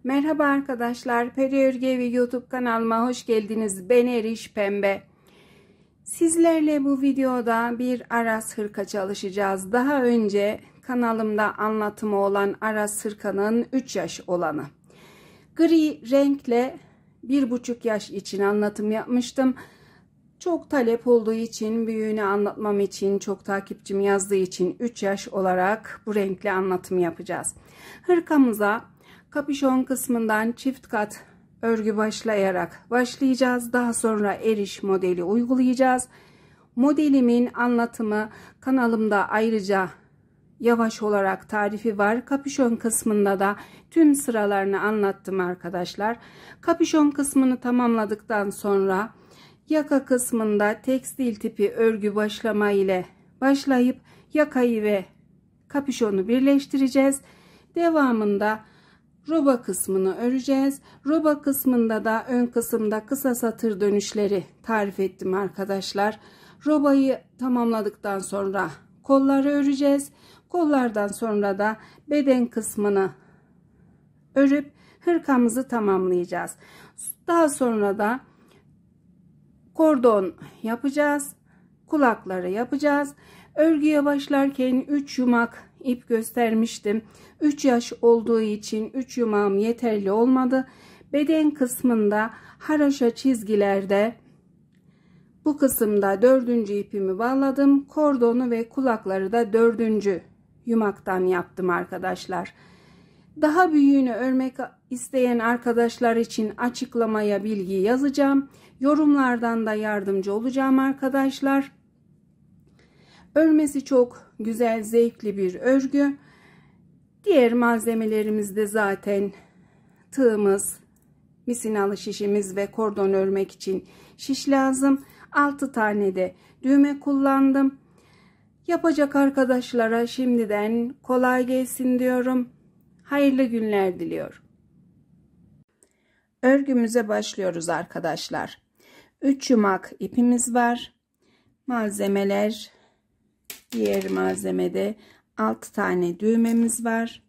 Merhaba arkadaşlar, Peri Örgü Evi YouTube kanalıma hoş geldiniz. Ben Eriş Pembe. Sizlerle bu videoda bir aras hırka çalışacağız. Daha önce kanalımda anlatımı olan aras hırkanın 3 yaş olanı. Gri renkle 1,5 yaş için anlatım yapmıştım. Çok talep olduğu için, büyüğünü anlatmam için, çok takipçim yazdığı için 3 yaş olarak bu renkli anlatım yapacağız. Hırkamıza kapüşon kısmından çift kat örgü başlayacağız. Daha sonra eriş modeli uygulayacağız. Modelimin anlatımı kanalımda ayrıca yavaş olarak tarifi var. Kapüşon kısmında da tüm sıralarını anlattım arkadaşlar. Kapüşon kısmını tamamladıktan sonra yaka kısmında tekstil tipi örgü başlama ile başlayıp yakayı ve kapüşonu birleştireceğiz. Devamında roba kısmını öreceğiz. Roba kısmında da ön kısımda kısa satır dönüşleri tarif ettim arkadaşlar. Robayı tamamladıktan sonra kolları öreceğiz. Kollardan sonra da beden kısmını örüp hırkamızı tamamlayacağız. Daha sonra da kordon yapacağız. Kulakları yapacağız. Örgüye başlarken 3 yumak ip göstermiştim. 3 yaş olduğu için 3 yumağım yeterli olmadı. Beden kısmında haraşa çizgilerde bu kısımda 4. ipimi bağladım. Kordonu ve kulakları da 4. yumaktan yaptım arkadaşlar. Daha büyüğünü örmek isteyen arkadaşlar için açıklamaya bilgi yazacağım. Yorumlardan da yardımcı olacağım arkadaşlar. Örmesi çok güzel, zevkli bir örgü. Diğer malzemelerimiz de zaten tığımız, misinalı şişimiz ve kordon örmek için şiş lazım. 6 tane de düğme kullandım. Yapacak arkadaşlara şimdiden kolay gelsin diyorum. Hayırlı günler diliyorum. Örgümüze başlıyoruz arkadaşlar. 3 yumak ipimiz var. Malzemeler, diğer malzemede 6 tane düğmemiz var.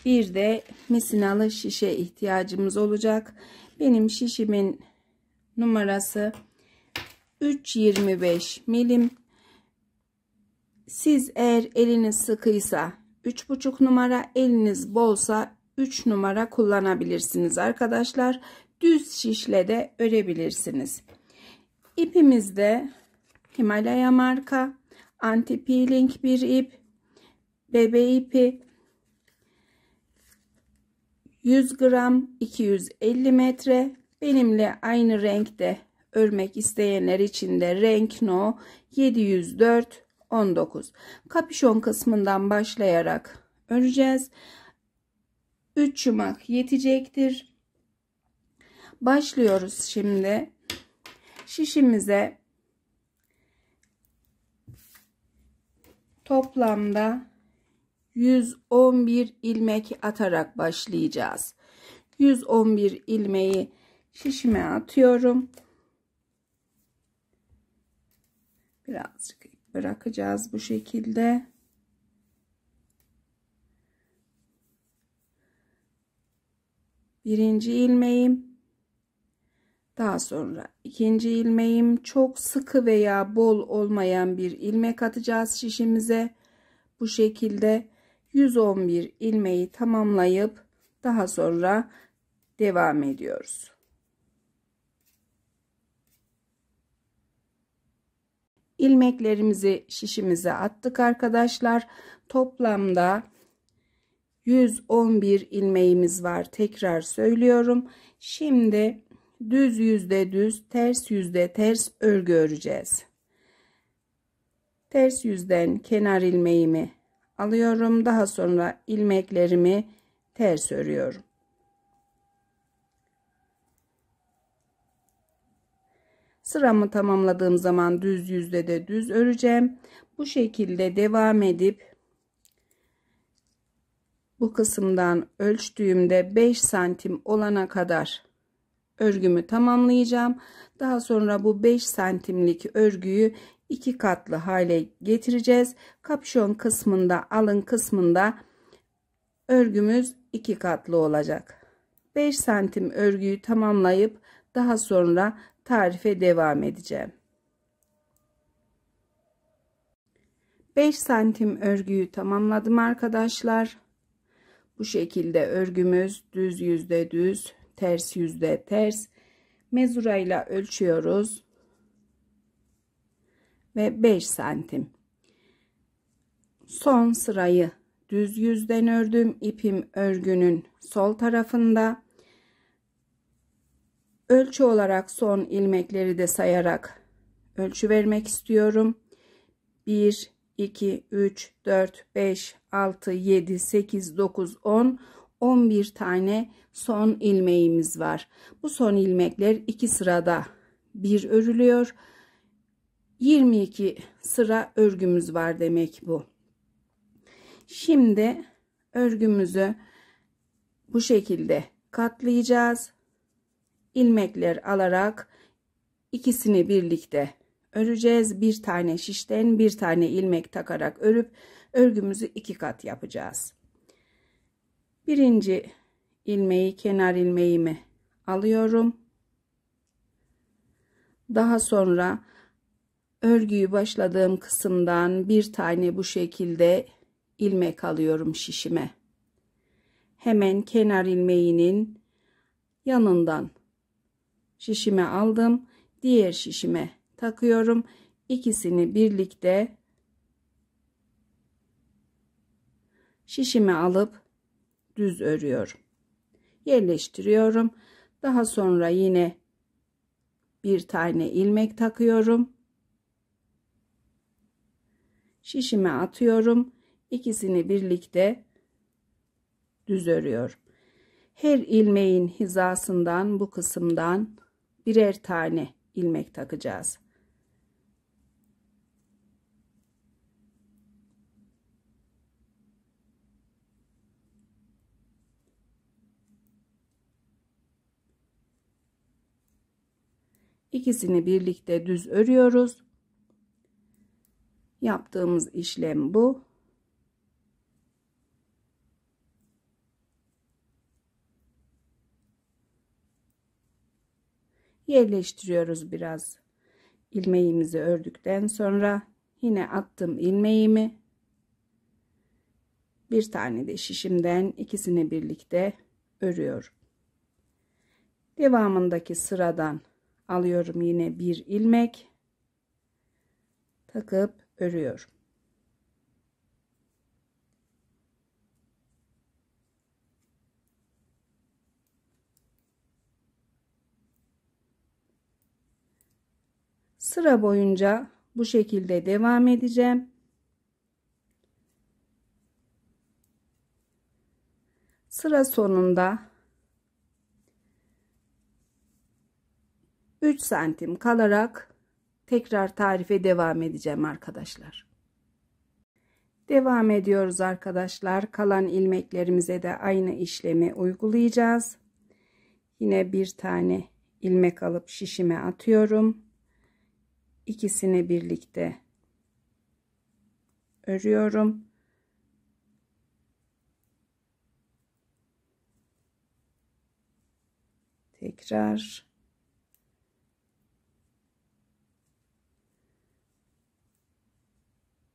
Bir de misinalı şişe ihtiyacımız olacak. Benim şişimin numarası 3,25 milim. Siz eğer eliniz sıkıysa 3,5 numara, eliniz bolsa 3 numara kullanabilirsiniz arkadaşlar. Düz şişle de örebilirsiniz. İpimizde Himalaya marka anti peeling bir ip, bebe ipi, 100 gram 250 metre. Benimle aynı renkte örmek isteyenler için de renk no 704 19. Kapüşon kısmından başlayarak öreceğiz. 3 yumak yetecektir. Başlıyoruz şimdi. Şişimize toplamda 111 ilmek atarak başlayacağız. 111 ilmeği şişime atıyorum. Birazcık bırakacağız bu şekilde. Birinci ilmeğim, daha sonra ikinci ilmeğim. Çok sıkı veya bol olmayan bir ilmek atacağız şişimize. Bu şekilde 111 ilmeği tamamlayıp daha sonra devam ediyoruz. İlmeklerimizi şişimize attık arkadaşlar. Toplamda 111 ilmeğimiz var. Tekrar söylüyorum. Şimdi düz yüzde düz, ters yüzde ters örgü öreceğiz. Ters yüzden kenar ilmeğimi alıyorum. Daha sonra ilmeklerimi ters örüyorum. Sıramı tamamladığım zaman düz yüzde de düz öreceğim. Bu şekilde devam edip bu kısımdan ölçtüğümde 5 santim olana kadar örgümü tamamlayacağım. Daha sonra bu 5 santimlik örgüyü 2 katlı hale getireceğiz. Kapüşon kısmında, alın kısmında örgümüz 2 katlı olacak. 5 santim örgüyü tamamlayıp daha sonra tarife devam edeceğim. 5 santim örgüyü tamamladım arkadaşlar. Bu şekilde örgümüz düz yüzde düz, ters yüzde ters. Mezurayla ölçüyoruz ve 5 santim. Son sırayı düz yüzden ördüm. İpim örgünün sol tarafında. Ölçü olarak son ilmekleri de sayarak ölçü vermek istiyorum. 1, 2, 3, 4, 5, 6, 7, 8, 9, 10, 11 tane son ilmeğimiz var. Bu son ilmekler 2 sırada bir örülüyor. 22 sıra örgümüz var demek bu. Şimdi örgümüzü bu şekilde katlayacağız. İlmekler alarak ikisini birlikte öreceğiz. Bir tane şişten bir tane ilmek takarak örüp örgümüzü 2 kat yapacağız. Birinci ilmeği, kenar ilmeğimi alıyorum. Daha sonra örgüyü başladığım kısımdan bir tane bu şekilde ilmek alıyorum şişime. Hemen kenar ilmeğinin yanından şişime aldım. Diğer şişime takıyorum. İkisini birlikte şişime alıp düz örüyorum. Yerleştiriyorum. Daha sonra yine bir tane ilmek takıyorum. Şişime atıyorum. İkisini birlikte düz örüyorum. Her ilmeğin hizasından bu kısımdan birer tane ilmek takacağız. İkisini birlikte düz örüyoruz. Yaptığımız işlem bu. Yerleştiriyoruz biraz. İlmeğimizi ördükten sonra yine attım ilmeğimi. Bir tane de şişimden ikisini birlikte örüyorum. Devamındaki sıradan alıyorum yine bir ilmek takıp örüyorum. Sıra boyunca bu şekilde devam edeceğim. Sıra sonunda 3 santim kalarak tekrar tarife devam edeceğim arkadaşlar. Devam ediyoruz arkadaşlar. Kalan ilmeklerimize de aynı işlemi uygulayacağız. Yine bir tane ilmek alıp şişime atıyorum. İkisini birlikte örüyorum. Tekrar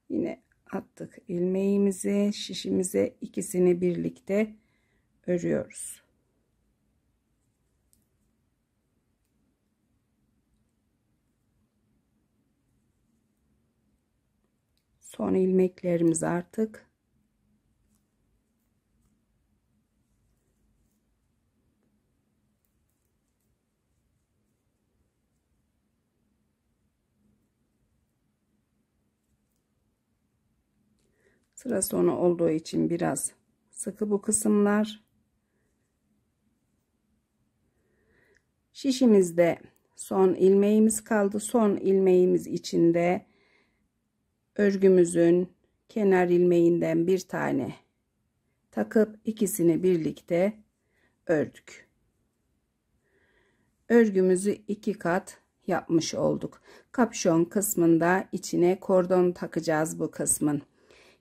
yine attık ilmeğimizi şişimize, ikisini birlikte örüyoruz. Son ilmeklerimiz artık. Sıra sonu olduğu için biraz sıkı bu kısımlar. Şişimizde son ilmeğimiz kaldı. Son ilmeğimiz içinde örgümüzün kenar ilmeğinden bir tane takıp ikisini birlikte ördük. Örgümüzü 2 kat yapmış olduk. Kapşon kısmında içine kordon takacağız bu kısmın.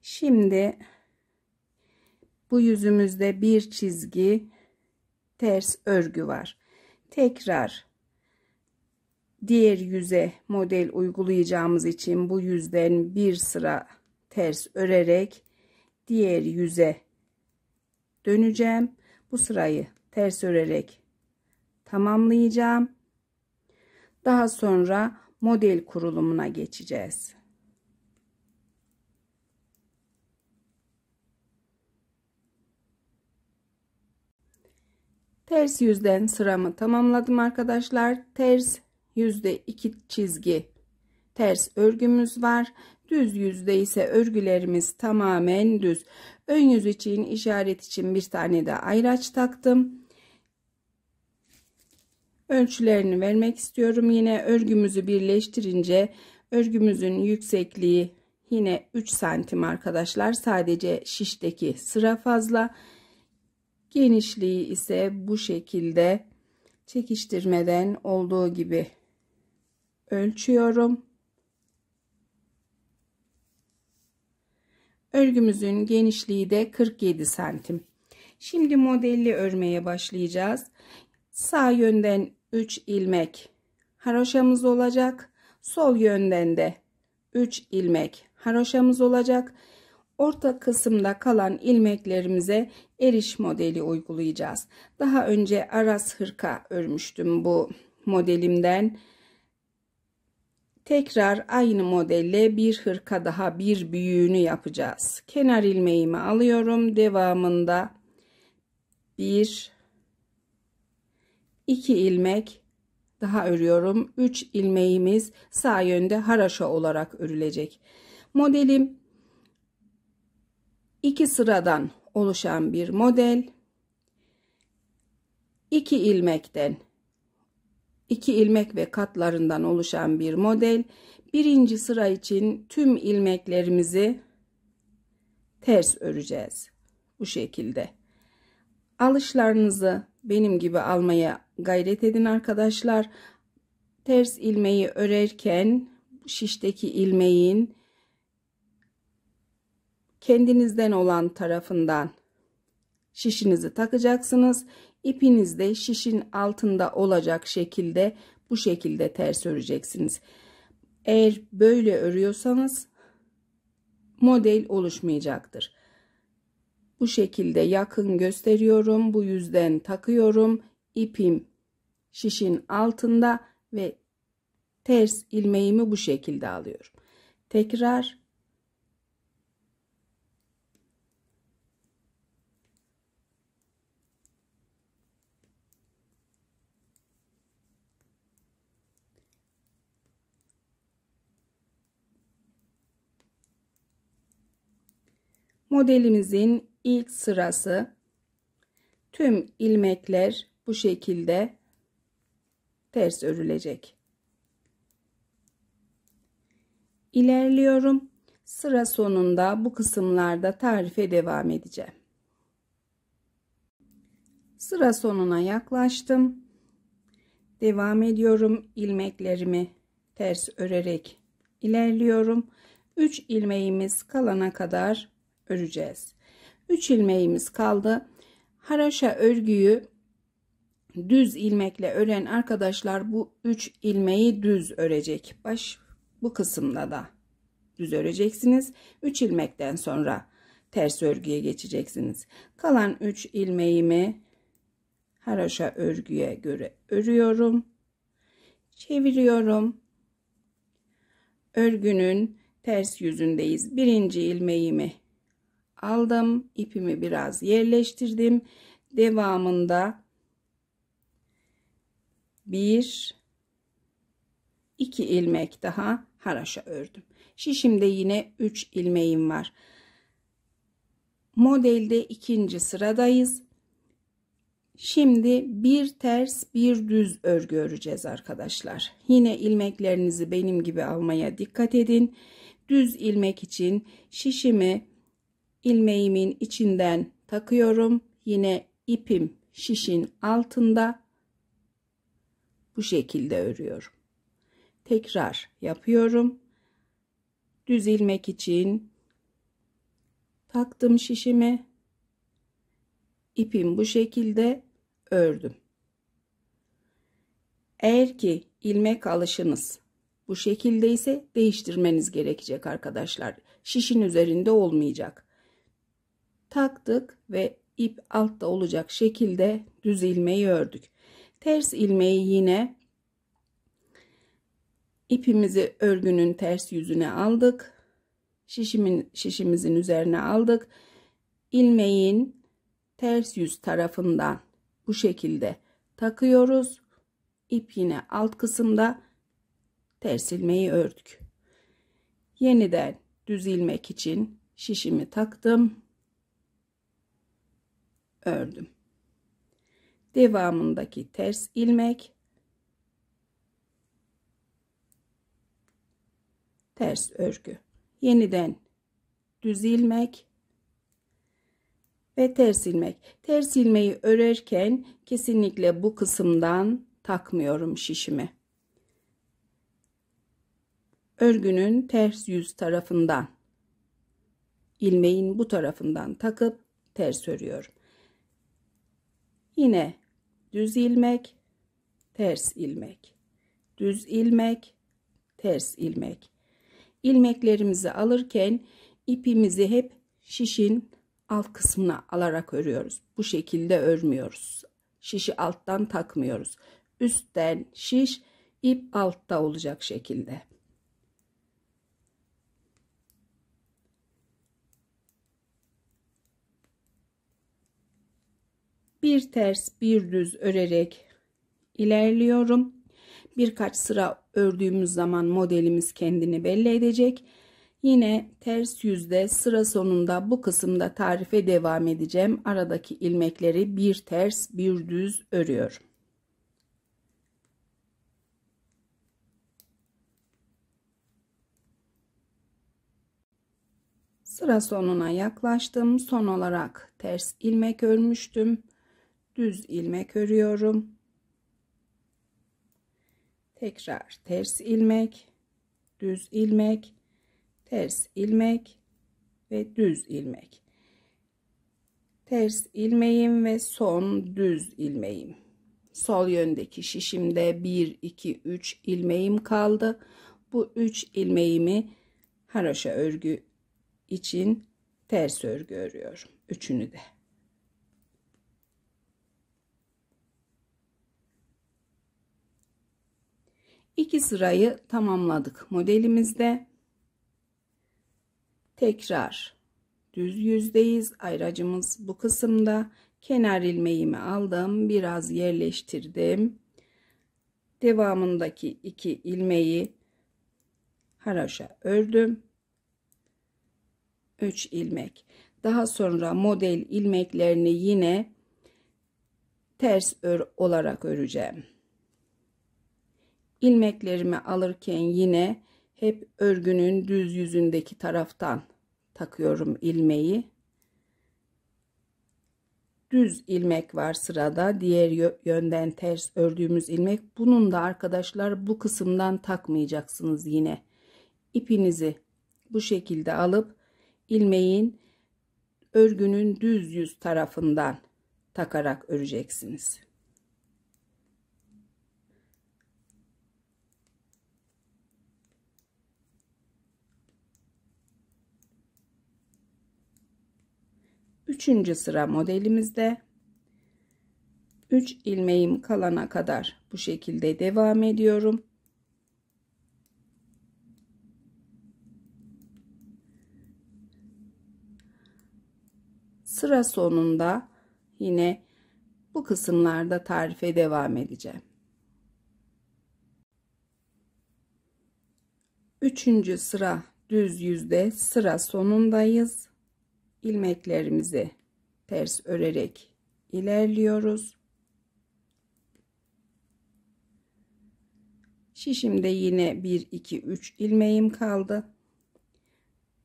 Şimdi bu yüzümüzde bir çizgi ters örgü var. Tekrar diğer yüze model uygulayacağımız için bu yüzden bir sıra ters örerek diğer yüze döneceğim. Bu sırayı ters örerek tamamlayacağım. Daha sonra model kurulumuna geçeceğiz. Ters yüzden sıramı tamamladım arkadaşlar. Ters yüzde 2 çizgi ters örgümüz var. Düz yüzde ise örgülerimiz tamamen düz. Ön yüz için işaret için bir tane de ayraç taktım. Ölçülerini vermek istiyorum. Yine örgümüzü birleştirince örgümüzün yüksekliği yine 3 santim arkadaşlar. Sadece şişteki sıra fazla. Genişliği ise bu şekilde çekiştirmeden olduğu gibi ölçüyorum. Örgümüzün genişliği de 47 santim. Şimdi modelli örmeye başlayacağız. Sağ yönden 3 ilmek haroşamız olacak. Sol yönden de 3 ilmek haroşamız olacak. Orta kısımda kalan ilmeklerimize eriş modeli uygulayacağız. Daha önce aras hırka örmüştüm bu modelimden. Tekrar aynı modelle bir hırka daha, bir büyüğünü yapacağız. Kenar ilmeğimi alıyorum. Devamında 1 2 ilmek daha örüyorum. 3 ilmeğimiz sağ yönde haroşa olarak örülecek. Modelim 2 sıradan oluşan bir model. 2 ilmekten 2 ilmek ve katlarından oluşan bir model. Birinci sıra için tüm ilmeklerimizi ters öreceğiz. Bu şekilde. Alışlarınızı benim gibi almaya gayret edin arkadaşlar. Ters ilmeği örerken şişteki ilmeğin kendinizden olan tarafından şişinizi takacaksınız. İpiniz de şişin altında olacak şekilde bu şekilde ters öreceksiniz. Eğer böyle örüyorsanız model oluşmayacaktır. Bu şekilde yakın gösteriyorum. Bu yüzden takıyorum. İpim şişin altında ve ters ilmeğimi bu şekilde alıyorum. Tekrar modelimizin ilk sırası tüm ilmekler bu şekilde ters örülecek. İlerliyorum. Sıra sonunda bu kısımlarda tarife devam edeceğim. Sıra sonuna yaklaştım. Devam ediyorum. İlmeklerimi ters örerek ilerliyorum. 3 ilmeğimiz kalana kadar öreceğiz. 3 ilmeğimiz kaldı. Haroşa örgüyü düz ilmekle ören arkadaşlar bu 3 ilmeği düz örecek. Bu kısımda da düz öreceksiniz. 3 ilmekten sonra ters örgüye geçeceksiniz. Kalan 3 ilmeğimi haroşa örgüye göre örüyorum. Çeviriyorum. Örgünün ters yüzündeyiz. Birinci ilmeğimi aldım. İpimi biraz yerleştirdim. Devamında 1 2 ilmek daha haroşa ördüm. Şişimde yine 3 ilmeğim var. Modelde ikinci sıradayız. Şimdi bir ters bir düz örgü öreceğiz arkadaşlar. Yine ilmeklerinizi benim gibi almaya dikkat edin. Düz ilmek için şişimi ilmeğimin içinden takıyorum. Yine ipim şişin altında bu şekilde örüyorum. Tekrar yapıyorum. Düz ilmek için taktım şişimi. İpim bu şekilde ördüm. Eğer ki ilmek alışınız bu şekilde ise değiştirmeniz gerekecek arkadaşlar. Şişin üzerinde olmayacak. Taktık ve ip altta olacak şekilde düz ilmeği ördük. Ters ilmeği yine ipimizi örgünün ters yüzüne aldık. Şişimizin üzerine aldık. İlmeğin ters yüz tarafından bu şekilde takıyoruz. İp yine alt kısımda, ters ilmeği ördük. Yeniden düz ilmek için şişimi taktım. Ördüm. Devamındaki ters ilmek, ters örgü. Yeniden düz ilmek ve ters ilmek. Ters ilmeği örerken kesinlikle bu kısımdan takmıyorum şişimi. Örgünün ters yüz tarafından, ilmeğin bu tarafından takıp ters örüyorum. Yine düz ilmek, ters ilmek, düz ilmek, ters ilmek. İlmeklerimizi alırken ipimizi hep şişin alt kısmına alarak örüyoruz. Bu şekilde örmüyoruz. Şişi alttan takmıyoruz. Üstten şiş, ip altta olacak şekilde. Bir ters bir düz örerek ilerliyorum. Birkaç sıra ördüğümüz zaman modelimiz kendini belli edecek. Yine ters yüzde sıra sonunda bu kısımda tarife devam edeceğim. Aradaki ilmekleri bir ters bir düz örüyorum. Sıra sonuna yaklaştım. Son olarak ters ilmek örmüştüm. Düz ilmek örüyorum. Tekrar ters ilmek, düz ilmek, ters ilmek ve düz ilmek. Ters ilmeğim ve son düz ilmeğim. Sol yöndeki şişimde 1 2 3 ilmeğim kaldı. Bu 3 ilmeğimi haroşa örgü için ters örgü örüyorum. Üçünü de. İki sırayı tamamladık modelimizde. Tekrar düz yüzdeyiz. Ayracımız bu kısımda. Kenar ilmeğimi aldım. Biraz yerleştirdim. Devamındaki 2 ilmeği haroşa ördüm. 3 ilmek. Daha sonra model ilmeklerini yine ters olarak öreceğim. İlmeklerimi alırken yine hep örgünün düz yüzündeki taraftan takıyorum ilmeği. Düz ilmek var sırada. Diğer yönden ters ördüğümüz ilmek. Bunun da arkadaşlar bu kısımdan takmayacaksınız yine. İpinizi bu şekilde alıp ilmeğin örgünün düz yüz tarafından takarak öreceksiniz. Üçüncü sıra modelimizde 3 ilmeğim kalana kadar bu şekilde devam ediyorum. Sıra sonunda yine bu kısımlarda tarife devam edeceğim. Üçüncü sıra düz yüzde sıra sonundayız. İlmeklerimizi ters örerek ilerliyoruz. Şişimde yine 1 2 3 ilmeğim kaldı.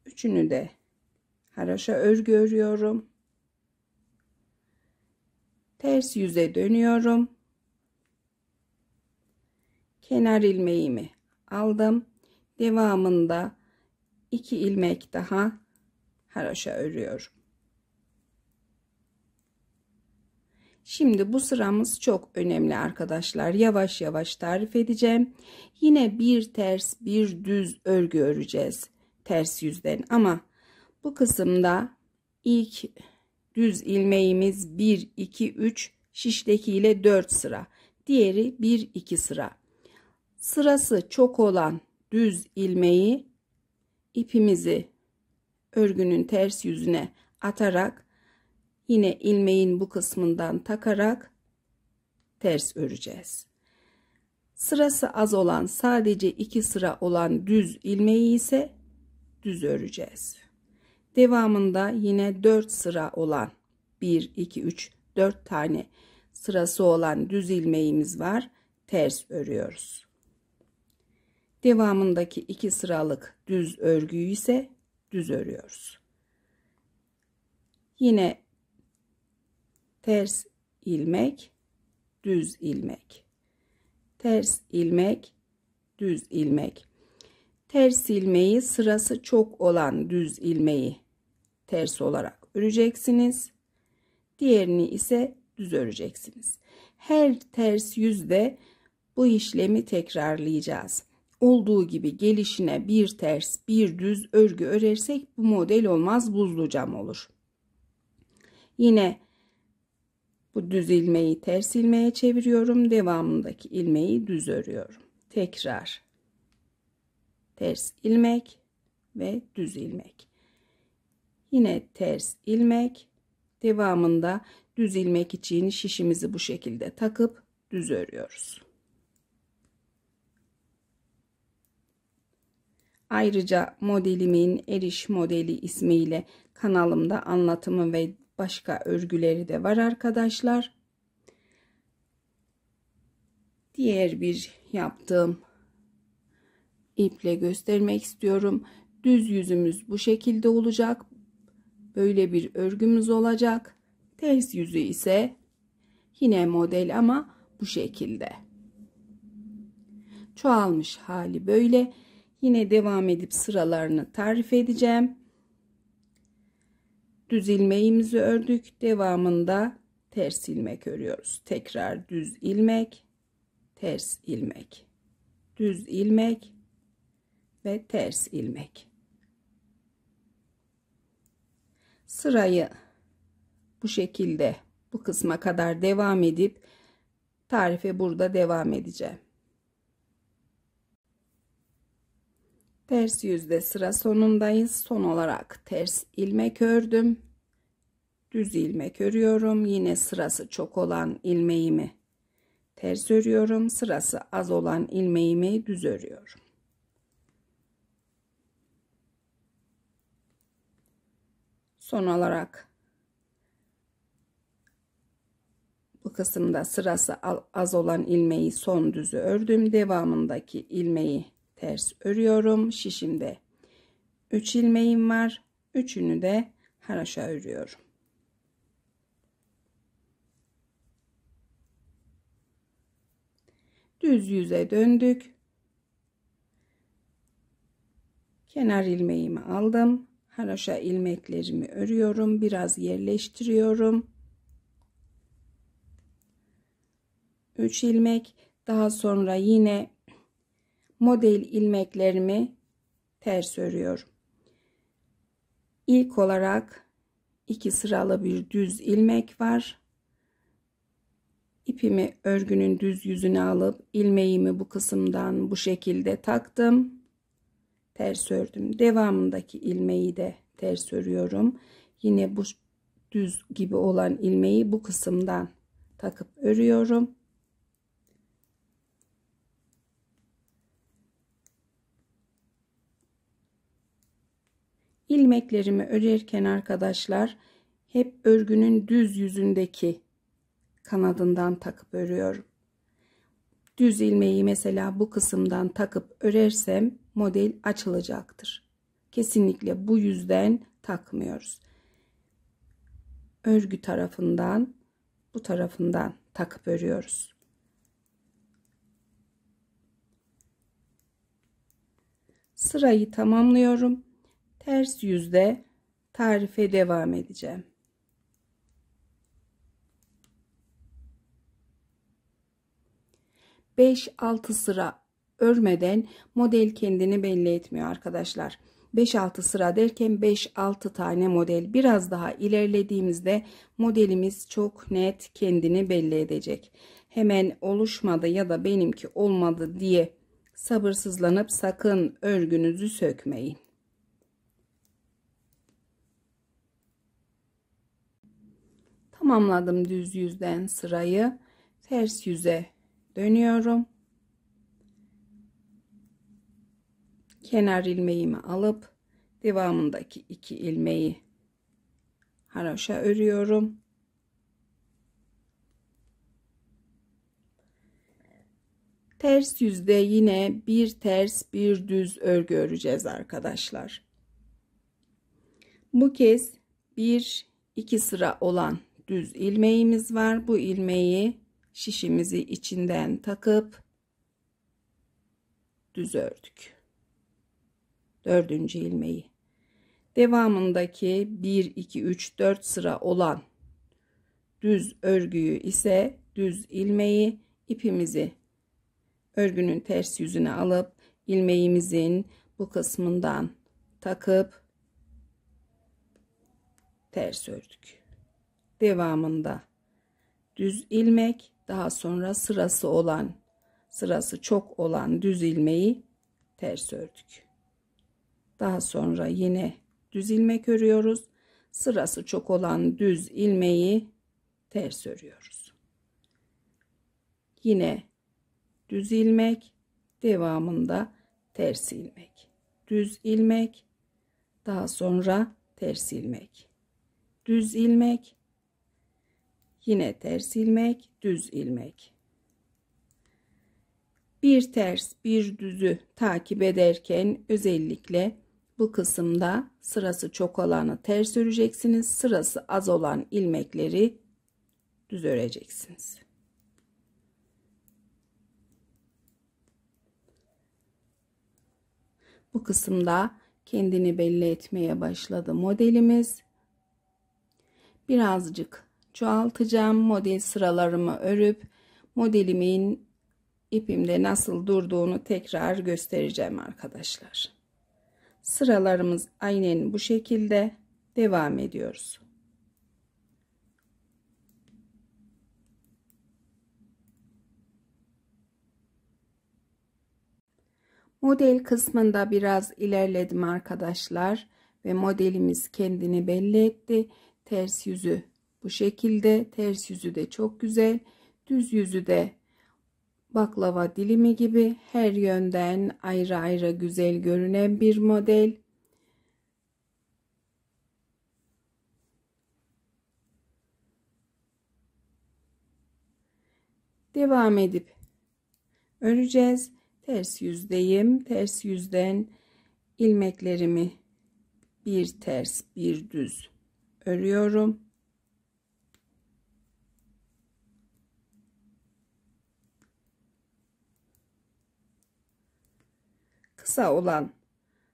Üçünü de haroşa örgü örüyorum. Ters yüze dönüyorum. Kenar ilmeğimi aldım. Devamında 2 ilmek daha haroşa örüyorum. Şimdi bu sıramız çok önemli arkadaşlar. Yavaş yavaş tarif edeceğim. Yine bir ters bir düz örgü öreceğiz. Ters yüzden ama bu kısımda ilk düz ilmeğimiz 1, 2, 3 şişteki ile 4 sıra. Diğeri 1, 2 sıra. Sırası çok olan düz ilmeği ipimizi örgünün ters yüzüne atarak yine ilmeğin bu kısmından takarak ters öreceğiz. Sırası az olan sadece 2 sıra olan düz ilmeği ise düz öreceğiz. Devamında yine 4 sıra olan 1, 2, 3, 4 tane sırası olan düz ilmeğimiz var. Ters örüyoruz. Devamındaki 2 sıralık düz örgüyü ise düz örüyoruz. Yine ters ilmek, düz ilmek, ters ilmek, düz ilmek. Ters ilmeği sırası çok olan düz ilmeği ters olarak öreceksiniz. Diğerini ise düz öreceksiniz. Her ters yüzde bu işlemi tekrarlayacağız. Olduğu gibi gelişine bir ters bir düz örgü örersek bu model olmaz, buzlu cam olur. Yine bu düz ilmeği ters ilmeğe çeviriyorum. Devamındaki ilmeği düz örüyorum. Tekrar ters ilmek ve düz ilmek. Yine ters ilmek. Devamında düz ilmek için şişimizi bu şekilde takıp düz örüyoruz. Ayrıca modelimin Eriş modeli ismiyle kanalımda anlatımı ve başka örgüleri de var arkadaşlar. Diğer bir yaptığım iple göstermek istiyorum. Düz yüzümüz bu şekilde olacak. Böyle bir örgümüz olacak. Ters yüzü ise yine model ama bu şekilde. Çoğalmış hali böyle. Yine devam edip sıralarını tarif edeceğim. Düz ilmeğimizi ördük. Devamında ters ilmek örüyoruz. Tekrar düz ilmek, ters ilmek, düz ilmek ve ters ilmek. Sırayı bu şekilde bu kısma kadar devam edip tarife burada devam edeceğim. Ters yüzde sıra sonundayız. Son olarak ters ilmek ördüm. Düz ilmek örüyorum. Yine sırası çok olan ilmeğimi ters örüyorum. Sırası az olan ilmeğimi düz örüyorum. Son olarak bu kısımda sırası az olan ilmeği son düzü ördüm. Devamındaki ilmeği ters örüyorum. Şişimde 3 ilmeğim var. Üçünü de haroşa örüyorum. Düz yüze döndük. Kenar ilmeğimi aldım. Haroşa ilmeklerimi örüyorum. Biraz yerleştiriyorum. 3 ilmek. Daha sonra yine model ilmeklerimi ters örüyorum. İlk olarak 2 sıralı bir düz ilmek var. İpimi örgünün düz yüzüne alıp ilmeğimi bu kısımdan bu şekilde taktım. Ters ördüm. Devamındaki ilmeği de ters örüyorum. Yine bu düz gibi olan ilmeği bu kısımdan takıp örüyorum. İlmeklerimi örerken arkadaşlar hep örgünün düz yüzündeki kanadından takıp örüyorum. Düz ilmeği mesela bu kısımdan takıp örersem model açılacaktır. Kesinlikle bu yüzden takmıyoruz. Örgü tarafından bu tarafından takıp örüyoruz. Sırayı tamamlıyorum. Ters yüzde tarife devam edeceğim. 5-6 sıra örmeden model kendini belli etmiyor arkadaşlar. 5-6 sıra derken 5-6 tane model. Biraz daha ilerlediğimizde modelimiz çok net kendini belli edecek. Hemen oluşmadı ya da benimki olmadı diye sabırsızlanıp sakın örgünüzü sökmeyin. Tamamladım düz yüzden sırayı. Ters yüze dönüyorum. Kenar ilmeğimi alıp devamındaki 2 ilmeği haroşa örüyorum. Ters yüzde yine bir ters bir düz örgü öreceğiz arkadaşlar. Bu kez 1-2 sıra olan düz ilmeğimiz var. Bu ilmeği şişimizi içinden takıp düz ördük. 4. ilmeği. Devamındaki 1-2-3-4 sıra olan düz örgüyü ise düz ilmeği ipimizi örgünün ters yüzüne alıp ilmeğimizin bu kısmından takıp ters ördük. Devamında düz ilmek, daha sonra sırası çok olan düz ilmeği ters ördük. Daha sonra yine düz ilmek örüyoruz. Sırası çok olan düz ilmeği ters örüyoruz. Yine düz ilmek, devamında ters ilmek. Düz ilmek, daha sonra ters ilmek. Düz ilmek, yine ters ilmek, düz ilmek. Bir ters bir düzü takip ederken özellikle bu kısımda sırası çok olanı ters öreceksiniz. Sırası az olan ilmekleri düz öreceksiniz. Bu kısımda kendini belli etmeye başladı modelimiz. Birazcık çoğaltacağım. Model sıralarımı örüp modelimin ipimde nasıl durduğunu tekrar göstereceğim arkadaşlar. Sıralarımız aynen bu şekilde devam ediyoruz. Model kısmında biraz ilerledim arkadaşlar ve modelimiz kendini belli etti. Ters yüzü bu şekilde, ters yüzü de çok güzel, düz yüzü de baklava dilimi gibi her yönden ayrı ayrı güzel görünen bir model. Devam edip öreceğiz. Ters yüzdeyim. Ters yüzden ilmeklerimi bir ters bir düz örüyorum.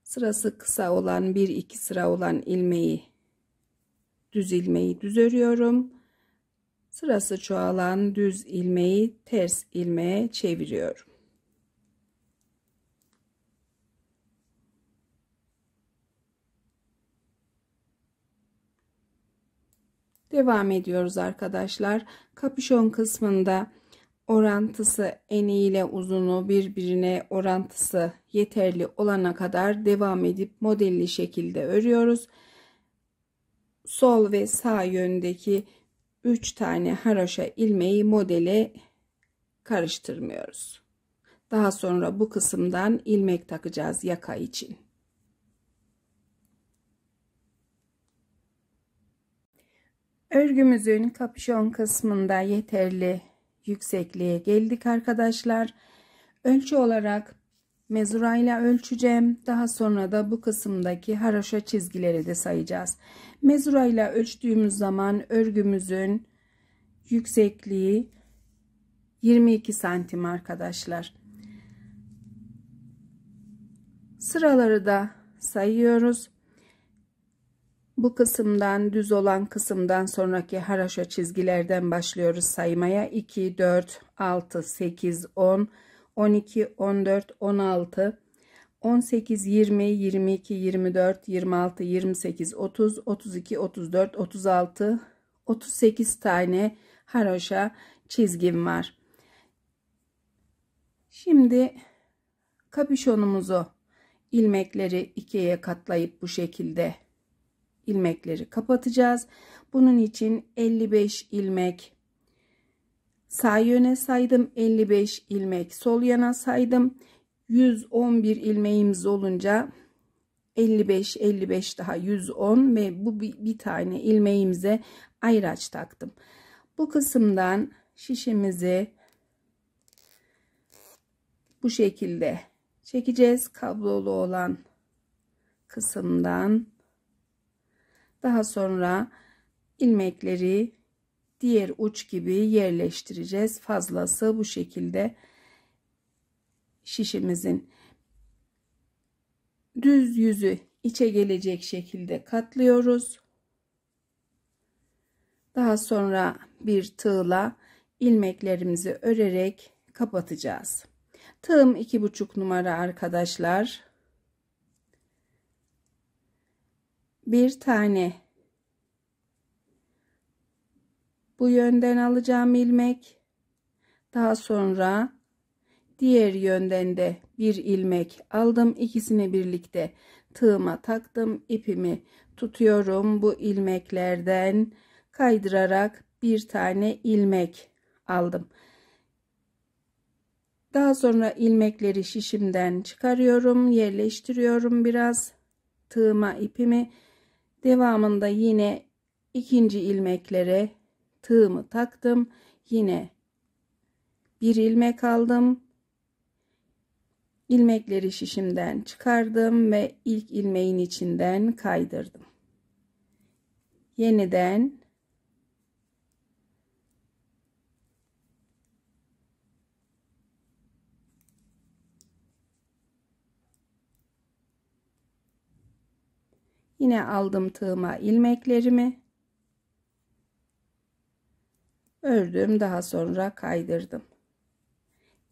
Sırası kısa olan 1-2 sıra olan ilmeği düz örüyorum. Sırası çoğalan düz ilmeği ters ilmeğe çeviriyorum. Devam ediyoruz arkadaşlar. Kapüşon kısmında orantısı eni ile uzunu birbirine orantısı yeterli olana kadar devam edip modelli şekilde örüyoruz. Sol ve sağ yöndeki 3 tane haroşa ilmeği modele karıştırmıyoruz. Daha sonra bu kısımdan ilmek takacağız yaka için. Örgümüzün kapüşon kısmında yeterli yüksekliğe geldik arkadaşlar. Ölçü olarak mezurayla ölçeceğim. Daha sonra da bu kısımdaki haroşa çizgileri de sayacağız. Mezurayla ölçtüğümüz zaman örgümüzün yüksekliği 22 santim arkadaşlar. Sıraları da sayıyoruz. Bu kısımdan, düz olan kısımdan sonraki haroşa çizgilerden başlıyoruz saymaya. 2, 4, 6, 8, 10, 12, 14, 16, 18, 20, 22, 24, 26, 28, 30, 32, 34, 36, 38 tane haroşa çizgim var. Şimdi kapüşonumuzu, ilmekleri ikiye katlayıp bu şekilde ilmekleri kapatacağız. Bunun için 55 ilmek sağ yöne saydım, 55 ilmek sol yana saydım. 111 ilmeğimiz olunca 55 daha 110 ve bu bir tane ilmeğimize ayraç taktım. Bu kısımdan şişimizi bu şekilde çekeceğiz. Kablolu olan kısımdan. Daha sonra ilmekleri diğer uç gibi yerleştireceğiz. Fazlası bu şekilde şişimizin düz yüzü içe gelecek şekilde katlıyoruz. Daha sonra bir tığla ilmeklerimizi örerek kapatacağız. Tığım 2,5 numara arkadaşlar. Bir tane bu yönden alacağım ilmek. Daha sonra diğer yönden de bir ilmek aldım. İkisini birlikte tığıma taktım. İpimi tutuyorum. Bu ilmeklerden kaydırarak bir tane ilmek aldım. Daha sonra ilmekleri şişimden çıkarıyorum. Yerleştiriyorum biraz tığıma ipimi. Devamında yine ikinci ilmeklere tığımı taktım. Yine bir ilmek aldım. İlmekleri şişimden çıkardım ve ilk ilmeğin içinden kaydırdım. Yeniden yine aldım tığıma ilmeklerimi. Ördüm, daha sonra kaydırdım.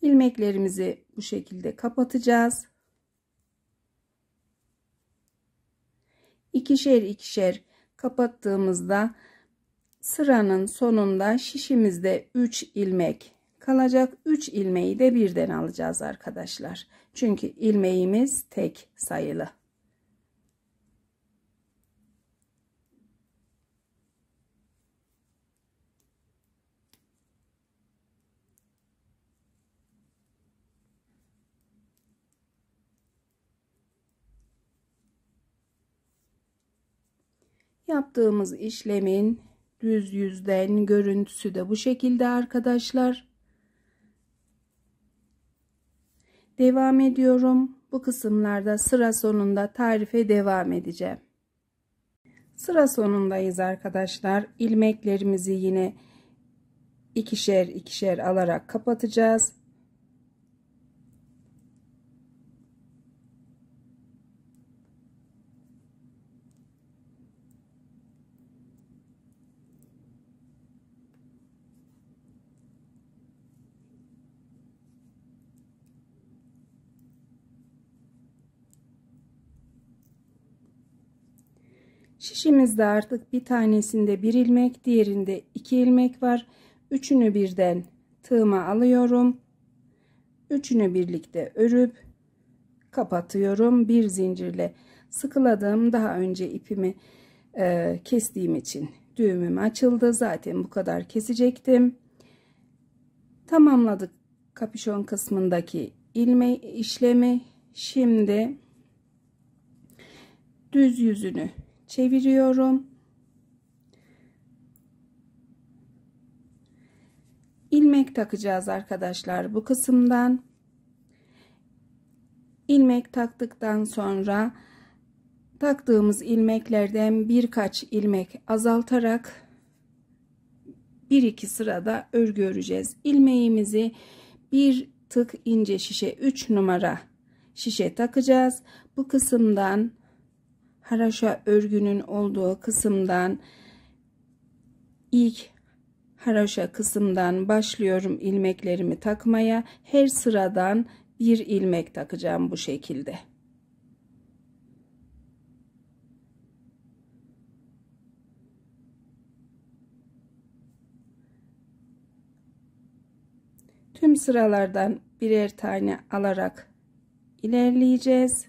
İlmeklerimizi bu şekilde kapatacağız. İkişer ikişer kapattığımızda sıranın sonunda şişimizde 3 ilmek kalacak. 3 ilmeği de birden alacağız arkadaşlar. Çünkü ilmeğimiz tek sayılı. Yaptığımız işlemin düz yüzden görüntüsü de bu şekilde arkadaşlar. Devam ediyorum. Bu kısımlarda sıra sonunda tarife devam edeceğim. Sıra sonundayız arkadaşlar. İlmeklerimizi yine ikişer ikişer alarak kapatacağız. Şişimizde artık bir tanesinde bir ilmek, diğerinde 2 ilmek var. Üçünü birden tığıma alıyorum. Üçünü birlikte örüp kapatıyorum. Bir zincirle sıkıladım. Daha önce ipimi kestiğim için düğümüm açıldı. Zaten bu kadar kesecektim. Tamamladık kapüşon kısmındaki işlemi. Şimdi düz yüzünü çeviriyorum. İlmek takacağız arkadaşlar bu kısımdan. İlmek taktıktan sonra taktığımız ilmeklerden birkaç ilmek azaltarak 1-2 sırada örgü öreceğiz. İlmeğimizi bir tık ince şişe 3 numara şişe takacağız. Bu kısımdan haraşo örgünün olduğu kısımdan, ilk haraşo kısımdan başlıyorum ilmeklerimi takmaya. Her sıradan bir ilmek takacağım bu şekilde. Tüm sıralardan birer tane alarak ilerleyeceğiz.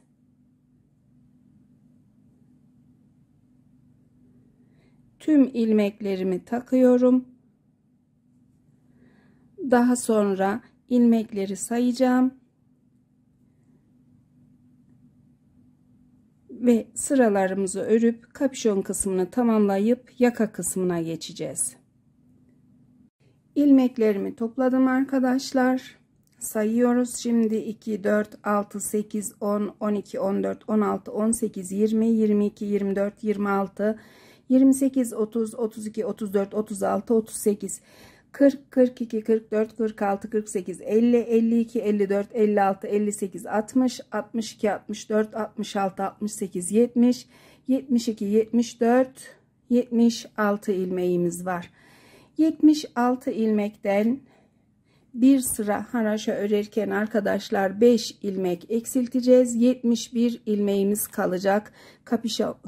Tüm ilmeklerimi takıyorum. Daha sonra ilmekleri sayacağım. Ve sıralarımızı örüp kapüşon kısmını tamamlayıp yaka kısmına geçeceğiz. İlmeklerimi topladım arkadaşlar. Sayıyoruz şimdi: 2, 4, 6, 8, 10, 12, 14, 16, 18, 20, 22, 24, 26, 28, 30, 32, 34, 36, 38, 40, 42, 44, 46, 48, 50, 52, 54, 56, 58, 60, 62, 64, 66, 68, 70, 72, 74, 76 ilmeğimiz var. 76 ilmekten bir sıra haraşo örerken arkadaşlar 5 ilmek eksilteceğiz. 71 ilmeğimiz kalacak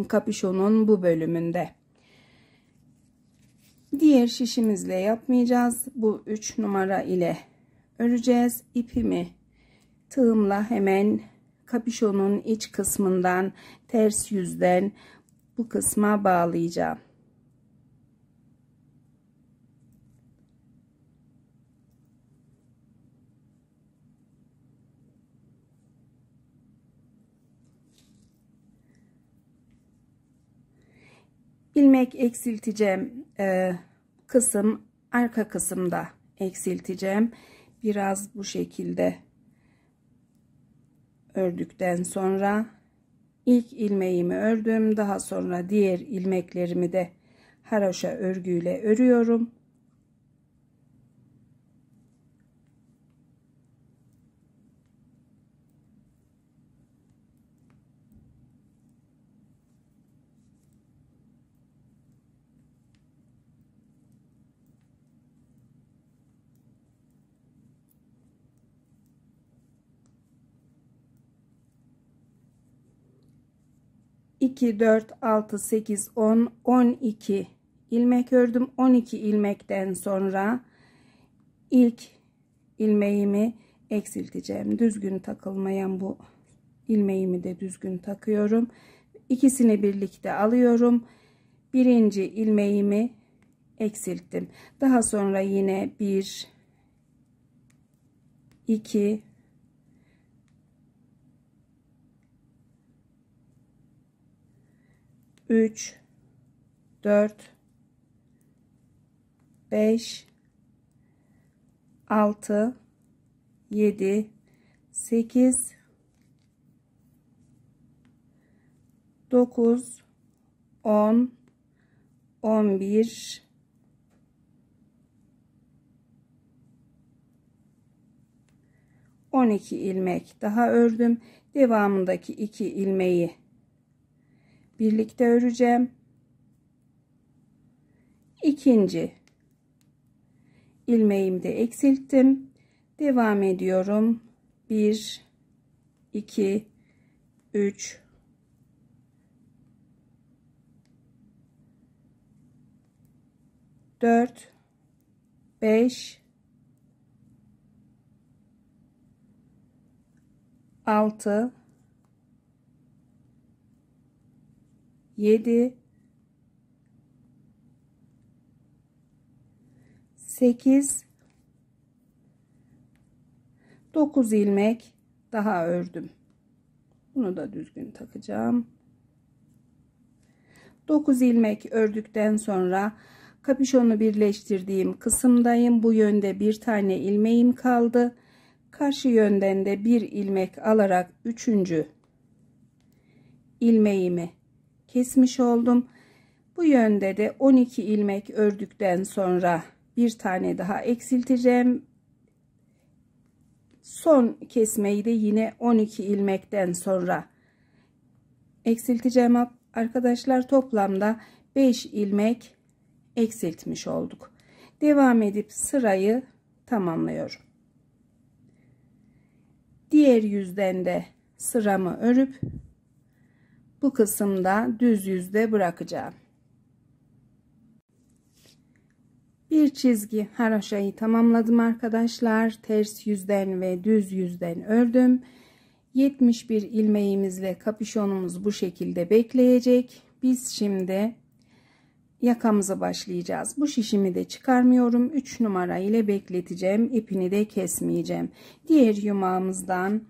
kapüşonun bu bölümünde. Diğer şişimizle yapmayacağız. Bu 3 numara ile öreceğiz. İpimi tığımla hemen kapüşonun iç kısmından, ters yüzden bu kısma bağlayacağım. İlmek eksilteceğim kısım arka kısımda eksilteceğim. Biraz bu şekilde ördükten sonra ilk ilmeğimi ördüm. Daha sonra diğer ilmeklerimi de haraşo örgüyle örüyorum. İki, 4, 6, 8, 10, 12 ilmek ördüm. 12 ilmekten sonra ilk ilmeğimi eksilteceğim. Düzgün takılmayan bu ilmeğimi de düzgün takıyorum. İkisini birlikte alıyorum. Birinci ilmeğimi eksilttim. Daha sonra yine 1, 2, 3, 4, 5, 6, 7, 8, 9, 10, 11, 12 ilmek daha ördüm. Devamındaki 2 ilmeği birlikte öreceğim. İkinci ilmeğimi de eksilttim. Devam ediyorum. 1, 2, 3, 4, 5, 6, 7, 8, 9 ilmek daha ördüm. Bunu da düzgün takacağım. 9 ilmek ördükten sonra kapüşonu birleştirdiğim kısımdayım. Bu yönde bir tane ilmeğim kaldı. Karşı yönden de bir ilmek alarak 3. ilmeğimi kesmiş oldum. Bu yönde de 12 ilmek ördükten sonra bir tane daha eksilteceğim. Son kesmeyi de yine 12 ilmekten sonra eksilteceğim Arkadaşlar toplamda 5 ilmek eksiltmiş olduk. Devam edip sırayı tamamlıyorum. Diğer yüzden de sıramı örüp bu kısımda düz yüzde bırakacağım. Bir çizgi haroşayı tamamladım arkadaşlar. Ters yüzden ve düz yüzden ördüm. 71 ilmeğimizle kapüşonumuz bu şekilde bekleyecek. Biz şimdi yakamıza başlayacağız. Bu şişimi de çıkarmıyorum. 3 numara ile bekleteceğim. İpini de kesmeyeceğim. Diğer yumağımızdan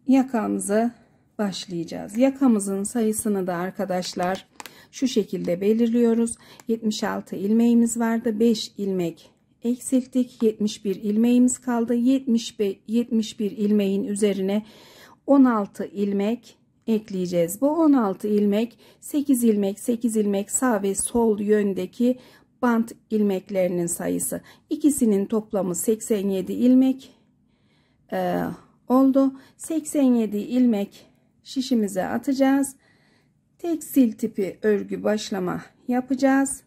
yakamızı başlayacağız. Yakamızın sayısını da arkadaşlar şu şekilde belirliyoruz. 76 ilmeğimiz vardı. 5 ilmek eksilttik. 71 ilmeğimiz kaldı. 71 ilmeğin üzerine 16 ilmek ekleyeceğiz. Bu 16 ilmek 8 ilmek 8 ilmek sağ ve sol yöndeki bant ilmeklerinin sayısı. İkisinin toplamı 87 ilmek oldu. 87 ilmek şişimize atacağız. Tekstil tipi örgü başlama yapacağız.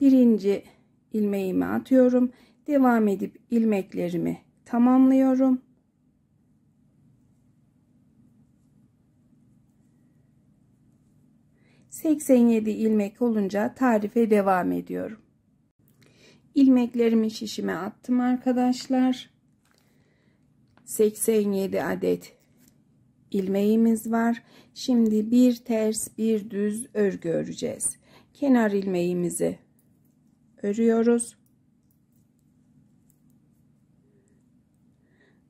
Birinci ilmeğimi atıyorum. Devam edip ilmeklerimi tamamlıyorum. ...87 ilmek olunca tarife devam ediyorum. İlmeklerimi şişime attım arkadaşlar. 87 adet ilmeğimiz var. Şimdi bir ters bir düz örgü öreceğiz. Kenar ilmeğimizi örüyoruz.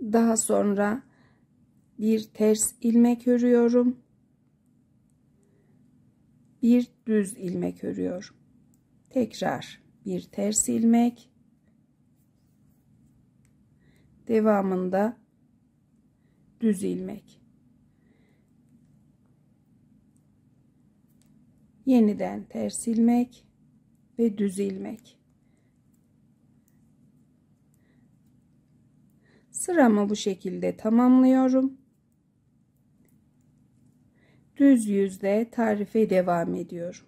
Daha sonra bir ters ilmek örüyorum. Bir düz ilmek örüyorum. Tekrar bir ters ilmek. Devamında düz ilmek. Yeniden ters ilmek ve düz ilmek. Sıramı bu şekilde tamamlıyorum. Düz yüzde tarife devam ediyorum.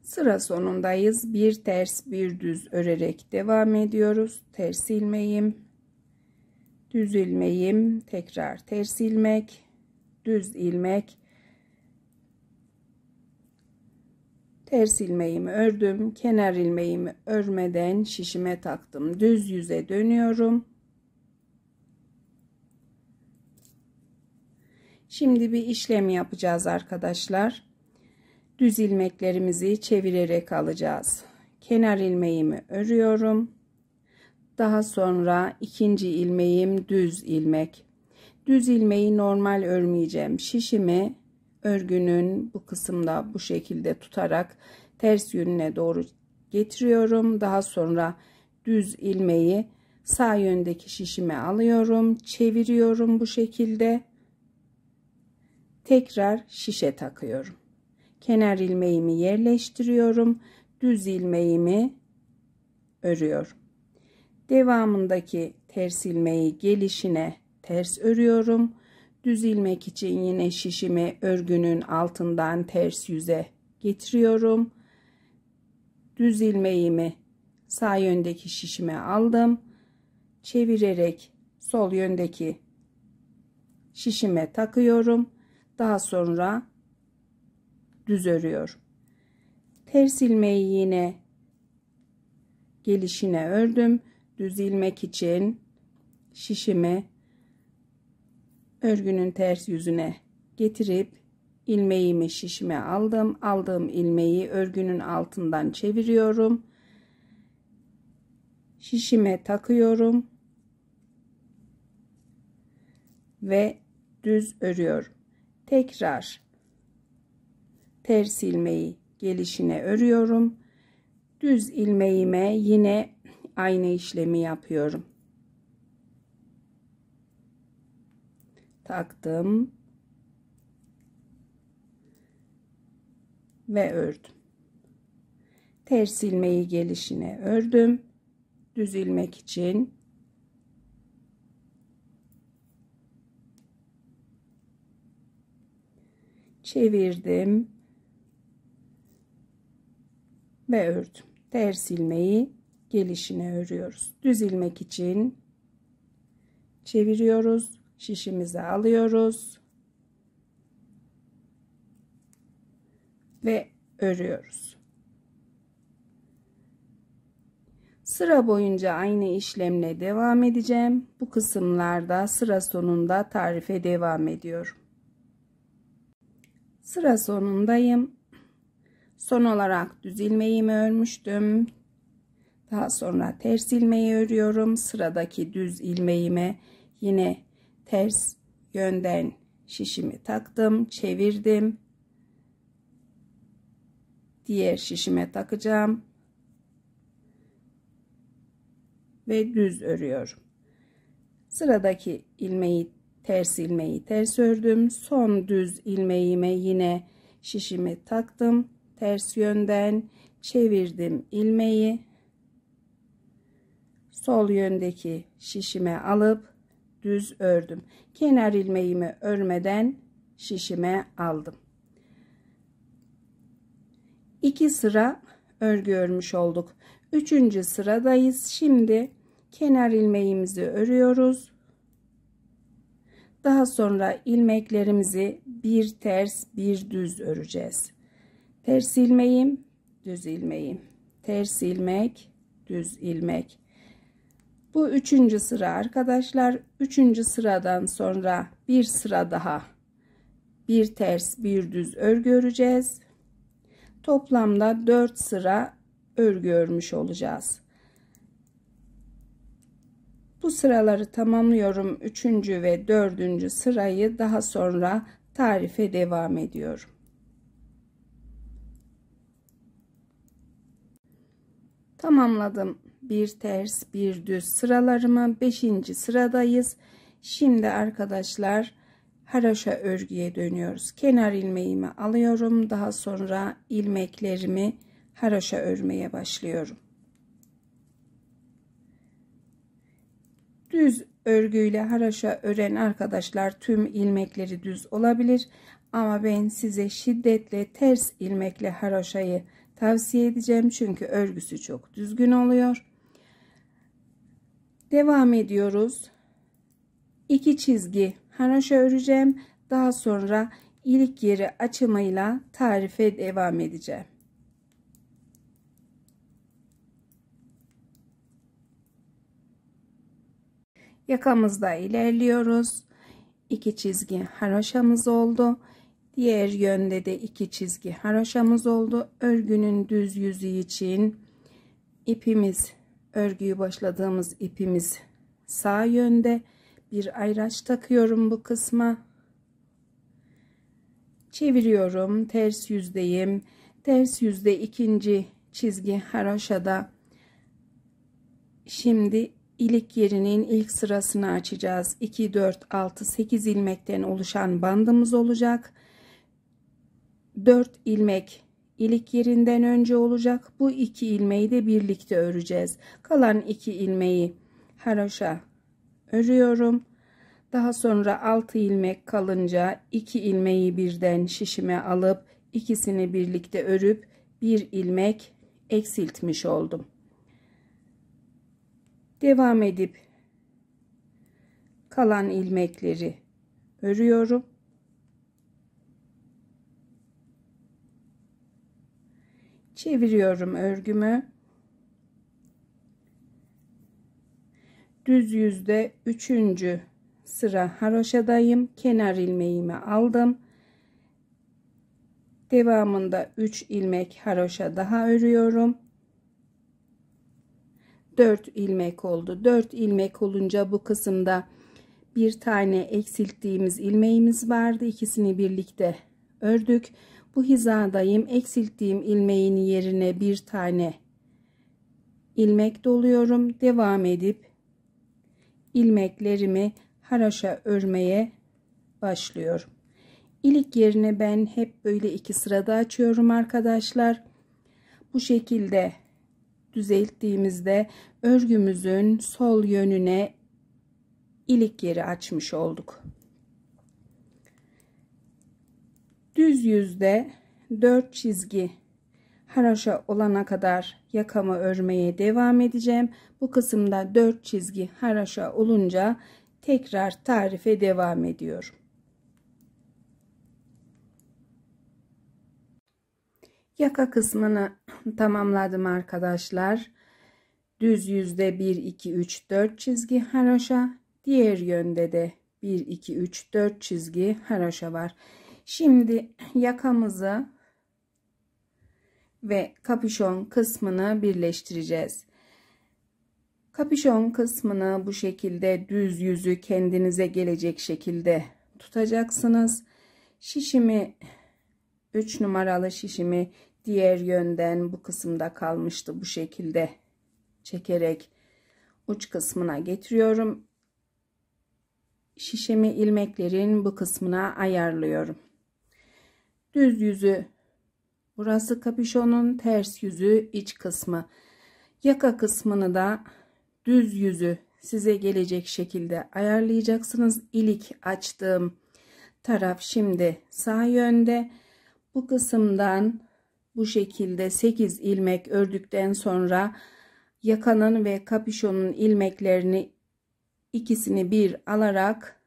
Sıra sonundayız. Bir ters bir düz örerek devam ediyoruz. Ters ilmeğim, düz ilmeğim, tekrar ters ilmek, düz ilmek, ters ilmeğimi ördüm. Kenar ilmeğimi örmeden şişime taktım. Düz yüze dönüyorum. Şimdi bir işlem yapacağız arkadaşlar. Düz ilmeklerimizi çevirerek alacağız. Kenar ilmeğimi örüyorum. Daha sonra ikinci ilmeğim düz ilmek. Düz ilmeği normal örmeyeceğim. Şişimi örgünün bu kısımda bu şekilde tutarak ters yönüne doğru getiriyorum. Daha sonra düz ilmeği sağ yöndeki şişime alıyorum. Çeviriyorum bu şekilde. Tekrar şişe takıyorum. Kenar ilmeğimi yerleştiriyorum. Düz ilmeğimi örüyorum. Devamındaki ters ilmeği gelişine ters örüyorum. Düz ilmek için yine şişimi örgünün altından ters yüze getiriyorum. Düz ilmeğimi sağ yöndeki şişime aldım. Çevirerek sol yöndeki şişime takıyorum. Daha sonra düz örüyorum. Ters ilmeği yine gelişine ördüm. Düz ilmek için şişimi örgünün ters yüzüne getirip ilmeğimi şişime aldım. Aldığım ilmeği örgünün altından çeviriyorum. Şişime takıyorum ve düz örüyorum. Tekrar ters ilmeği gelişine örüyorum. Düz ilmeğime yine aynı işlemi yapıyorum. Taktım ve ördüm. Ters ilmeği gelişine ördüm. Düz ilmek için çevirdim ve ördüm. Ters ilmeği gelişine örüyoruz. Düz ilmek için çeviriyoruz, şişimizi alıyoruz ve örüyoruz. Sıra boyunca aynı işlemle devam edeceğim. Bu kısımlarda sıra sonunda tarife devam ediyorum. Sıra sonundayım. Son olarak düz ilmeğimi örmüştüm. Daha sonra ters ilmeği örüyorum. Sıradaki düz ilmeğime yine ters yönden şişimi taktım, çevirdim. Diğer şişime takacağım ve düz örüyorum. Sıradaki ters ilmeği ters ördüm. Son düz ilmeğime yine şişimi taktım. Ters yönden çevirdim ilmeği. Sol yöndeki şişime alıp düz ördüm. Kenar ilmeğimi örmeden şişime aldım. 2 sıra örgü örmüş olduk. 3. sıradayız. Şimdi kenar ilmeğimizi örüyoruz. Daha sonra ilmeklerimizi bir ters bir düz öreceğiz. Ters ilmeğim, düz ilmeğim, ters ilmek, düz ilmek. Bu 3. sıra arkadaşlar. 3. sıradan sonra bir sıra daha bir ters bir düz örgü öreceğiz. Toplamda 4 sıra örgü örmüş olacağız. Bu sıraları tamamlıyorum. 3. ve 4. sırayı daha sonra tarife devam ediyorum. Tamamladım. Bir ters bir düz sıralarımı. 5. sıradayız. Şimdi arkadaşlar haroşa örgüye dönüyoruz. Kenar ilmeğimi alıyorum. Daha sonra ilmeklerimi haroşa örmeye başlıyorum. Düz örgüyle haroşa ören arkadaşlar tüm ilmekleri düz olabilir. Ama ben size şiddetle ters ilmekle haroşayı tavsiye edeceğim. Çünkü örgüsü çok düzgün oluyor. Devam ediyoruz. 2 çizgi haroşa öreceğim. Daha sonra ilik yeri açımıyla tarife devam edeceğim. Yakamızda ilerliyoruz. 2 çizgi haroşamız oldu. Diğer yönde de 2 çizgi haroşamız oldu. Örgünün düz yüzü için ipimiz, örgüyü başladığımız ipimiz sağ yönde. Bir ayraç takıyorum bu kısma. Çeviriyorum. Ters yüzdeyim. Ters yüzde 2. çizgi haroşada. Şimdi ilik yerinin ilk sırasını açacağız. 2, 4, 6, 8 ilmekten oluşan bandımız olacak. 4 ilmek ilik yerinden önce olacak. Bu 2 ilmeği de birlikte öreceğiz. Kalan 2 ilmeği haroşa örüyorum. Daha sonra 6 ilmek kalınca 2 ilmeği birden şişime alıp ikisini birlikte örüp 1 ilmek eksiltmiş oldum. Devam edip kalan ilmekleri örüyorum. Çeviriyorum örgümü. Düz yüzde 3. sıra haroşadayım. Kenar ilmeğimi aldım. Devamında 3 ilmek haroşa daha örüyorum. 4 ilmek oldu. 4 ilmek olunca bu kısımda bir tane eksilttiğimiz ilmeğimiz vardı. İkisini birlikte ördük. Bu hizadayım. Eksilttiğim ilmeğin yerine bir tane ilmek doluyorum. Devam edip ilmeklerimi haroşa örmeye başlıyorum. İlik yerine ben hep böyle 2 sırada açıyorum arkadaşlar. Bu şekilde düzelttiğimizde örgümüzün sol yönüne ilik yeri açmış olduk. Düz yüzde 4 çizgi haroşa olana kadar yakamı örmeye devam edeceğim. Bu kısımda 4 çizgi haroşa olunca tekrar tarife devam ediyorum. Yaka kısmını tamamladım arkadaşlar. Düz yüzde 1 2 3 4 çizgi haroşa, diğer yönde de 1 2 3 4 çizgi haroşa var. Şimdi yakamızı ve kapüşon kısmını birleştireceğiz. Kapüşon kısmını bu şekilde düz yüzü kendinize gelecek şekilde tutacaksınız. Şişimi 3 numaralı şişimi diğer yönden bu kısımda kalmıştı. Bu şekilde çekerek uç kısmına getiriyorum. Şişimi ilmeklerin bu kısmına ayarlıyorum. Düz yüzü burası kapüşonun, ters yüzü iç kısmı. Yaka kısmını da düz yüzü size gelecek şekilde ayarlayacaksınız. İlik açtığım taraf şimdi sağ yönde. Bu kısımdan bu şekilde 8 ilmek ördükten sonra yakanın ve kapüşonun ilmeklerini ikisini bir alarak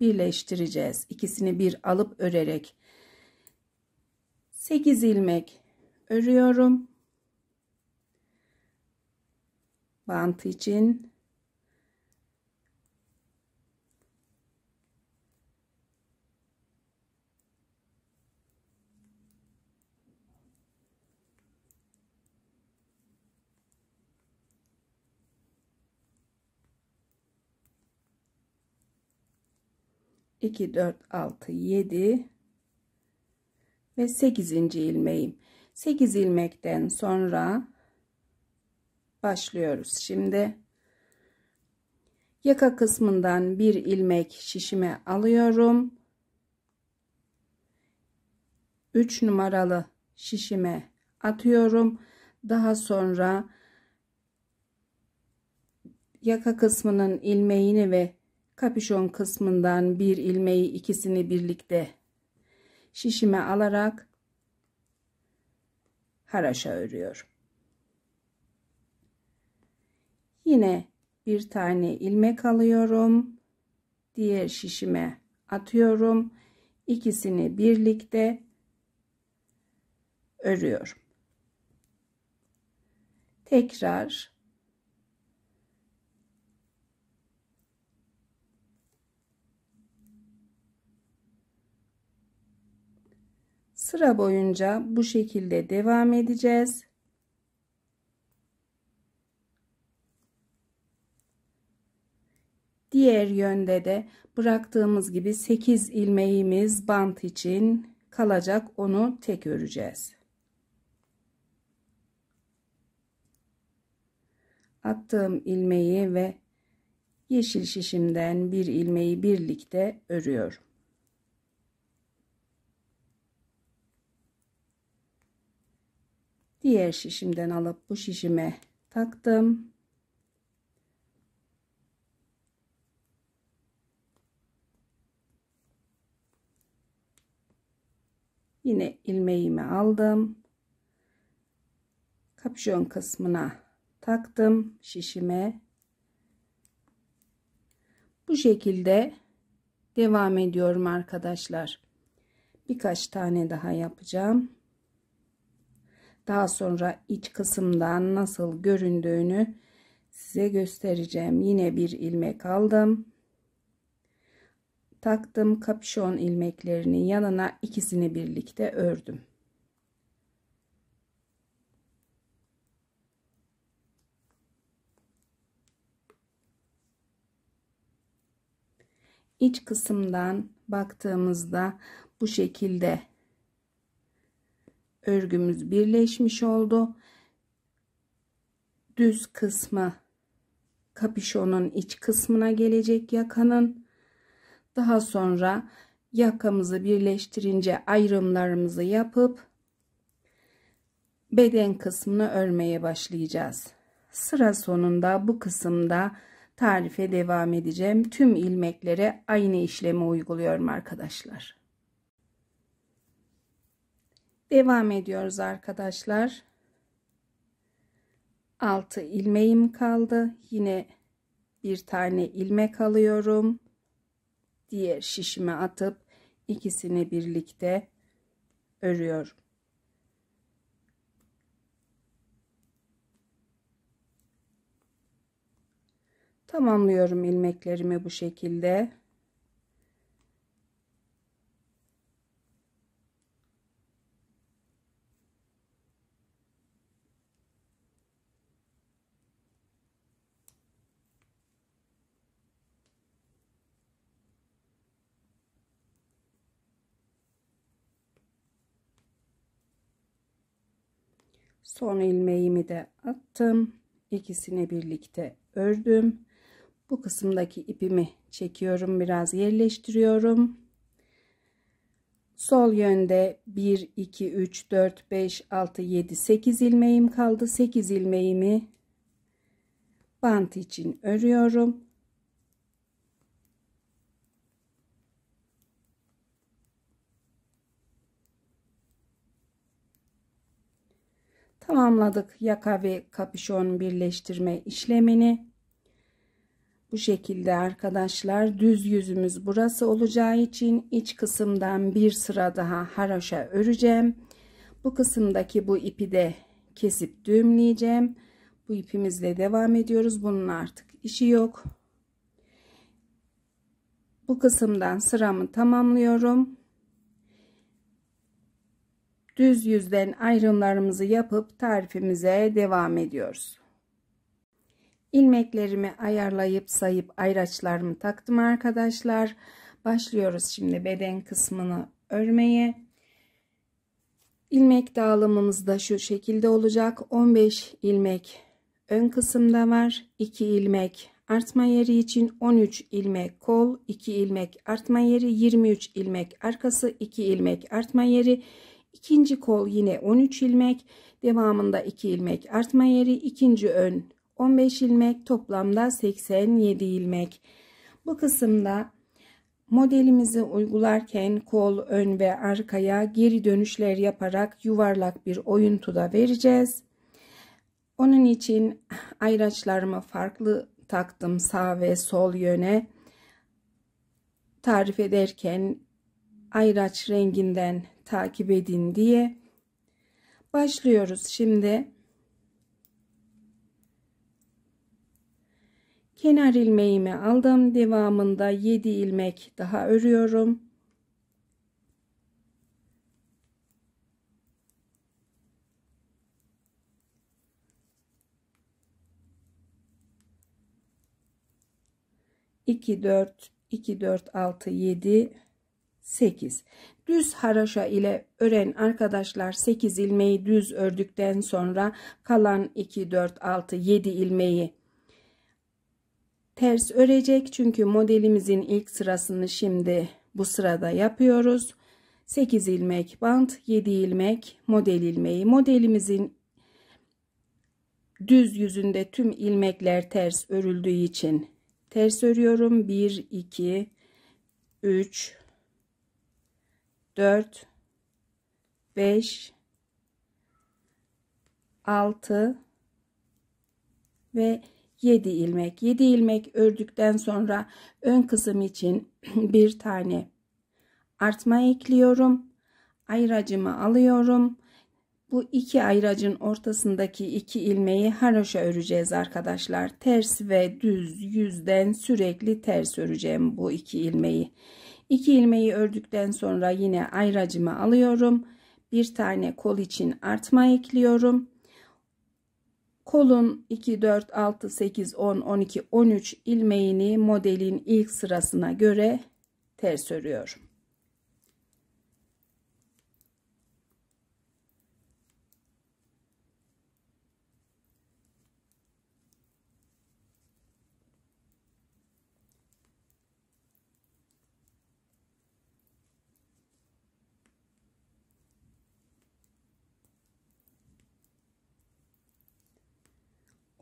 birleştireceğiz. İkisini bir alıp örerek 8 ilmek örüyorum. Bant için. İki, 4, 6, 7 ve 8. ilmeğim. 8 ilmekten sonra başlıyoruz. Şimdi yaka kısmından bir ilmek şişime alıyorum. 3 numaralı şişime atıyorum. Daha sonra yaka kısmının ilmeğini ve kapüşon kısmından bir ilmeği ikisini birlikte şişime alarak haroşa örüyorum. Yine bir tane ilmek alıyorum. Diğer şişime atıyorum. İkisini birlikte örüyorum. Tekrar sıra boyunca bu şekilde devam edeceğiz. Diğer yönde de bıraktığımız gibi 8 ilmeğimiz bant için kalacak. Onu tek öreceğiz. Attığım ilmeği ve yeşil şişimden bir ilmeği birlikte örüyorum. Diğer şişimden alıp bu şişime taktım. Yine ilmeğimi aldım. Kapüşon kısmına taktım şişime. Bu şekilde devam ediyorum arkadaşlar. Birkaç tane daha yapacağım. Daha sonra iç kısımdan nasıl göründüğünü size göstereceğim. Yine bir ilmek aldım. Taktım kapüşon ilmeklerinin yanına, ikisini birlikte ördüm. İç kısımdan baktığımızda bu şekilde örgümüz birleşmiş oldu. Düz kısmı kapüşonun iç kısmına gelecek yakanın. Daha sonra yakamızı birleştirince ayrımlarımızı yapıp beden kısmını örmeye başlayacağız. Sıra sonunda bu kısımda tarife devam edeceğim. Tüm ilmeklere aynı işlemi uyguluyorum arkadaşlar. Devam ediyoruz arkadaşlar. 6 ilmeğim kaldı. Yine bir tane ilmek alıyorum. Diğer şişime atıp ikisini birlikte örüyorum. Tamamlıyorum ilmeklerimi bu şekilde. Son ilmeğimi de attım. İkisini birlikte ördüm. Bu kısımdaki ipimi çekiyorum, biraz yerleştiriyorum. Sol yönde 1 2 3 4 5 6 7 8 ilmeğim kaldı. 8 ilmeğimi bant için örüyorum. Tamamladık yaka ve kapüşon birleştirme işlemini. Bu şekilde arkadaşlar, düz yüzümüz burası olacağı için iç kısımdan bir sıra daha haroşa öreceğim. Bu kısımdaki bu ipi de kesip düğümleyeceğim. Bu ipimizle devam ediyoruz. Bunun artık işi yok. Bu kısımdan sıramı tamamlıyorum. Düz yüzden ayrımlarımızı yapıp tarifimize devam ediyoruz. İlmeklerimi ayarlayıp sayıp ayraçlarımı taktım arkadaşlar. Başlıyoruz şimdi beden kısmını örmeye. İlmek dağılımımız da şu şekilde olacak. 15 ilmek ön kısımda var. 2 ilmek artma yeri için, 13 ilmek kol, 2 ilmek artma yeri, 23 ilmek arkası, 2 ilmek artma yeri. İkinci kol yine 13 ilmek, devamında 2 ilmek artma yeri, ikinci ön 15 ilmek, toplamda 87 ilmek. Bu kısımda modelimizi uygularken kol, ön ve arkaya geri dönüşler yaparak yuvarlak bir oyuntuda vereceğiz. Onun için ayraçlarımı farklı taktım, sağ ve sol yöne. Tarif ederken ayraç renginden takip edin diye. Başlıyoruz şimdi. Kenar ilmeğimi aldım. Devamında 7 ilmek daha örüyorum. İki, 4, 2, 4, 6, 7, 8. Düz haroşa ile ören arkadaşlar 8 ilmeği düz ördükten sonra kalan 2, 4, 6, 7 ilmeği ters örecek. Çünkü modelimizin ilk sırasını şimdi bu sırada yapıyoruz. 8 ilmek bant, 7 ilmek model ilmeği. Modelimizin düz yüzünde tüm ilmekler ters örüldüğü için ters örüyorum. 1, 2, 3, 4, 5, 6 ve 7 ilmek. 7 ilmek ördükten sonra ön kısım için bir tane artma ekliyorum. Ayracımı alıyorum. Bu iki ayracın ortasındaki 2 ilmeği haroşa öreceğiz arkadaşlar. Ters ve düz yüzden sürekli ters öreceğim bu 2 ilmeği. 2 ilmeği ördükten sonra yine ayracımı alıyorum. Bir tane kol için artma ekliyorum. Kolun 2, 4, 6, 8, 10, 12, 13 ilmeğini modelin ilk sırasına göre ters örüyorum.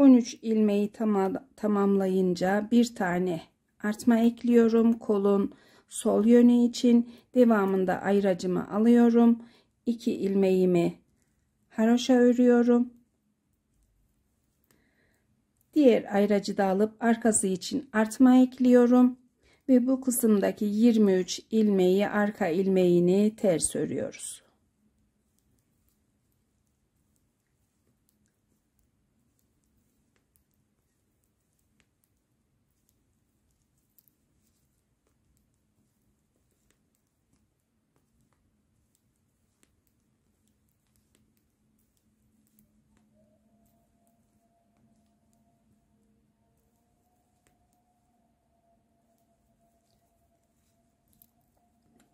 ...13 ilmeği tamamlayınca bir tane artma ekliyorum kolun sol yönü için. Devamında ayracımı alıyorum. 2 ilmeğimi haroşa örüyorum. Diğer ayracı da alıp arkası için artma ekliyorum ve bu kısımdaki 23 ilmeği, arka ilmeğini ters örüyoruz.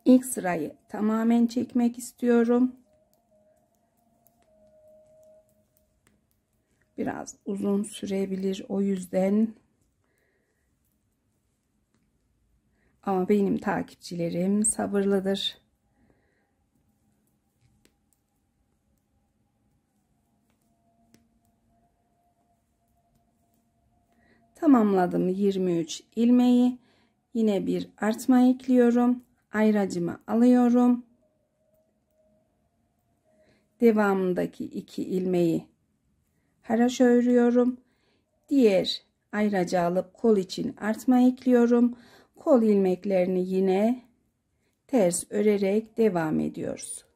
İlk sırayı tamamen çekmek istiyorum. Biraz uzun sürebilir o yüzden. Ama benim takipçilerim sabırlıdır. Tamamladım 23 ilmeği. Yine bir artma ekliyorum. Ayracımı alıyorum. Devamındaki 2 ilmeği haroşa örüyorum. Diğer ayracı alıp kol için artma ekliyorum. Kol ilmeklerini yine ters örerek devam ediyoruz.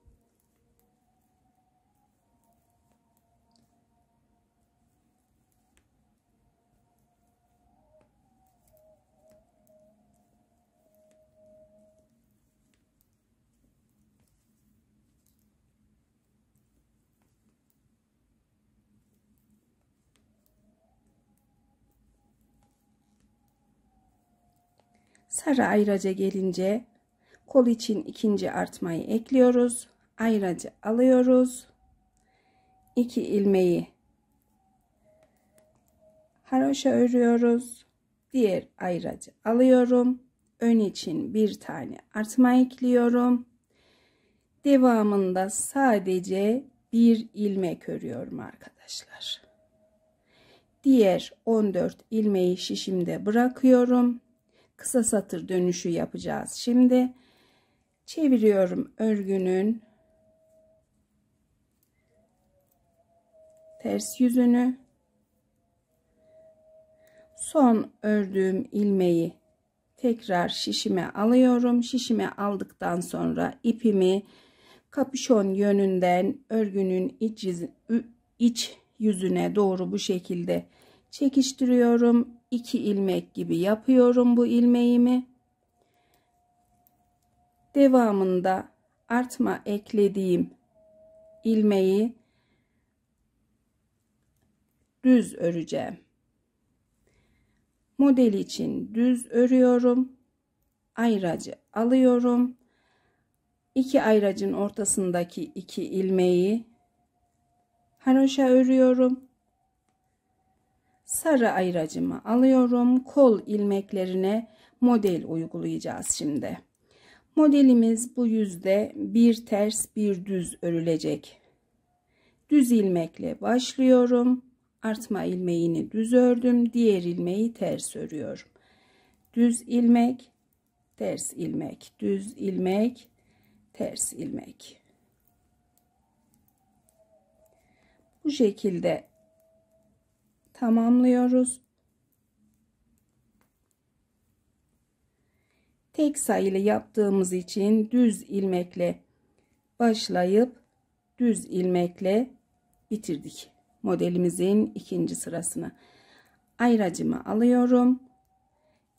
Sarı ayraca gelince kol için ikinci artmayı ekliyoruz. Ayracı alıyoruz. 2 ilmeği haroşa örüyoruz. Diğer ayracı alıyorum. Ön için bir tane artma ekliyorum. Devamında sadece bir ilmek örüyorum arkadaşlar. Diğer 14 ilmeği şişimde bırakıyorum. Kısa satır dönüşü yapacağız. Şimdi çeviriyorum örgünün ters yüzünü. Son ördüğüm ilmeği tekrar şişime alıyorum. Şişime aldıktan sonra ipimi kapüşon yönünden örgünün iç yüzüne doğru bu şekilde çekiştiriyorum. 2 ilmek gibi yapıyorum bu ilmeğimi. Devamında artma eklediğim ilmeği düz öreceğim. Model için düz örüyorum. Ayracı alıyorum. 2 ayracın ortasındaki 2 ilmeği haroşa örüyorum. Sarı ayracımı alıyorum. Kol ilmeklerine model uygulayacağız şimdi. Modelimiz bu yüzde bir ters bir düz örülecek. Düz ilmekle başlıyorum. Artma ilmeğini düz ördüm. Diğer ilmeği ters örüyorum. Düz ilmek, ters ilmek, düz ilmek, ters ilmek. Bu şekilde tamamlıyoruz. Tek sayılı yaptığımız için düz ilmekle başlayıp düz ilmekle bitirdik modelimizin ikinci sırasını. Ayracımı alıyorum.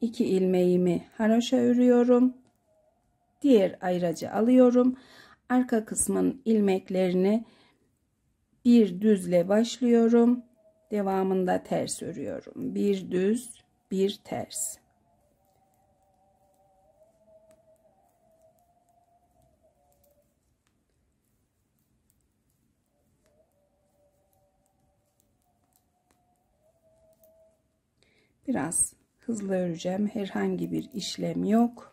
2 ilmeğimi haroşa örüyorum. Diğer ayracı alıyorum. Arka kısmın ilmeklerini bir düzle başlıyorum. Devamında ters örüyorum. Bir düz, bir ters. Biraz hızlı öreceğim. Herhangi bir işlem yok.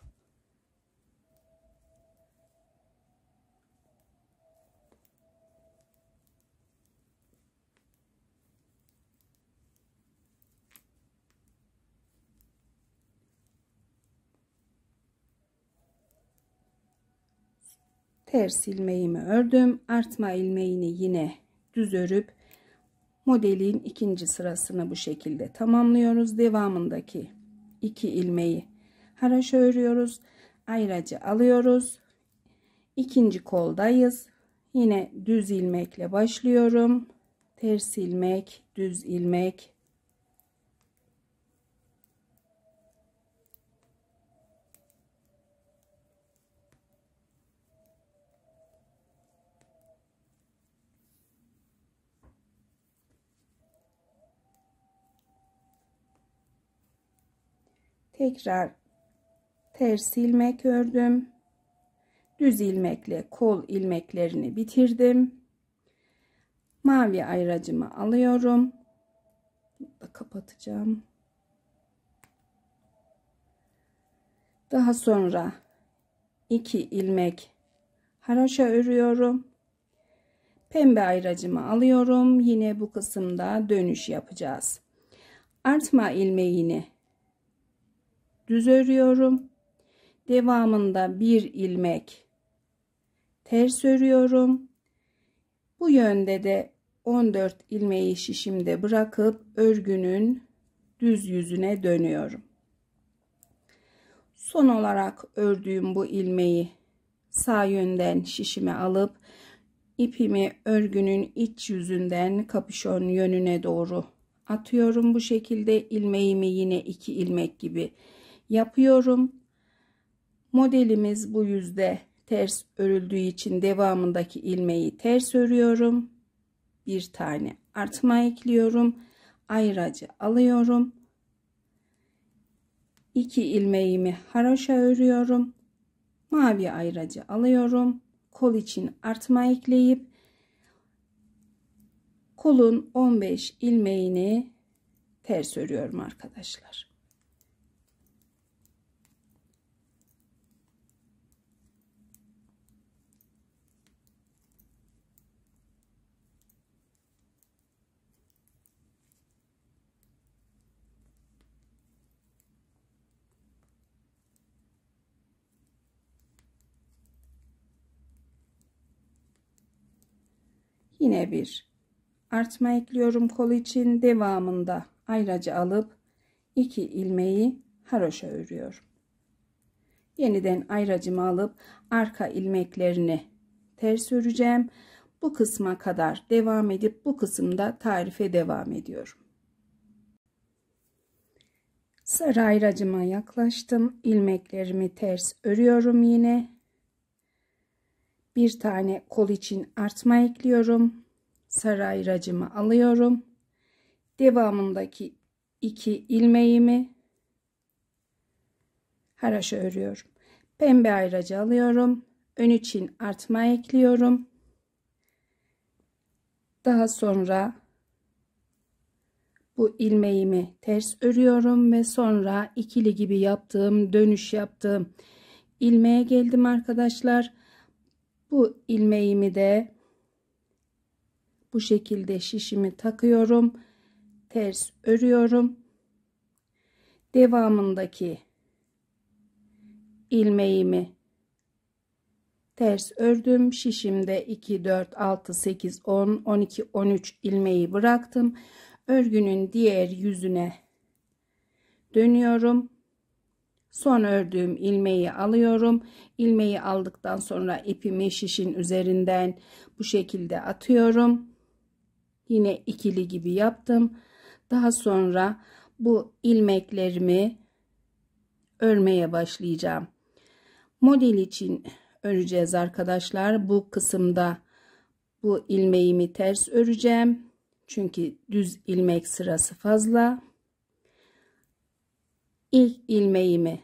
Ters ilmeğimi ördüm. Artma ilmeğini yine düz örüp modelin ikinci sırasını bu şekilde tamamlıyoruz. Devamındaki 2 ilmeği haroşa örüyoruz. Ayracı alıyoruz. İkinci koldayız. Yine düz ilmekle başlıyorum. Ters ilmek, düz ilmek. Tekrar ters ilmek ördüm. Düz ilmekle kol ilmeklerini bitirdim. Mavi ayracımı alıyorum. Bunu da kapatacağım. Daha sonra 2 ilmek haroşa örüyorum. Pembe ayracımı alıyorum. Yine bu kısımda dönüş yapacağız. Artma ilmeğini düz örüyorum. Devamında 1 ilmek ters örüyorum. Bu yönde de 14 ilmeği şişimde bırakıp örgünün düz yüzüne dönüyorum. Son olarak ördüğüm bu ilmeği sağ yönden şişime alıp ipimi örgünün iç yüzünden kapüşon yönüne doğru atıyorum. Bu şekilde ilmeğimi yine 2 ilmek gibi yapıyorum. Modelimiz bu yüzde ters örüldüğü için devamındaki ilmeği ters örüyorum. Bir tane artma ekliyorum. Ayracı alıyorum. 2 ilmeğimi haroşa örüyorum. Mavi ayracı alıyorum. Kol için artma ekleyip kolun 15 ilmeğini ters örüyorum arkadaşlar. Yine bir artma ekliyorum kol için. Devamında ayracı alıp 2 ilmeği haroşa örüyorum. Yeniden ayracımı alıp arka ilmeklerini ters öreceğim. Bu kısma kadar devam edip bu kısımda tarife devam ediyorum. Sarı ayracıma yaklaştım. İlmeklerimi ters örüyorum yine. Bir tane kol için artma ekliyorum. Sarı ayracımı alıyorum. Devamındaki 2 ilmeğimi haroşa örüyorum. Pembe ayracı alıyorum. Ön için artma ekliyorum. Daha sonra bu ilmeğimi ters örüyorum ve sonra ikili gibi yaptığım, dönüş yaptığım ilmeğe geldim arkadaşlar. Bu ilmeğimi de bu şekilde şişimi takıyorum. Ters örüyorum. Devamındaki ilmeğimi ters ördüm. Şişimde 2, 4, 6, 8, 10, 12, 13 ilmeği bıraktım. Örgünün diğer yüzüne dönüyorum. Son ördüğüm ilmeği alıyorum. İlmeği aldıktan sonra ipimi şişin üzerinden bu şekilde atıyorum. Yine ikili gibi yaptım. Daha sonra bu ilmeklerimi örmeye başlayacağım. Model için öreceğiz arkadaşlar. Bu kısımda bu ilmeğimi ters öreceğim. Çünkü düz ilmek sırası fazla. İlk ilmeğimi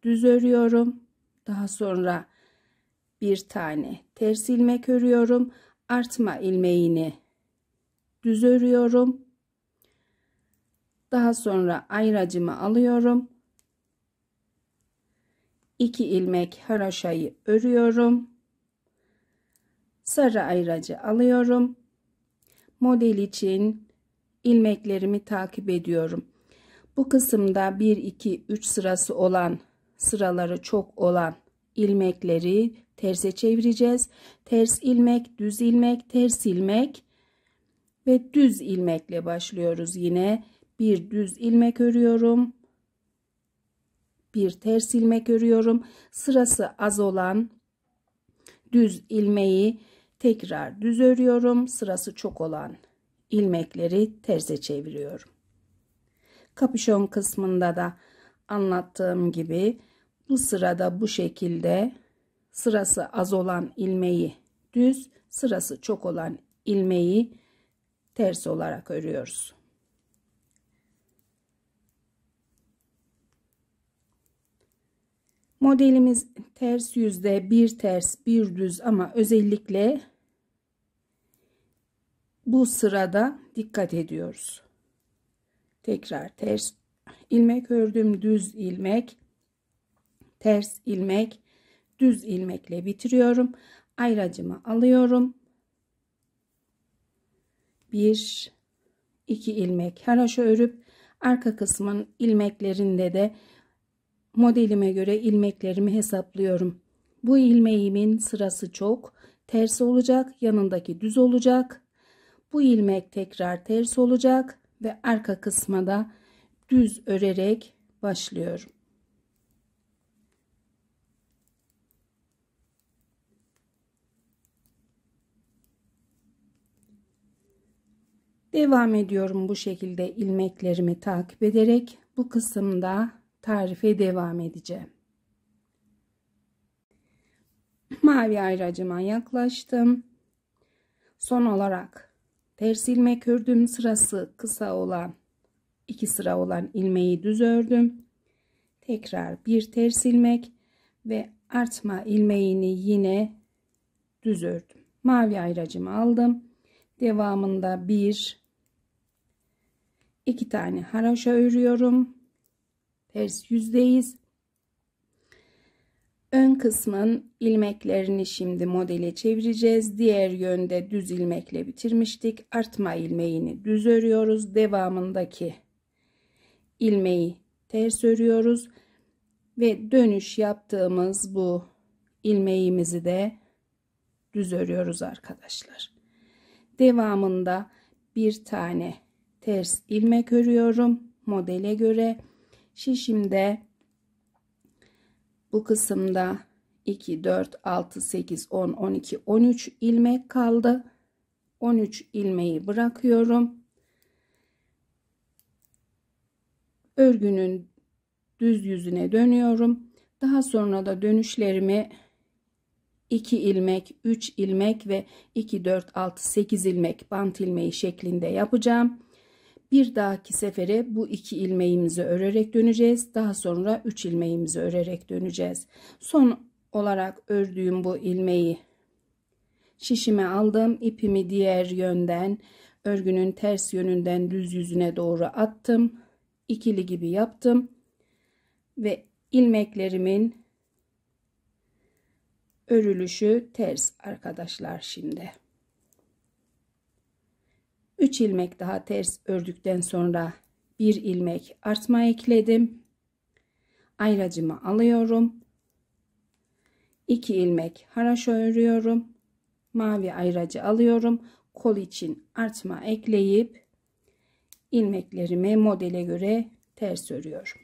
düz örüyorum. Daha sonra bir tane ters ilmek örüyorum. Artma ilmeğini düz örüyorum. Daha sonra ayracımı alıyorum. 2 ilmek haroşayı örüyorum. Sarı ayracı alıyorum. Model için ilmeklerimi takip ediyorum. Bu kısımda 1, 2, 3 sırası olan, sıraları çok olan ilmekleri terse çevireceğiz. Ters ilmek, düz ilmek, ters ilmek ve düz ilmekle başlıyoruz. Yine bir düz ilmek örüyorum. Bir ters ilmek örüyorum. Sırası az olan düz ilmeği tekrar düz örüyorum. Sırası çok olan ilmekleri terse çeviriyorum. Kapüşon kısmında da anlattığım gibi bu sırada bu şekilde sırası az olan ilmeği düz, sırası çok olan ilmeği ters olarak örüyoruz. Modelimiz ters yüzde, bir ters bir düz ama özellikle bu sırada dikkat ediyoruz. Tekrar ters ilmek ördüm, düz ilmek, ters ilmek, düz ilmekle bitiriyorum. Ayracımı alıyorum. 1 2 ilmek haroşa örüp arka kısmın ilmeklerinde de modelime göre ilmeklerimi hesaplıyorum. Bu ilmeğimin sırası çok, ters olacak, yanındaki düz olacak. Bu ilmek tekrar ters olacak ve arka kısma da düz örerek başlıyorum. Devam ediyorum bu şekilde ilmeklerimi takip ederek bu kısımda tarife devam edeceğim. Mavi ayracıma yaklaştım. Son olarak ters ilmek ördüm. Sırası kısa olan 2 sıra olan ilmeği düz ördüm. Tekrar bir ters ilmek ve artma ilmeğini yine düz ördüm. Mavi ayracımı aldım. Devamında 2 tane haroşa örüyorum. Ters yüzdeyiz. Ön kısmın ilmeklerini şimdi modele çevireceğiz. Diğer yönde düz ilmekle bitirmiştik. Artma ilmeğini düz örüyoruz. Devamındaki ilmeği ters örüyoruz ve dönüş yaptığımız bu ilmeğimizi de düz örüyoruz arkadaşlar. Devamında bir tane ters ilmek örüyorum modele göre. Şişimde bu kısımda 2 4 6 8 10 12 13 ilmek kaldı. 13 ilmeği bırakıyorum. Örgünün düz yüzüne dönüyorum. Daha sonra da dönüşlerimi 2 ilmek, 3 ilmek ve 2 4 6 8 ilmek bant ilmeği şeklinde yapacağım. Bir dahaki sefere bu 2 ilmeğimizi örerek döneceğiz. Daha sonra 3 ilmeğimizi örerek döneceğiz. Son olarak ördüğüm bu ilmeği şişime aldım. İpimi diğer yönden, örgünün ters yönünden düz yüzüne doğru attım. İkili gibi yaptım. Ve ilmeklerimin örülüşü ters arkadaşlar şimdi. 3 ilmek daha ters ördükten sonra bir ilmek artma ekledim. Ayracımı alıyorum. 2 ilmek haroşa örüyorum. Mavi ayracı alıyorum. Kol için artma ekleyip ilmeklerimi modele göre ters örüyorum.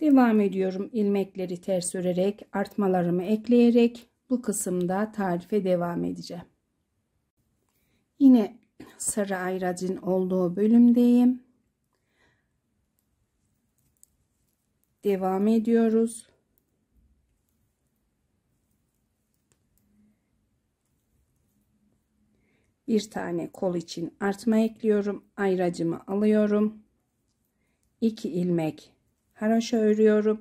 Devam ediyorum ilmekleri ters örerek artmalarımı ekleyerek bu kısımda tarife devam edeceğim. Yine sarı ayracın olduğu bölümdeyim. Devam ediyoruz. Bir tane kol için artma ekliyorum. Ayracımı alıyorum. 2 ilmek haroşa örüyorum.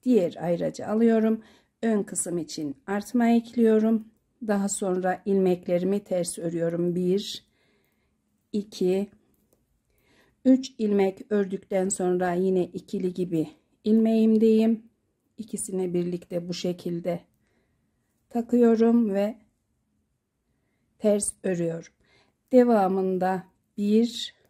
Diğer ayracı alıyorum. Ön kısım için artma ekliyorum. Daha sonra ilmeklerimi ters örüyorum. 1 2 3 ilmek ördükten sonra yine ikili gibi ilmeğimdeyim. İkisini birlikte bu şekilde takıyorum ve ters örüyorum. Devamında 1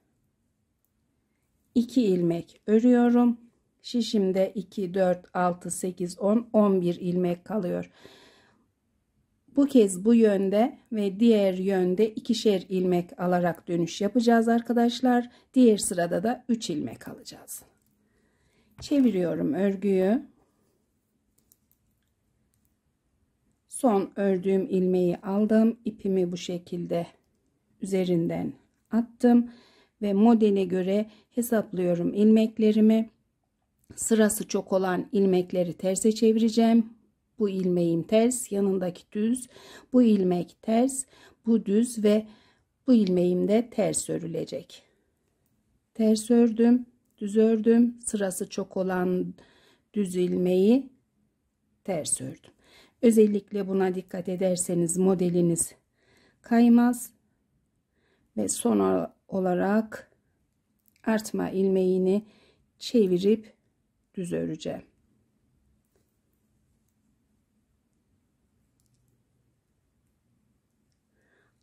2 ilmek örüyorum. Şişimde 2, 4, 6, 8, 10, 11 ilmek kalıyor. Bu kez bu yönde ve diğer yönde ikişer ilmek alarak dönüş yapacağız arkadaşlar. Diğer sırada da 3 ilmek alacağız. Çeviriyorum örgüyü. Son ördüğüm ilmeği aldım. İpimi bu şekilde üzerinden attım ve modele göre hesaplıyorum ilmeklerimi. Sırası çok olan ilmekleri terse çevireceğim. Bu ilmeğim ters, yanındaki düz, bu ilmek ters, bu düz ve bu ilmeğim de ters örülecek. Ters ördüm, düz ördüm. Sırası çok olan düz ilmeği ters ördüm. Özellikle buna dikkat ederseniz modeliniz kaymaz. Ve son olarak artma ilmeğini çevirip düz öreceğim.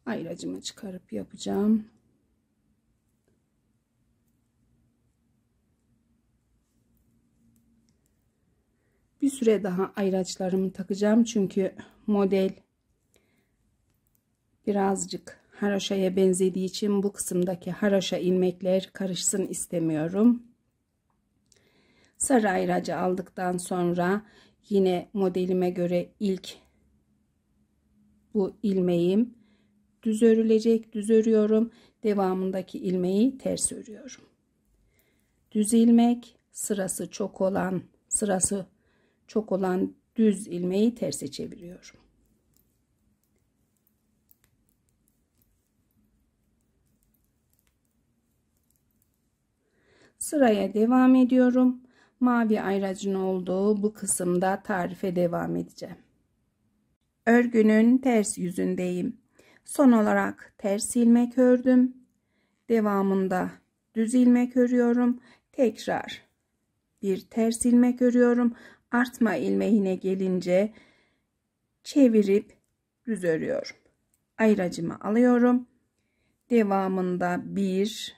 Ayracımı çıkarıp yapacağım. Bir süre daha ayraçlarımı takacağım çünkü model birazcık haroşaya benzediği için bu kısımdaki haroşa ilmekler karışsın istemiyorum. Sarı ayracı aldıktan sonra yine modelime göre ilk bu ilmeğim düz örülecek. Düz örüyorum. Devamındaki ilmeği ters örüyorum. Düz ilmek, sırası çok olan düz ilmeği terse çeviriyorum. Sıraya devam ediyorum. Mavi ayracın olduğu bu kısımda tarife devam edeceğim. Örgünün ters yüzündeyim. Son olarak ters ilmek ördüm. Devamında düz ilmek örüyorum. Tekrar bir ters ilmek örüyorum. Artma ilmeğine gelince çevirip düz örüyorum. Ayracımı alıyorum. Devamında 1,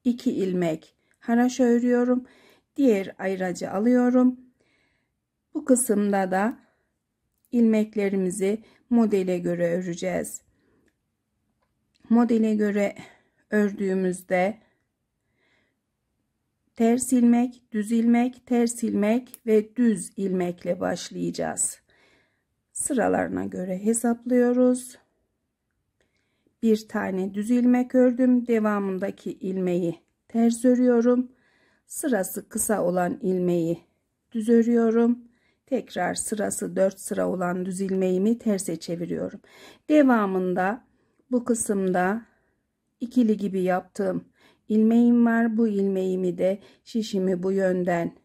2 ilmek haroşa örüyorum. Diğer ayracı alıyorum. Bu kısımda da ilmeklerimizi modele göre öreceğiz. Modele göre ördüğümüzde ters ilmek, düz ilmek, ters ilmek ve düz ilmekle başlayacağız. Sıralarına göre hesaplıyoruz. Bir tane düz ilmek ördüm. Devamındaki ilmeği ters örüyorum. Sırası kısa olan ilmeği düz örüyorum. Tekrar sırası 4 sıra olan düz ilmeğimi terse çeviriyorum. Devamında bu kısımda ikili gibi yaptığım ilmeğim var. Bu ilmeğimi de şişimi bu yönden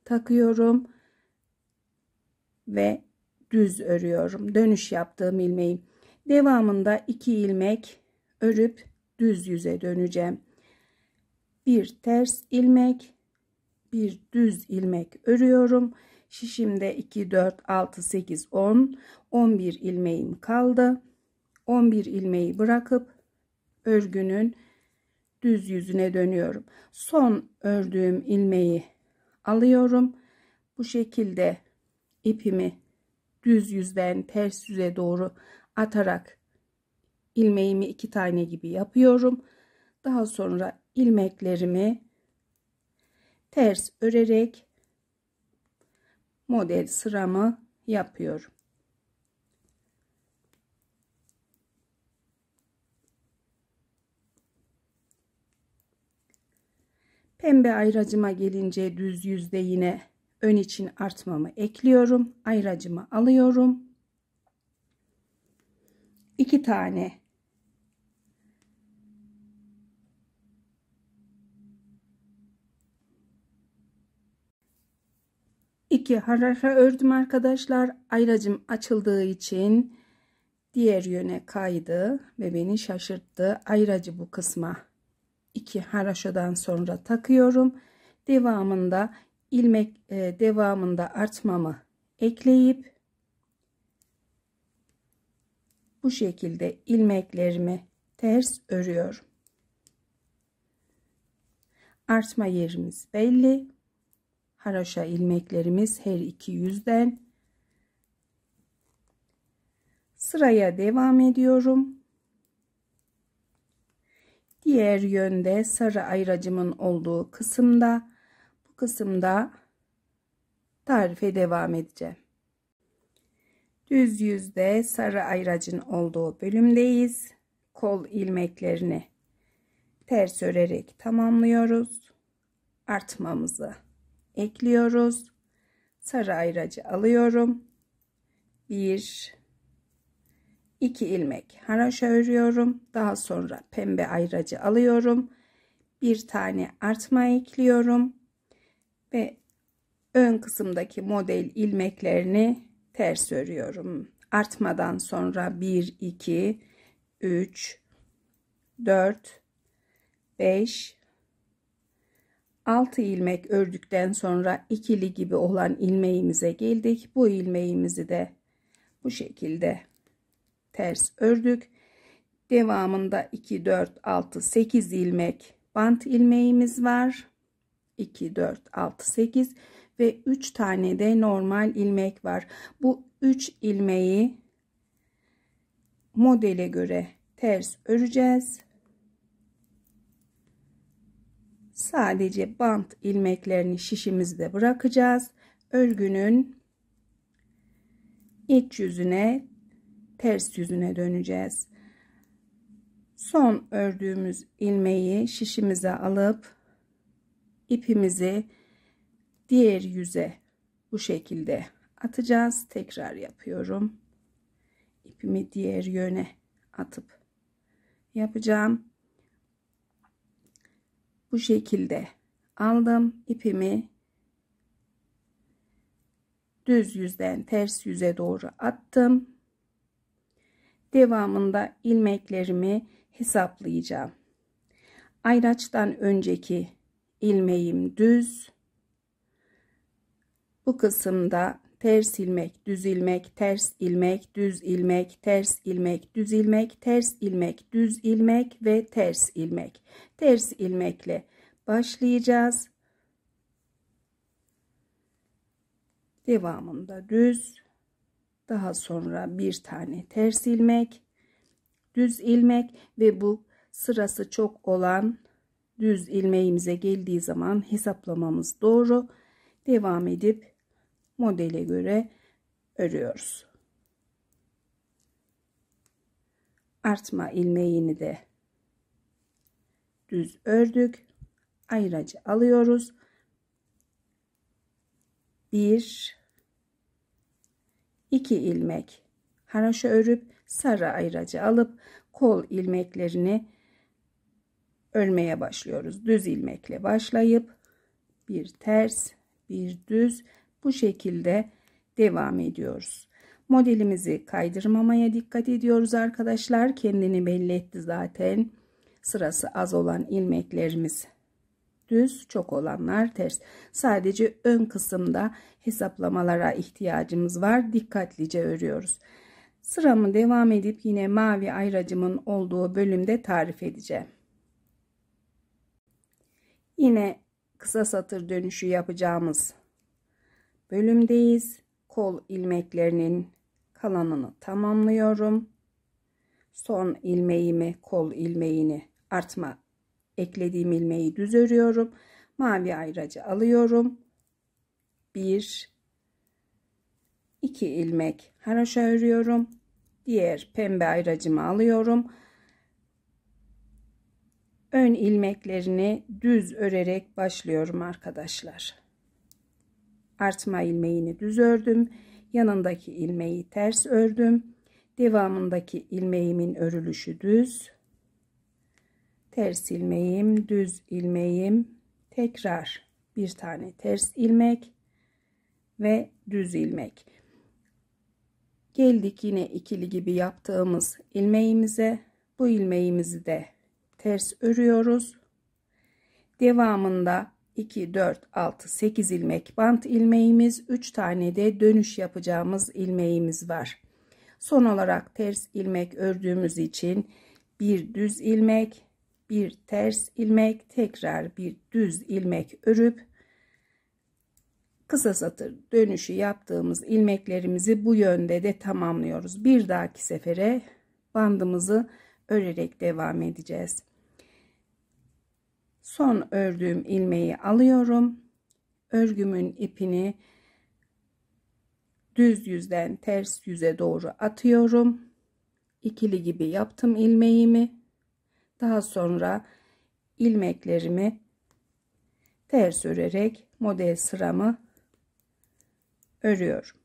takıyorum ve düz örüyorum. Dönüş yaptığım ilmeğim. Devamında 2 ilmek örüp düz yüze döneceğim. Bir ters ilmek, bir düz ilmek örüyorum. Şişimde 2, 4, 6, 8, 10, 11 ilmeğim kaldı. 11 ilmeği bırakıp örgünün düz yüzüne dönüyorum. Son ördüğüm ilmeği alıyorum. Bu şekilde ipimi düz yüzden ters yüze doğru atarak ilmeğimi 2 tane gibi yapıyorum. Daha sonra ilmeklerimi ters örerek model sıramı yapıyorum. Pembe ayracıma gelince düz yüzde yine ön için artmamı ekliyorum. Ayracımı alıyorum. 2 tane haroşa ördüm arkadaşlar. Ayracım açıldığı için diğer yöne kaydı ve beni şaşırttı. Ayracı bu kısma 2 haroşadan sonra takıyorum. Devamında artmamı ekleyip bu şekilde ilmeklerimi ters örüyorum. Artma yerimiz belli. Haroşa ilmeklerimiz her iki yüzden. Sıraya devam ediyorum. Diğer yönde sarı ayracımın olduğu kısımda, bu kısımda tarife devam edeceğim. Düz yüzde sarı ayracın olduğu bölümdeyiz. Kol ilmeklerini ters örerek tamamlıyoruz. Artmamızı ekliyoruz. Sarı ayracı alıyorum. 1 2 ilmek haroşa örüyorum. Daha sonra pembe ayracı alıyorum. Bir tane artma ekliyorum ve ön kısımdaki model ilmeklerini ters örüyorum. Artmadan sonra 1 2 3 4 5 6 ilmek ördükten sonra ikili gibi olan ilmeğimize geldik. Bu ilmeğimizi de bu şekilde ters ördük. Devamında 2 4 6 8 ilmek bant ilmeğimiz var. 2 4 6 8 ve 3 tane de normal ilmek var. Bu 3 ilmeği modele göre ters öreceğiz. Sadece bant ilmeklerini şişimizde bırakacağız. Örgünün iç yüzüne, ters yüzüne döneceğiz. Son ördüğümüz ilmeği şişimize alıp ipimizi diğer yüze bu şekilde atacağız. Tekrar yapıyorum. İpimi diğer yöne atıp yapacağım. Bu şekilde aldım ipimi, düz yüzden ters yüze doğru attım. Devamında ilmeklerimi hesaplayacağım. Ayraçtan önceki ilmeğim düz. Bu kısımda ters ilmek, düz ilmek, ters ilmek, düz ilmek, ters ilmek, düz ilmek, ters ilmek, düz ilmek ve ters ilmek. Ters ilmekle başlayacağız. Devamında düz, daha sonra bir tane ters ilmek, düz ilmek ve bu sırası çok olan düz ilmeğimize geldiği zaman hesaplamamız doğru. Devam edip modele göre örüyoruz. Artma ilmeğini de düz ördük. Ayracı alıyoruz. 1 2 ilmek haroşa örüp sarı ayracı alıp kol ilmeklerini örmeye başlıyoruz. Düz ilmekle başlayıp bir ters, bir düz, bu şekilde devam ediyoruz. Modelimizi kaydırmamaya dikkat ediyoruz arkadaşlar. Kendini belli etti zaten. Sırası az olan ilmeklerimiz düz, çok olanlar ters. Sadece ön kısımda hesaplamalara ihtiyacımız var. Dikkatlice örüyoruz. Sıramı devam edip yine mavi ayracımın olduğu bölümde tarif edeceğim. Yine kısa satır dönüşü yapacağımız bölümdeyiz. Kol ilmeklerinin kalanını tamamlıyorum. Son ilmeğimi, kol ilmeğini, artma eklediğim ilmeği düz örüyorum. Mavi ayracı alıyorum. 1 2 ilmek haroşa örüyorum. Diğer pembe ayracımı alıyorum. Ön ilmeklerini düz örerek başlıyorum arkadaşlar. Artma ilmeğini düz ördüm. Yanındaki ilmeği ters ördüm. Devamındaki ilmeğimin örülüşü düz. Ters ilmeğim, düz ilmeğim, tekrar bir tane ters ilmek ve düz ilmek. Geldik yine ikili gibi yaptığımız ilmeğimize. Bu ilmeğimizi de ters örüyoruz. Devamında 2 4 6 8 ilmek bant ilmeğimiz, 3 tane de dönüş yapacağımız ilmeğimiz var. Son olarak ters ilmek ördüğümüz için bir düz ilmek, bir ters ilmek, tekrar bir düz ilmek örüp kısa satır dönüşü yaptığımız ilmeklerimizi bu yönde de tamamlıyoruz. Bir dahaki sefere bandımızı örerek devam edeceğiz. Son ördüğüm ilmeği alıyorum. Örgümün ipini düz yüzden ters yüze doğru atıyorum. İkili gibi yaptım ilmeğimi. Daha sonra ilmeklerimi ters örerek model sıramı örüyorum.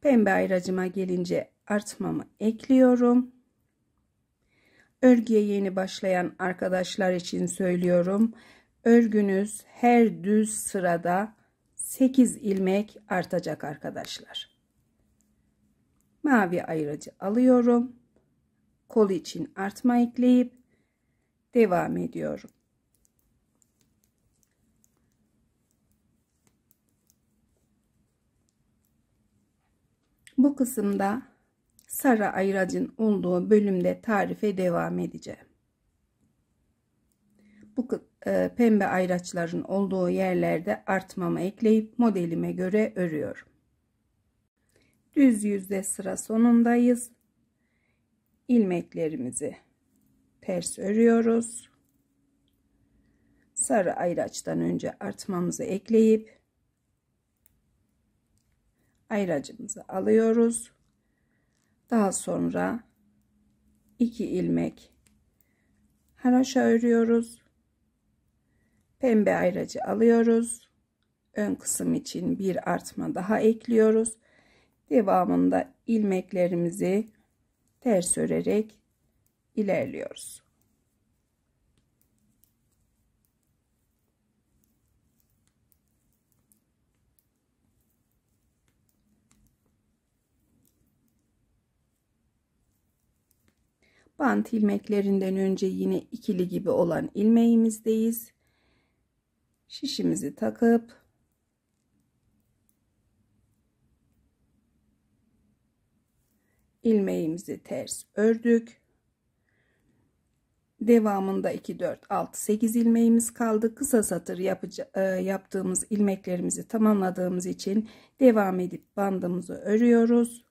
Pembe ayracıma gelince artmamı ekliyorum. Örgüye yeni başlayan arkadaşlar için söylüyorum. Örgünüz her düz sırada 8 ilmek artacak arkadaşlar. Mavi ayracı alıyorum. Kol için artma ekleyip devam ediyorum. Bu kısımda sarı ayracın olduğu bölümde tarife devam edeceğim. Bu pembe ayraçların olduğu yerlerde artmamı ekleyip modelime göre örüyorum. Düz yüzde sıra sonundayız. İlmeklerimizi ters örüyoruz. Sarı ayraçtan önce artmamızı ekleyip ayracımızı alıyoruz. Daha sonra 2 ilmek haroşa örüyoruz. Pembe ayracı alıyoruz. Ön kısım için bir artma daha ekliyoruz. Devamında ilmeklerimizi ters örerek ilerliyoruz. Bant ilmeklerinden önce yine ikili gibi olan ilmeğimizdeyiz. Şişimizi takıp ilmeğimizi ters ördük. Devamında 2 4 6 8 ilmeğimiz kaldı. Kısa satır yaptığımız ilmeklerimizi tamamladığımız için devam edip bandımızı örüyoruz.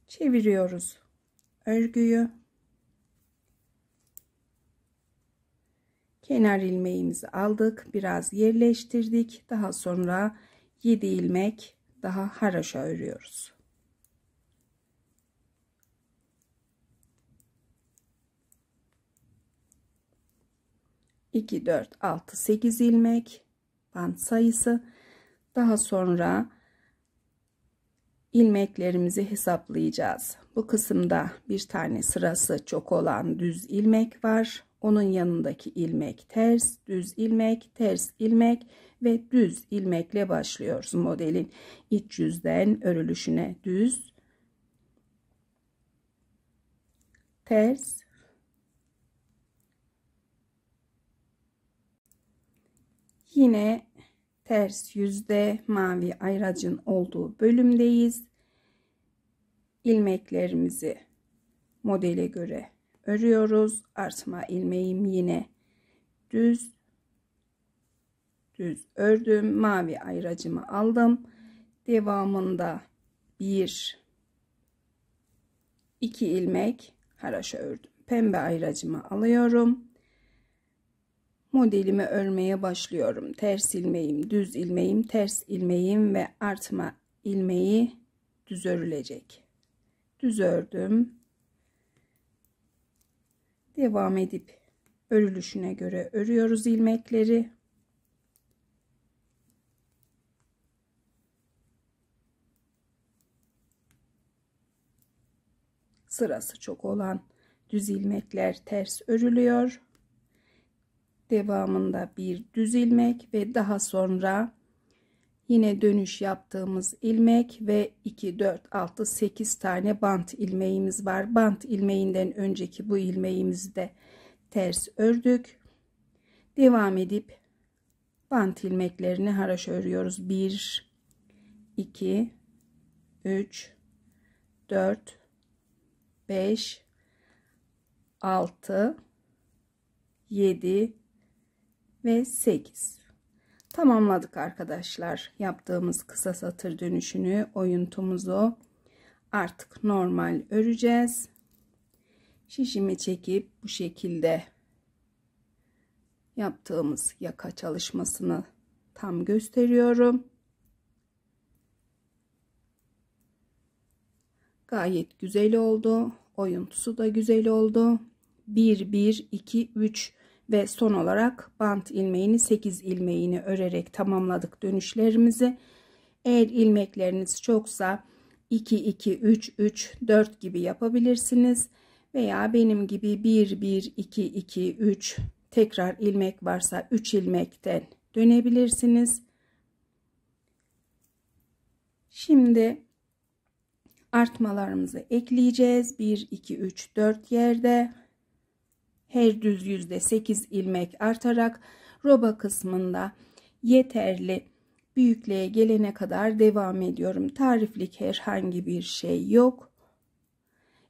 Çeviriyoruz örgüyü. Kenar ilmeğimizi aldık, biraz yerleştirdik. Daha sonra 7 ilmek daha haroşa örüyoruz. İki 4 6 8 ilmek bant sayısı. Daha sonra ilmeklerimizi hesaplayacağız. Bu kısımda bir tane sırası çok olan düz ilmek var. Onun yanındaki ilmek ters, düz ilmek, ters ilmek ve düz ilmekle başlıyoruz modelin iç yüzden örülüşüne. Düz, ters, yine ters yüzde mavi ayracın olduğu bölümdeyiz. İlmeklerimizi modele göre örüyoruz. Artma ilmeğim yine düz ördüm. Mavi ayracımı aldım. Devamında 1 2 ilmek haroşa ördüm. Pembe ayracımı alıyorum. Modelimi örmeye başlıyorum. Ters ilmeğim, düz ilmeğim, ters ilmeğim ve artma ilmeği düz örülecek. Düz ördüm. Devam edip örülüşüne göre örüyoruz ilmekleri. Sırası çok olan düz ilmekler ters örülüyor. Devamında bir düz ilmek ve daha sonra Yine dönüş yaptığımız ilmek ve 2 4 6 8 tane bant ilmeğimiz var. Bant ilmeğinden önceki bu ilmeğimizi de ters ördük. Devam edip bant ilmeklerini haroşa örüyoruz. 1 2 3 4 5 6 7 ve 8. Tamamladık arkadaşlar yaptığımız kısa satır dönüşünü, oyuntumuzu. Artık normal öreceğiz. Şişimi çekip bu şekilde yaptığımız yaka çalışmasını tam gösteriyorum. Gayet güzel oldu. Oyuntusu da güzel oldu. 1 1 2 3 ve son olarak bant ilmeğini 8 ilmeğini örerek tamamladık dönüşlerimizi. Eğer ilmekleriniz çoksa 2 2 3 3 4 gibi yapabilirsiniz veya benim gibi 1 1 2 2 3 tekrar ilmek varsa 3 ilmekten dönebilirsiniz. Şimdi artmalarımızı ekleyeceğiz. 1 2 3 4 yerde her düz yüzde 8 ilmek artarak roba kısmında yeterli büyüklüğe gelene kadar devam ediyorum. Tariflik herhangi bir şey yok.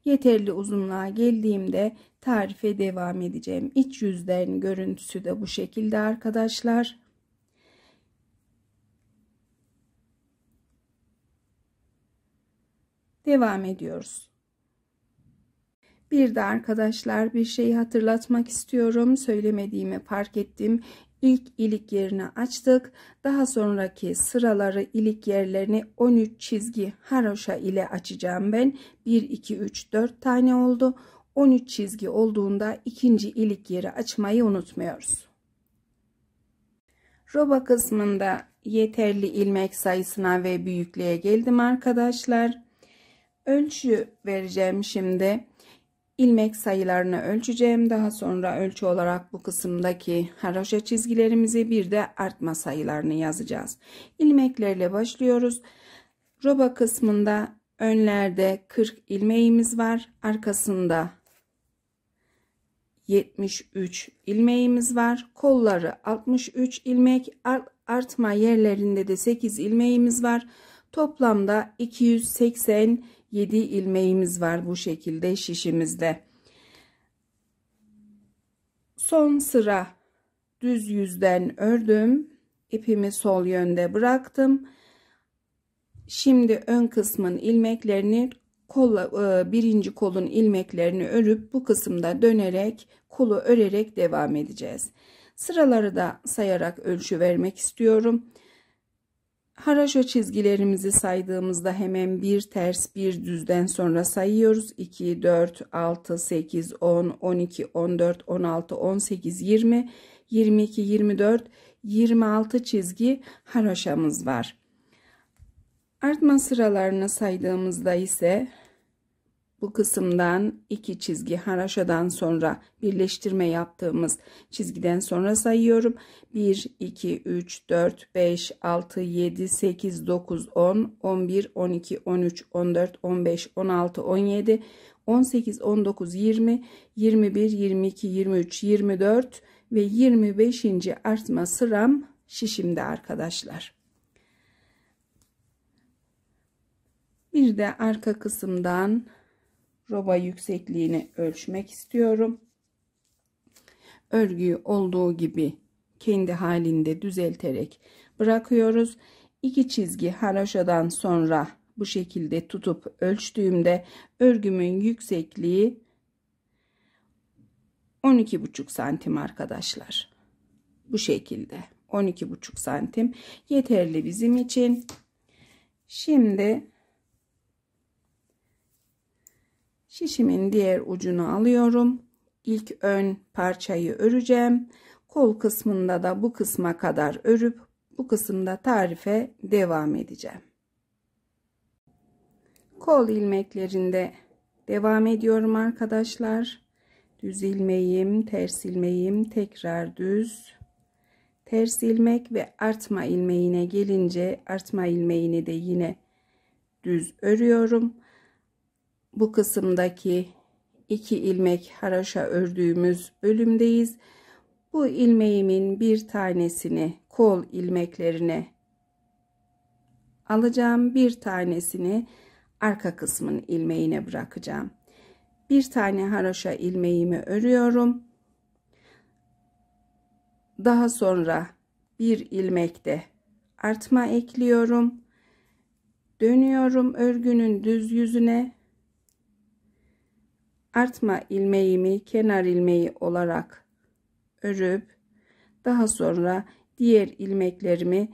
Yeterli uzunluğa geldiğimde tarife devam edeceğim. İç yüzlerin görüntüsü de bu şekilde arkadaşlar. Devam ediyoruz. Bir de arkadaşlar bir şeyi hatırlatmak istiyorum. Söylemediğimi fark ettim. İlk ilik yerini açtık. Daha sonraki sıraları ilik yerlerini 13 çizgi haroşa ile açacağım ben. 1 2 3 4 tane oldu. 13 çizgi olduğunda ikinci ilik yeri açmayı unutmuyoruz. Roba kısmında yeterli ilmek sayısına ve büyüklüğe geldim arkadaşlar. Ölçü vereceğim şimdi. İlmek sayılarını ölçeceğim. Daha sonra ölçü olarak bu kısımdaki haroşa çizgilerimizi bir de artma sayılarını yazacağız. İlmeklerle başlıyoruz. Roba kısmında önlerde 40 ilmeğimiz var. Arkasında 73 ilmeğimiz var. Kolları 63 ilmek. Artma yerlerinde de 8 ilmeğimiz var. Toplamda 287 ilmeğimiz var bu şekilde şişimizde. Son sıra düz yüzden ördüm. İpimi sol yönde bıraktım. Şimdi ön kısmın ilmeklerini birinci kolun ilmeklerini örüp bu kısımda dönerek kolu örerek devam edeceğiz. Sıraları da sayarak ölçü vermek istiyorum. Haroşa çizgilerimizi saydığımızda hemen bir ters bir düzden sonra sayıyoruz. 2 4 6 8 10 12 14 16 18 20 22 24 26 çizgi haroşamız var. Artma sıralarını saydığımızda ise bu kısımdan 2 çizgi haroşadan sonra birleştirme yaptığımız çizgiden sonra sayıyorum. 1 2 3 4 5 6 7 8 9 10 11 12 13 14 15 16 17 18 19 20 21 22 23 24 ve 25. artma sıram şişimde arkadaşlar. Bir de arka kısımdan roba yüksekliğini ölçmek istiyorum. Örgüyü olduğu gibi kendi halinde düzelterek bırakıyoruz. 2 çizgi haroşadan sonra bu şekilde tutup ölçtüğümde örgümün yüksekliği 12,5 santim arkadaşlar. Bu şekilde 12,5 santim yeterli bizim için. Şimdi şişimin diğer ucunu alıyorum. İlk ön parçayı öreceğim. Kol kısmında da bu kısma kadar örüp bu kısımda tarife devam edeceğim. Kol ilmeklerinde devam ediyorum arkadaşlar. Düz ilmeğim, ters ilmeğim, tekrar düz, ters ilmek ve artma ilmeğine gelince artma ilmeğini de yine düz örüyorum. Bu kısımdaki 2 ilmek haroşa ördüğümüz bölümdeyiz. Bu ilmeğimin bir tanesini kol ilmeklerine alacağım. Bir tanesini arka kısmın ilmeğine bırakacağım. Bir tane haroşa ilmeğimi örüyorum. Daha sonra bir ilmekte artma ekliyorum. Dönüyorum örgünün düz yüzüne. Artma ilmeğimi kenar ilmeği olarak örüp daha sonra diğer ilmeklerimi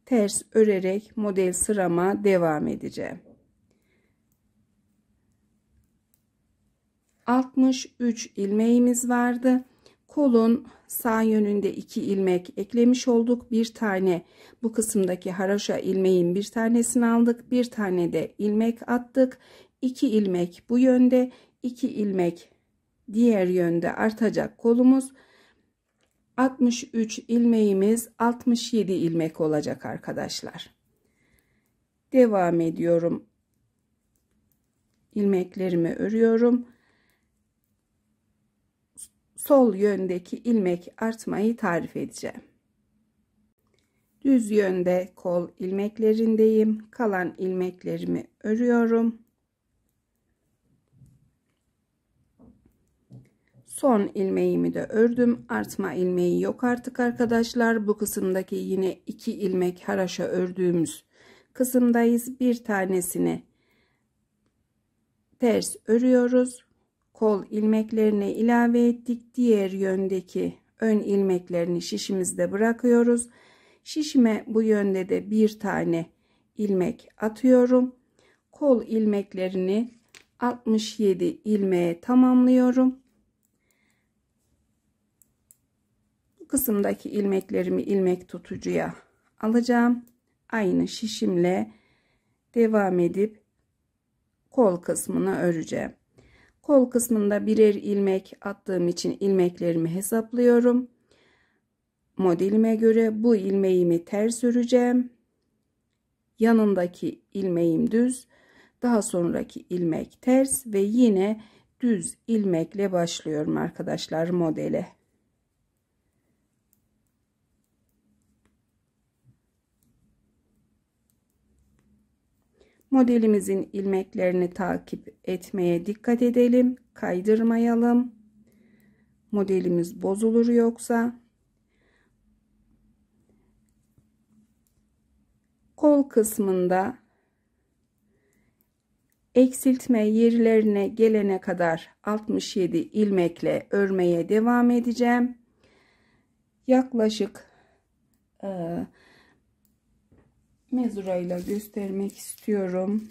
ters örerek model sırama devam edeceğim. 63 ilmeğimiz vardı. Kolun sağ yönünde 2 ilmek eklemiş olduk. Bir tane bu kısımdaki haroşa ilmeğin bir tanesini aldık. Bir tane de ilmek attık. 2 ilmek bu yönde, 2 ilmek diğer yönde artacak kolumuz. 63 ilmeğimiz 67 ilmek olacak arkadaşlar. Devam ediyorum. İlmeklerimi örüyorum. Sol yöndeki ilmek artmayı tarif edeceğim. Düz yönde kol ilmeklerindeyim. Kalan ilmeklerimi örüyorum. Son ilmeğimi de ördüm. Artma ilmeği yok artık arkadaşlar. Bu kısımdaki yine 2 ilmek haroşa ördüğümüz kısımdayız. Bir tanesini ters örüyoruz. Kol ilmeklerine ilave ettik. Diğer yöndeki ön ilmeklerini şişimizde bırakıyoruz. Şişime bu yönde de bir tane ilmek atıyorum. Kol ilmeklerini 67 ilmeğe tamamlıyorum. Bu kısımdaki ilmeklerimi ilmek tutucuya alacağım. Aynı şişimle devam edip kol kısmını öreceğim. Kol kısmında birer ilmek attığım için ilmeklerimi hesaplıyorum. Modelime göre bu ilmeğimi ters öreceğim. Yanındaki ilmeğim düz. Daha sonraki ilmek ters ve yine düz ilmekle başlıyorum arkadaşlar modele. Modelimizin ilmeklerini takip etmeye dikkat edelim. Kaydırmayalım. Modelimiz bozulur yoksa. Kol kısmında eksiltme yerlerine gelene kadar 67 ilmekle örmeye devam edeceğim. Yaklaşık mezurayla göstermek istiyorum.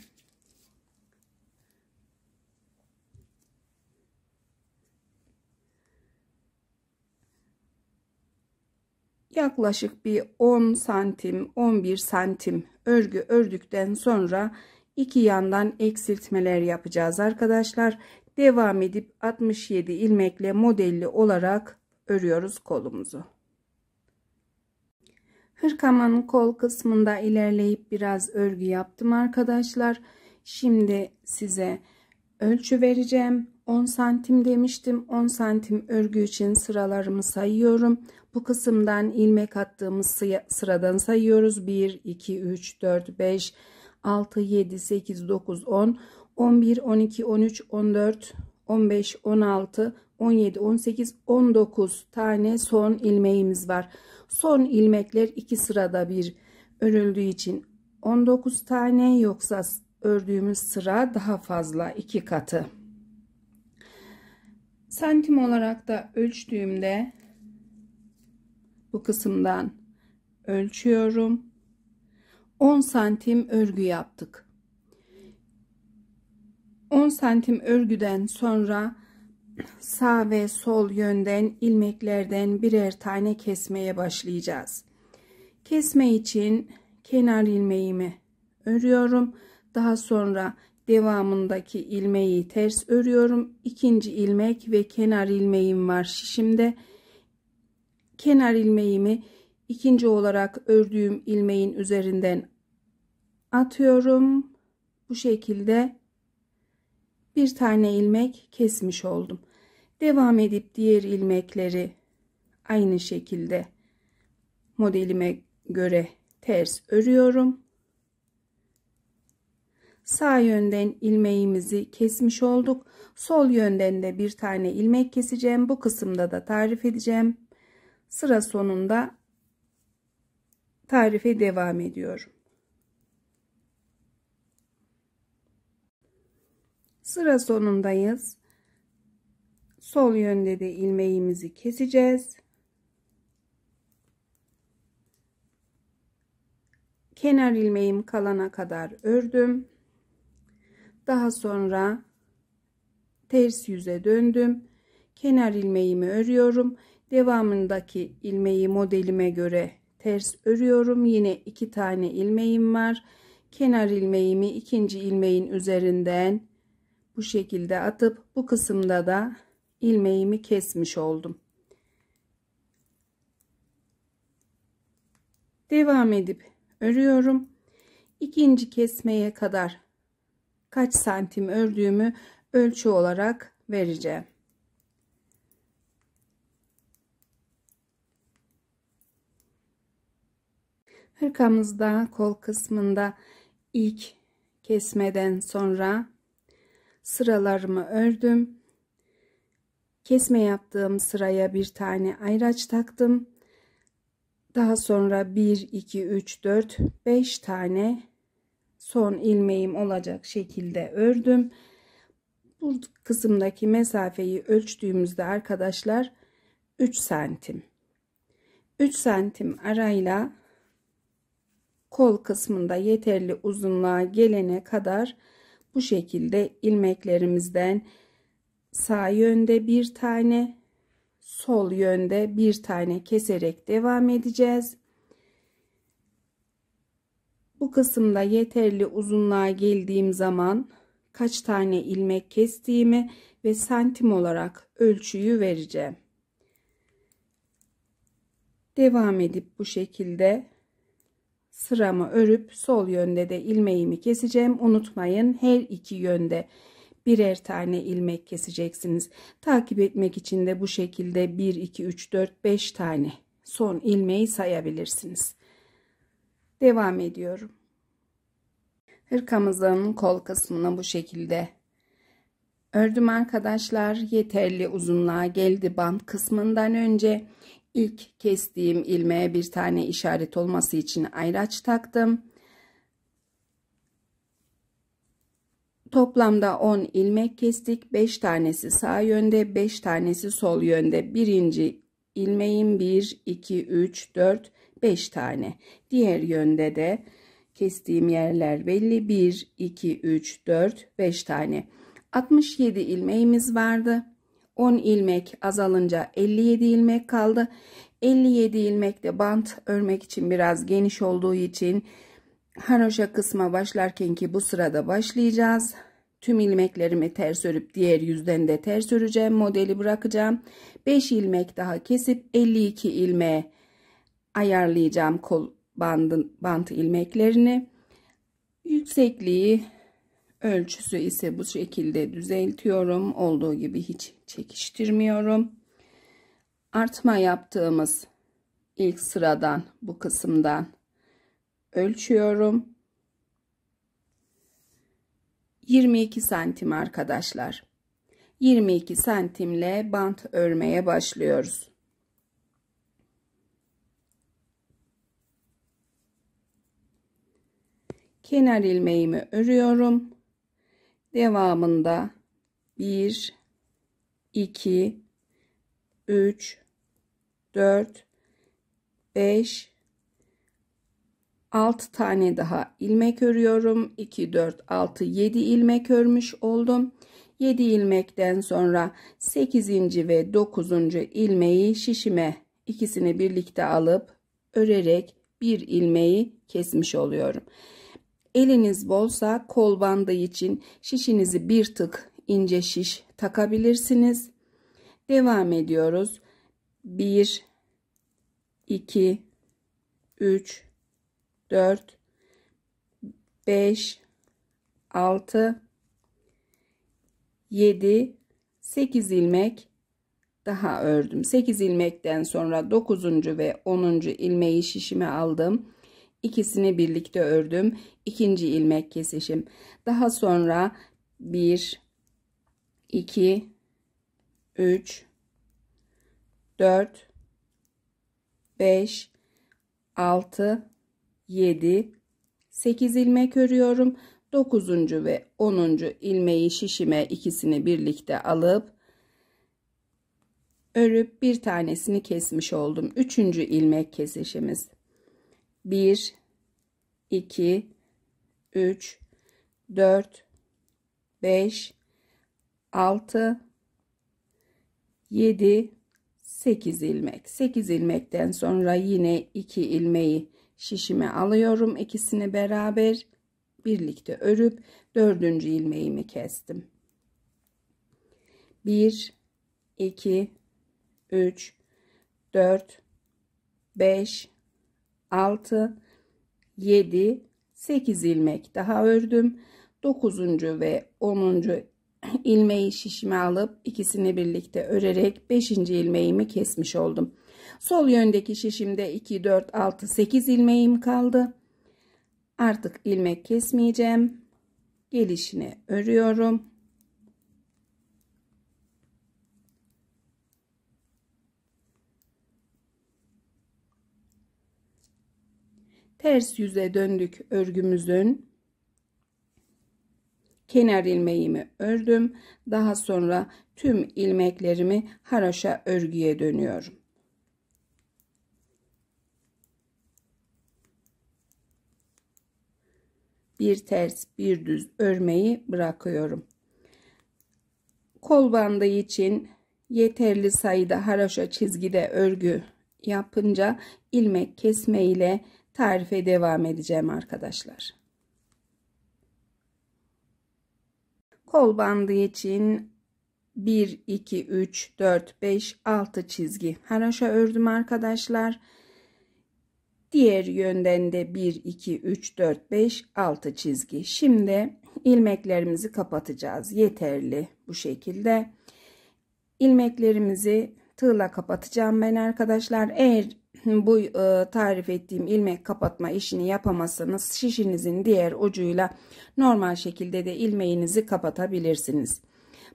Yaklaşık bir 10 santim 11 santim örgü ördükten sonra iki yandan eksiltmeler yapacağız arkadaşlar. Devam edip 67 ilmekle modelli olarak örüyoruz kolumuzu. Hırkamın kol kısmında ilerleyip biraz örgü yaptım arkadaşlar. Şimdi size ölçü vereceğim. 10 santim demiştim. 10 santim örgü için sıralarımı sayıyorum. Bu kısımdan ilmek attığımız sıradan sayıyoruz. 1, 2, 3, 4, 5, 6, 7, 8, 9, 10, 11, 12, 13, 14, 15, 16, 17, 18, 19 tane son ilmeğimiz var. Son ilmekler 2 sırada bir örüldüğü için 19 tane, yoksa ördüğümüz sıra daha fazla, 2 katı. Santim olarak da ölçtüğümde bu kısımdan ölçüyorum. 10 santim örgü yaptık. 10 santim örgüden sonra sağ ve sol yönden ilmeklerden birer tane kesmeye başlayacağız. Kesme için kenar ilmeğimi örüyorum. Daha sonra devamındaki ilmeği ters örüyorum. İkinci ilmek ve kenar ilmeğim var şişimde. kenar ilmeğimi ikinci olarak ördüğüm ilmeğin üzerinden atıyorum. Bu şekilde bir tane ilmek kesmiş oldum. Devam edip diğer ilmekleri aynı şekilde modelime göre ters örüyorum. Sağ yönden ilmeğimizi kesmiş olduk. Sol yönden de bir tane ilmek keseceğim. Bu kısımda da tarif edeceğim. Sıra sonunda tarife devam ediyorum. Sıra sonundayız. Sol yönde de ilmeğimizi keseceğiz. Kenar ilmeğim kalana kadar ördüm. Daha sonra ters yüze döndüm. Kenar ilmeğimi örüyorum. Devamındaki ilmeği modelime göre ters örüyorum. Yine 2 tane ilmeğim var. Kenar ilmeğimi ikinci ilmeğin üzerinden bu şekilde atıp bu kısımda da ilmeğimi kesmiş oldum. Devam edip örüyorum. İkinci kesmeye kadar kaç santim ördüğümü ölçü olarak vereceğim. Hırkamızda kol kısmında ilk kesmeden sonra sıralarımı ördüm. Kesme yaptığım sıraya bir tane ayraç taktım. Daha sonra 1, 2, 3, 4, 5 tane son ilmeğim olacak şekilde ördüm. Bu kısımdaki mesafeyi ölçtüğümüzde arkadaşlar 3 santim. 3 santim arayla kol kısmında yeterli uzunluğa gelene kadar bu şekilde ilmeklerimizden sağ yönde bir tane, sol yönde bir tane keserek devam edeceğiz. Bu kısımda yeterli uzunluğa geldiğim zaman kaç tane ilmek kestiğimi ve santim olarak ölçüyü vereceğim. Devam edip bu şekilde sıramı örüp sol yönde de ilmeğimi keseceğim. Unutmayın, her iki yönde birer tane ilmek keseceksiniz. Takip etmek için de bu şekilde 1, 2, 3, 4, 5 tane son ilmeği sayabilirsiniz. Devam ediyorum. Hırkamızın kol kısmını bu şekilde ördüm arkadaşlar. Yeterli uzunluğa geldi bant kısmından önce. İlk kestiğim ilmeğe bir tane işaret olması için ayraç taktım. Toplamda 10 ilmek kestik. 5 tanesi sağ yönde, 5 tanesi sol yönde. Birinci ilmeğim 1, 2, 3, 4, 5 tane. Diğer yönde de kestiğim yerler belli. 1, 2, 3, 4, 5 tane. 67 ilmeğimiz vardı. 10 ilmek azalınca 57 ilmek kaldı. 57 ilmek de bant örmek için biraz geniş olduğu için haroşa kısma başlarken ki bu sırada başlayacağız. Tüm ilmeklerimi ters örüp diğer yüzden de ters öreceğim. Modeli bırakacağım. 5 ilmek daha kesip 52 ilmeğe ayarlayacağım kol bant ilmeklerini. Yüksekliği ölçüsü ise bu şekilde düzeltiyorum. Olduğu gibi hiç çekiştirmiyorum. Artma yaptığımız ilk sıradan bu kısımdan ölçüyorum. 22 santim arkadaşlar. 22 santimle bant örmeye başlıyoruz. Kenar ilmeğimi örüyorum. Devamında 1, 2, 3, 4, 5, 6 tane daha ilmek örüyorum. 2, 4, 6, 7 ilmek örmüş oldum. 7 ilmekten sonra 8. ve 9. ilmeği şişime ikisini birlikte alıp örerek bir ilmeği kesmiş oluyorum. Eliniz bolsa kol bandı için şişinizi bir tık ince şiş takabilirsiniz. Devam ediyoruz. 1, 2, 3, 4, 5, 6, 7, 8 ilmek daha ördüm. 8 ilmekten sonra 9. ve 10. ilmeği şişime aldım. İkisini birlikte ördüm. İkinci ilmek kesişim. Daha sonra 1, 2, 3, 4, 5, 6, 7, 8 ilmek örüyorum. 9. ve 10. ilmeği şişime ikisini birlikte alıp örüp bir tanesini kesmiş oldum. 3. ilmek kesişimiz. 1, 2, 3, 4, 5, 6, 7, 8 ilmek. 8 ilmekten sonra yine 2 ilmeği şişime alıyorum. İkisini beraber birlikte örüp 4. ilmeğimi kestim. 1, 2, 3, 4, 5, 6, 7, 8 ilmek daha ördüm. 9. ve 10. ilmeği şişime alıp ikisini birlikte örerek 5. ilmeğimi kesmiş oldum. Sol yöndeki şişimde 2, 4, 6, 8 ilmeğim kaldı. Artık ilmek kesmeyeceğim. Gelişine örüyorum. Ters yüze döndük örgümüzün. Kenar ilmeğimi ördüm. Daha sonra tüm ilmeklerimi haroşa örgüye dönüyorum. Bir ters bir düz örmeyi bırakıyorum. Kol bandı için yeterli sayıda haroşa çizgide örgü yapınca ilmek kesme ile tarife devam edeceğim arkadaşlar. Kol bandı için 1, 2, 3, 4, 5, 6 çizgi haroşa ördüm arkadaşlar. Diğer yönden de 1, 2, 3, 4, 5, 6 çizgi. Şimdi ilmeklerimizi kapatacağız. Yeterli bu şekilde. İlmeklerimizi tığla kapatacağım ben arkadaşlar. Eğer bu tarif ettiğim ilmek kapatma işini yapamazsanız şişinizin diğer ucuyla normal şekilde de ilmeğinizi kapatabilirsiniz.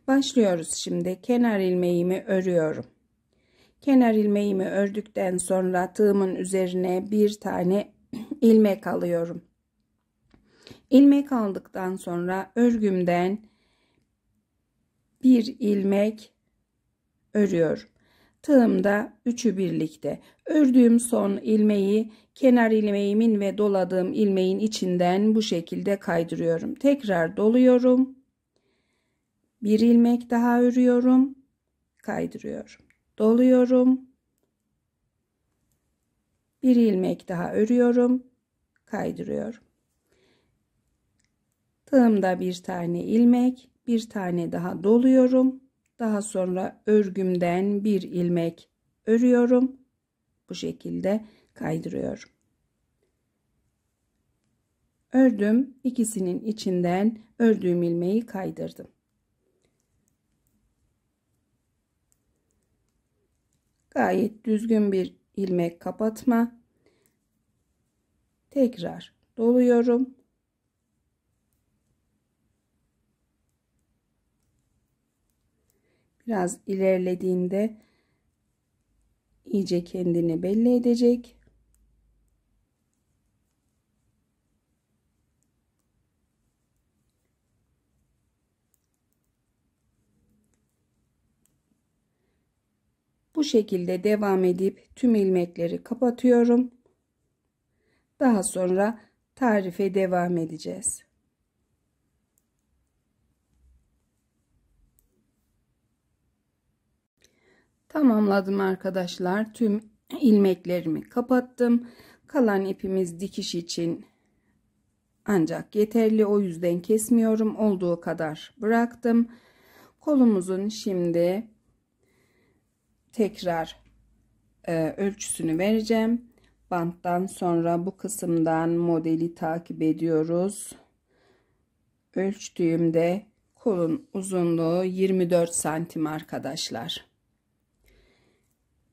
Başlıyoruz şimdi. Kenar ilmeğimi örüyorum. Kenar ilmeğimi ördükten sonra tığımın üzerine bir tane ilmek alıyorum. İlmek aldıktan sonra örgümden bir ilmek örüyorum. Tığımda üçü birlikte. Ördüğüm son ilmeği kenar ilmeğimin ve doladığım ilmeğin içinden bu şekilde kaydırıyorum. Tekrar doluyorum. Bir ilmek daha örüyorum. Kaydırıyorum. Doluyorum. Bir ilmek daha örüyorum. Kaydırıyorum. Tığımda bir tane ilmek, bir tane daha doluyorum. Daha sonra örgümden bir ilmek örüyorum. Bu şekilde kaydırıyorum. Ördüm. İkisinin içinden ördüğüm ilmeği kaydırdım. Gayet düzgün bir ilmek kapatma. Tekrar doluyorum. Biraz ilerlediğinde iyice kendini belli edecek. Bu şekilde devam edip tüm ilmekleri kapatıyorum. Daha sonra tarife devam edeceğiz. Tamamladım arkadaşlar. Tüm ilmeklerimi kapattım. Kalan ipimiz dikiş için ancak yeterli. O yüzden kesmiyorum. Olduğu kadar bıraktım. Kolumuzun şimdi tekrar ölçüsünü vereceğim. Banttan sonra bu kısımdan modeli takip ediyoruz. Ölçtüğümde kolun uzunluğu 24 santim arkadaşlar.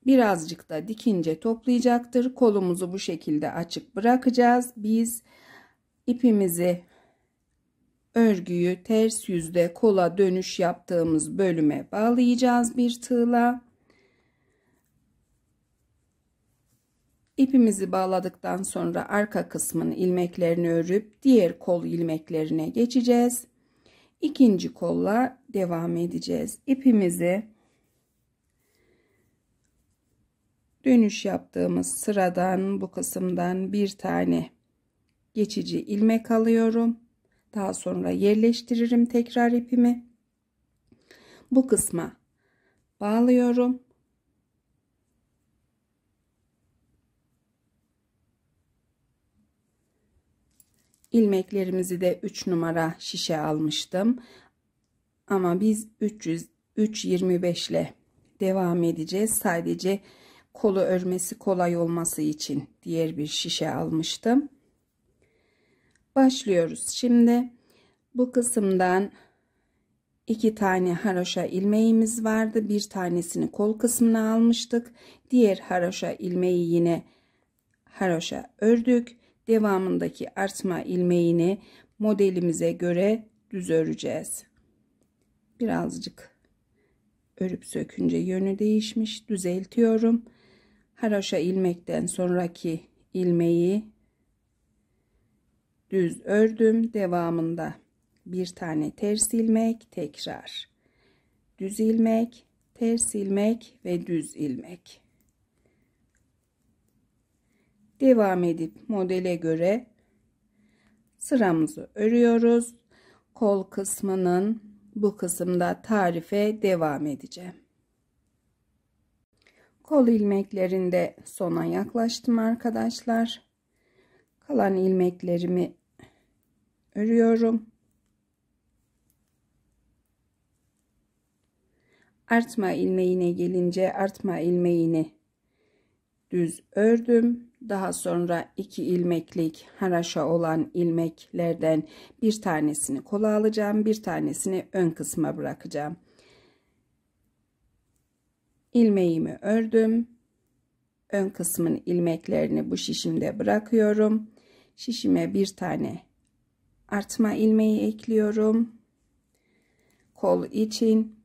Birazcık da dikince toplayacaktır. Kolumuzu bu şekilde açık bırakacağız. Biz ipimizi örgüyü ters yüzde kola dönüş yaptığımız bölüme bağlayacağız bir tığla. İpimizi bağladıktan sonra arka kısmın ilmeklerini örüp diğer kol ilmeklerine geçeceğiz. İkinci kolla devam edeceğiz. İpimizi dönüş yaptığımız sıradan bu kısımdan bir tane geçici ilmek alıyorum. Daha sonra yerleştiririm tekrar ipimi. Bu kısma bağlıyorum. İlmeklerimizi de 3 numara şişe almıştım. Ama biz 325 ile devam edeceğiz. Sadece kolu örmesi kolay olması için diğer bir şişe almıştım. Başlıyoruz. Şimdi bu kısımdan 2 tane haroşa ilmeğimiz vardı. Bir tanesini kol kısmına almıştık. Diğer haroşa ilmeği yine haroşa ördük. Devamındaki artma ilmeğini modelimize göre düz öreceğiz. Birazcık örüp sökünce yönü değişmiş. Düzeltiyorum. Haroşa ilmekten sonraki ilmeği düz ördüm. Devamında bir tane ters ilmek, tekrar düz ilmek, ters ilmek ve düz ilmek. Devam edip modele göre sıramızı örüyoruz. Kol kısmının bu kısımda tarife devam edeceğim. Kol ilmeklerinde sona yaklaştım arkadaşlar. Kalan ilmeklerimi örüyorum. Artma ilmeğine gelince artma ilmeğini düz ördüm. Daha sonra 2 ilmeklik haroşa olan ilmeklerden bir tanesini kola alacağım. Bir tanesini ön kısma bırakacağım. İlmeğimi ördüm. Ön kısmın ilmeklerini bu şişimde bırakıyorum. Şişime bir tane artma ilmeği ekliyorum. Kol için.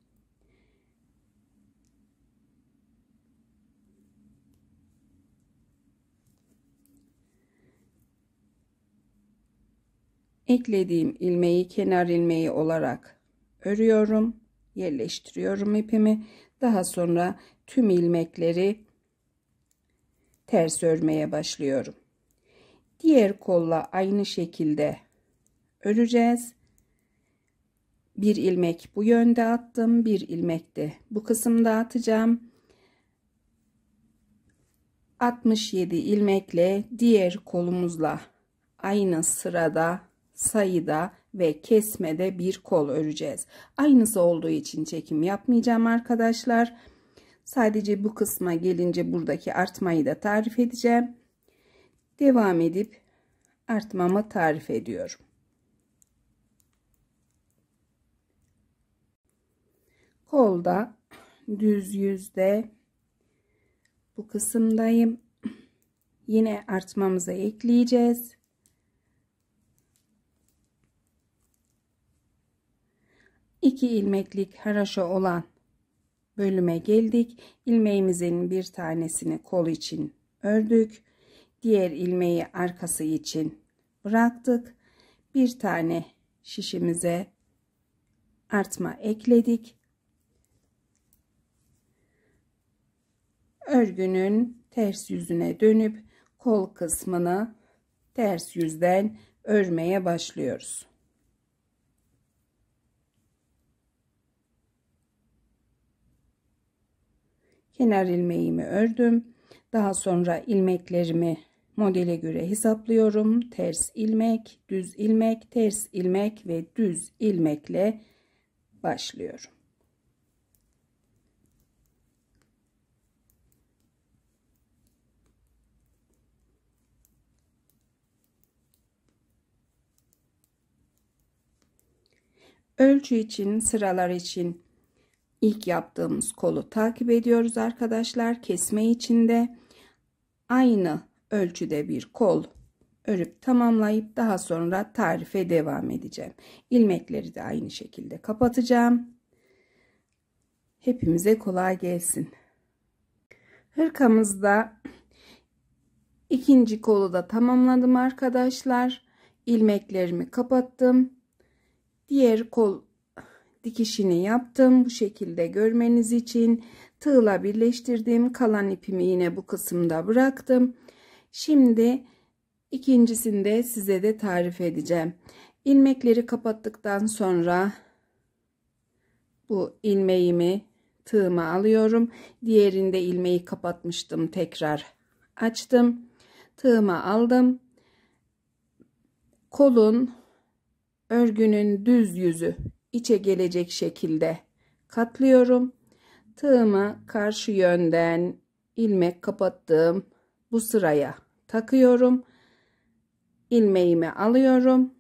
Eklediğim ilmeği kenar ilmeği olarak örüyorum. Yerleştiriyorum ipimi. Daha sonra tüm ilmekleri ters örmeye başlıyorum. Diğer kolla aynı şekilde öreceğiz. Bir ilmek bu yönde attım. Bir ilmek de bu kısımda atacağım. 67 ilmekle diğer kolumuzla aynı sırada, sayıda ve kesmede bir kol öreceğiz. Aynısı olduğu için çekim yapmayacağım arkadaşlar. Sadece bu kısma gelince buradaki artmayı da tarif edeceğim. Devam edip artmamı tarif ediyorum. Kolda düz yüzde bu kısımdayım. Yine artmamıza ekleyeceğiz. İki ilmeklik haroşa olan bölüme geldik. İlmeğimizin bir tanesini kol için ördük. Diğer ilmeği arkası için bıraktık. Bir tane şişimize artma ekledik. Örgünün ters yüzüne dönüp kol kısmını ters yüzden örmeye başlıyoruz. Kenar ilmeğimi ördüm. Daha sonra ilmeklerimi modele göre hesaplıyorum. Ters ilmek, düz ilmek, ters ilmek ve düz ilmekle başlıyorum. Ölçü için, sıralar için ilk yaptığımız kolu takip ediyoruz arkadaşlar. Kesme için de aynı ölçüde bir kol örüp tamamlayıp daha sonra tarife devam edeceğim. İlmekleri de aynı şekilde kapatacağım. Hepimize kolay gelsin. Hırkamızda ikinci kolu da tamamladım arkadaşlar. İlmeklerimi kapattım. Diğer kol dikişini yaptım. Bu şekilde görmeniz için tığla birleştirdim. Kalan ipimi yine bu kısımda bıraktım. Şimdi ikincisini de size de tarif edeceğim. İlmekleri kapattıktan sonra bu ilmeğimi tığıma alıyorum. Diğerinde ilmeği kapatmıştım. Tekrar açtım. Tığıma aldım. Kolun örgünün düz yüzü içe gelecek şekilde katlıyorum. Tığımı karşı yönden ilmek kapattığım bu sıraya takıyorum. İlmeğimi alıyorum.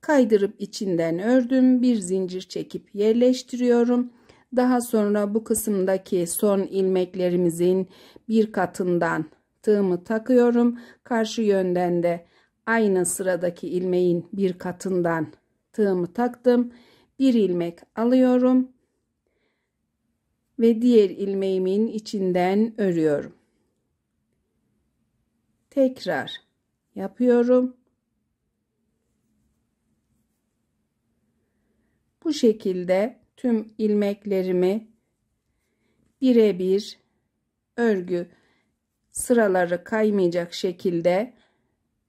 Kaydırıp içinden ördüm. Bir zincir çekip yerleştiriyorum. Daha sonra bu kısımdaki son ilmeklerimizin bir katından tığımı takıyorum. Karşı yönden de aynı sıradaki ilmeğin bir katından tığımı taktım. Bir ilmek alıyorum ve diğer ilmeğimin içinden örüyorum. Tekrar yapıyorum. Bu şekilde tüm ilmeklerimi birebir örgü sıraları kaymayacak şekilde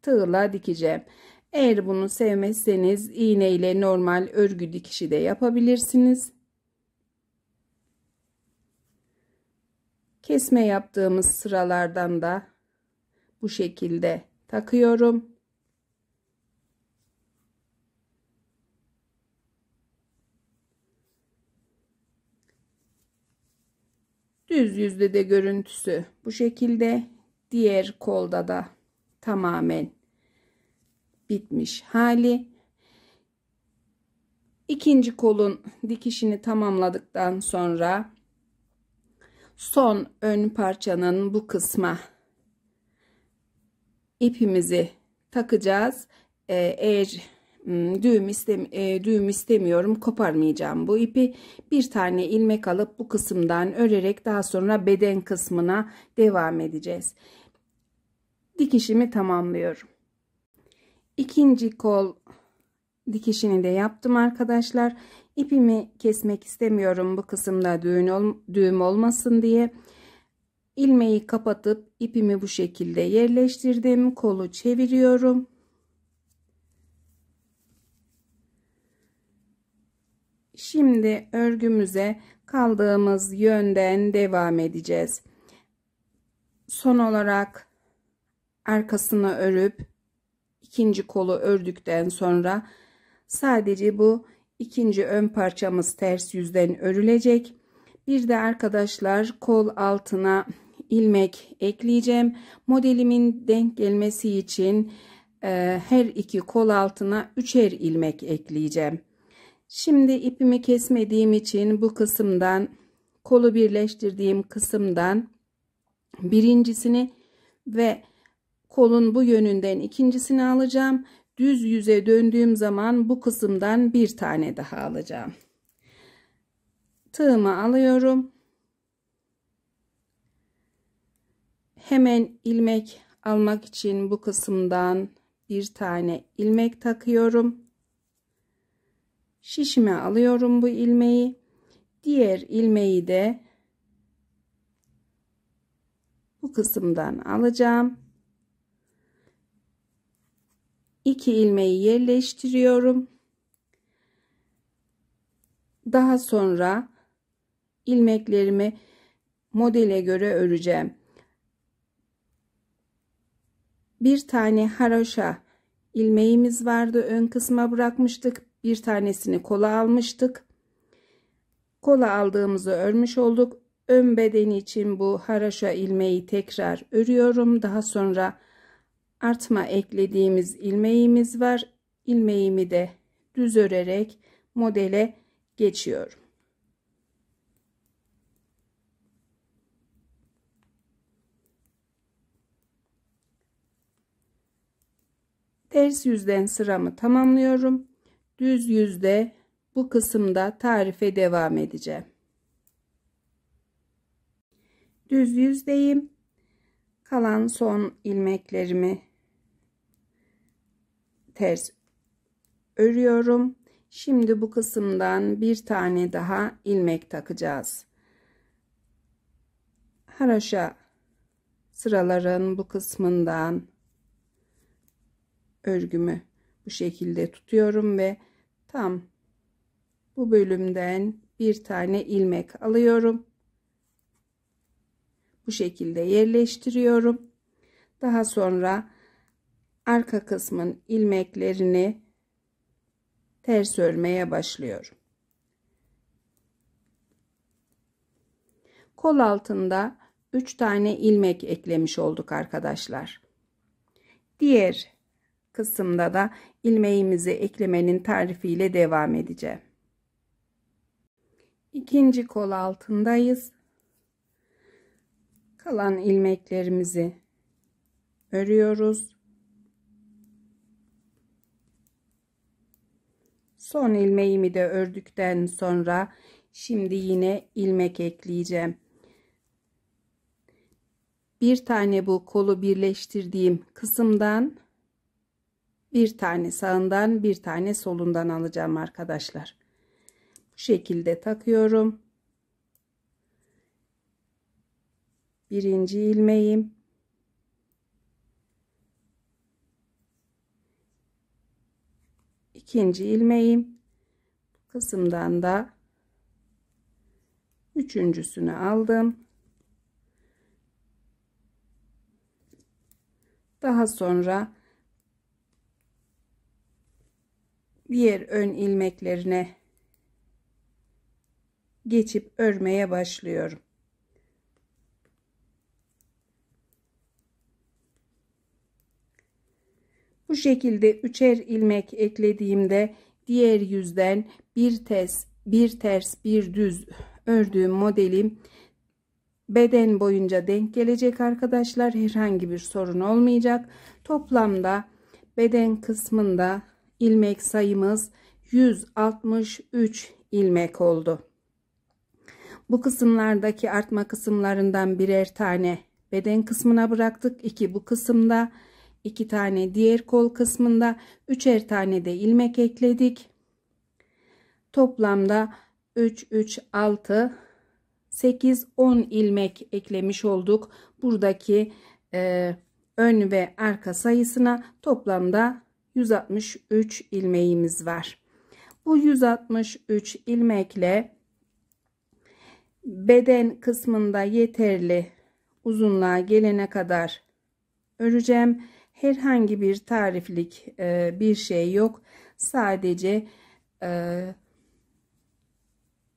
tığla dikeceğim. Eğer bunu sevmezseniz iğne ile normal örgü dikişi de yapabilirsiniz. Kesme yaptığımız sıralardan da bu şekilde takıyorum. Düz yüzde de görüntüsü bu şekilde. Diğer kolda da tamamen bitmiş hali. İkinci kolun dikişini tamamladıktan sonra son ön parçanın bu kısma ipimizi takacağız. Eğer düğüm istemiyorum, koparmayacağım bu ipi. Bir tane ilmek alıp bu kısımdan örerek daha sonra beden kısmına devam edeceğiz. Dikişimi tamamlıyorum. İkinci kol dikişini de yaptım arkadaşlar. İpimi kesmek istemiyorum bu kısımda düğüm olmasın diye. İlmeği kapatıp ipimi bu şekilde yerleştirdim. Kolu çeviriyorum. Şimdi örgümüze kaldığımız yönden devam edeceğiz. Son olarak arkasını örüp ikinci kolu ördükten sonra sadece bu ikinci ön parçamız ters yüzden örülecek. Bir de arkadaşlar kol altına ilmek ekleyeceğim. Modelimin denk gelmesi için her iki kol altına 3'er ilmek ekleyeceğim. Şimdi ipimi kesmediğim için bu kısımdan, kolu birleştirdiğim kısımdan birincisini ve kolun bu yönünden ikincisini alacağım. Düz yüze döndüğüm zaman bu kısımdan bir tane daha alacağım. Tığımı alıyorum. Hemen ilmek almak için bu kısımdan bir tane ilmek takıyorum. Şişime alıyorum bu ilmeği. Diğer ilmeği de bu kısımdan alacağım. 2 ilmeği yerleştiriyorum. Daha sonra ilmeklerimi modele göre öreceğim. Bir tane haroşa ilmeğimiz vardı. Ön kısma bırakmıştık. Bir tanesini kola almıştık. Kola aldığımızı örmüş olduk. Ön bedeni için bu haroşa ilmeği tekrar örüyorum. Daha sonra artma eklediğimiz ilmeğimiz var. İlmeğimi de düz örerek modele geçiyorum. Ters yüzden sıramı tamamlıyorum. Düz yüzde bu kısımda tarife devam edeceğim. Düz yüzdeyim. Kalan son ilmeklerimi ters örüyorum. Şimdi bu kısımdan bir tane daha ilmek takacağız. Haroşa sıraların bu kısmından örgümü bu şekilde tutuyorum ve tam bu bölümden bir tane ilmek alıyorum. Bu şekilde yerleştiriyorum. Daha sonra arka kısmın ilmeklerini ters örmeye başlıyorum. Kol altında 3 tane ilmek eklemiş olduk arkadaşlar. Diğer kısımda da ilmeğimizi eklemenin tarifiyle devam edeceğim. İkinci kol altındayız. Kalan ilmeklerimizi örüyoruz. Son ilmeğimi de ördükten sonra şimdi yine ilmek ekleyeceğim. Bir tane bu kolu birleştirdiğim kısımdan bir tane sağından bir tane solundan alacağım arkadaşlar. Bu şekilde takıyorum. Birinci ilmeğim, ikinci ilmeğim, bu kısımdan da üçüncüsünü aldım. Daha sonra diğer ön ilmeklerine geçip örmeye başlıyorum. Bu şekilde üçer ilmek eklediğimde diğer yüzden bir ters bir düz ördüğüm modelim beden boyunca denk gelecek arkadaşlar. Herhangi bir sorun olmayacak. Toplamda beden kısmında ilmek sayımız 163 ilmek oldu. Bu kısımlardaki artma kısımlarından birer tane beden kısmına bıraktık. 2 bu kısımda, 2 tane diğer kol kısmında, 3'er tane de ilmek ekledik. Toplamda 3 6 8 10 ilmek eklemiş olduk. Buradaki ön ve arka sayısına toplamda 163 ilmeğimiz var. Bu 163 ilmekle beden kısmında yeterli uzunluğa gelene kadar öreceğim. Herhangi bir tariflik bir şey yok. Sadece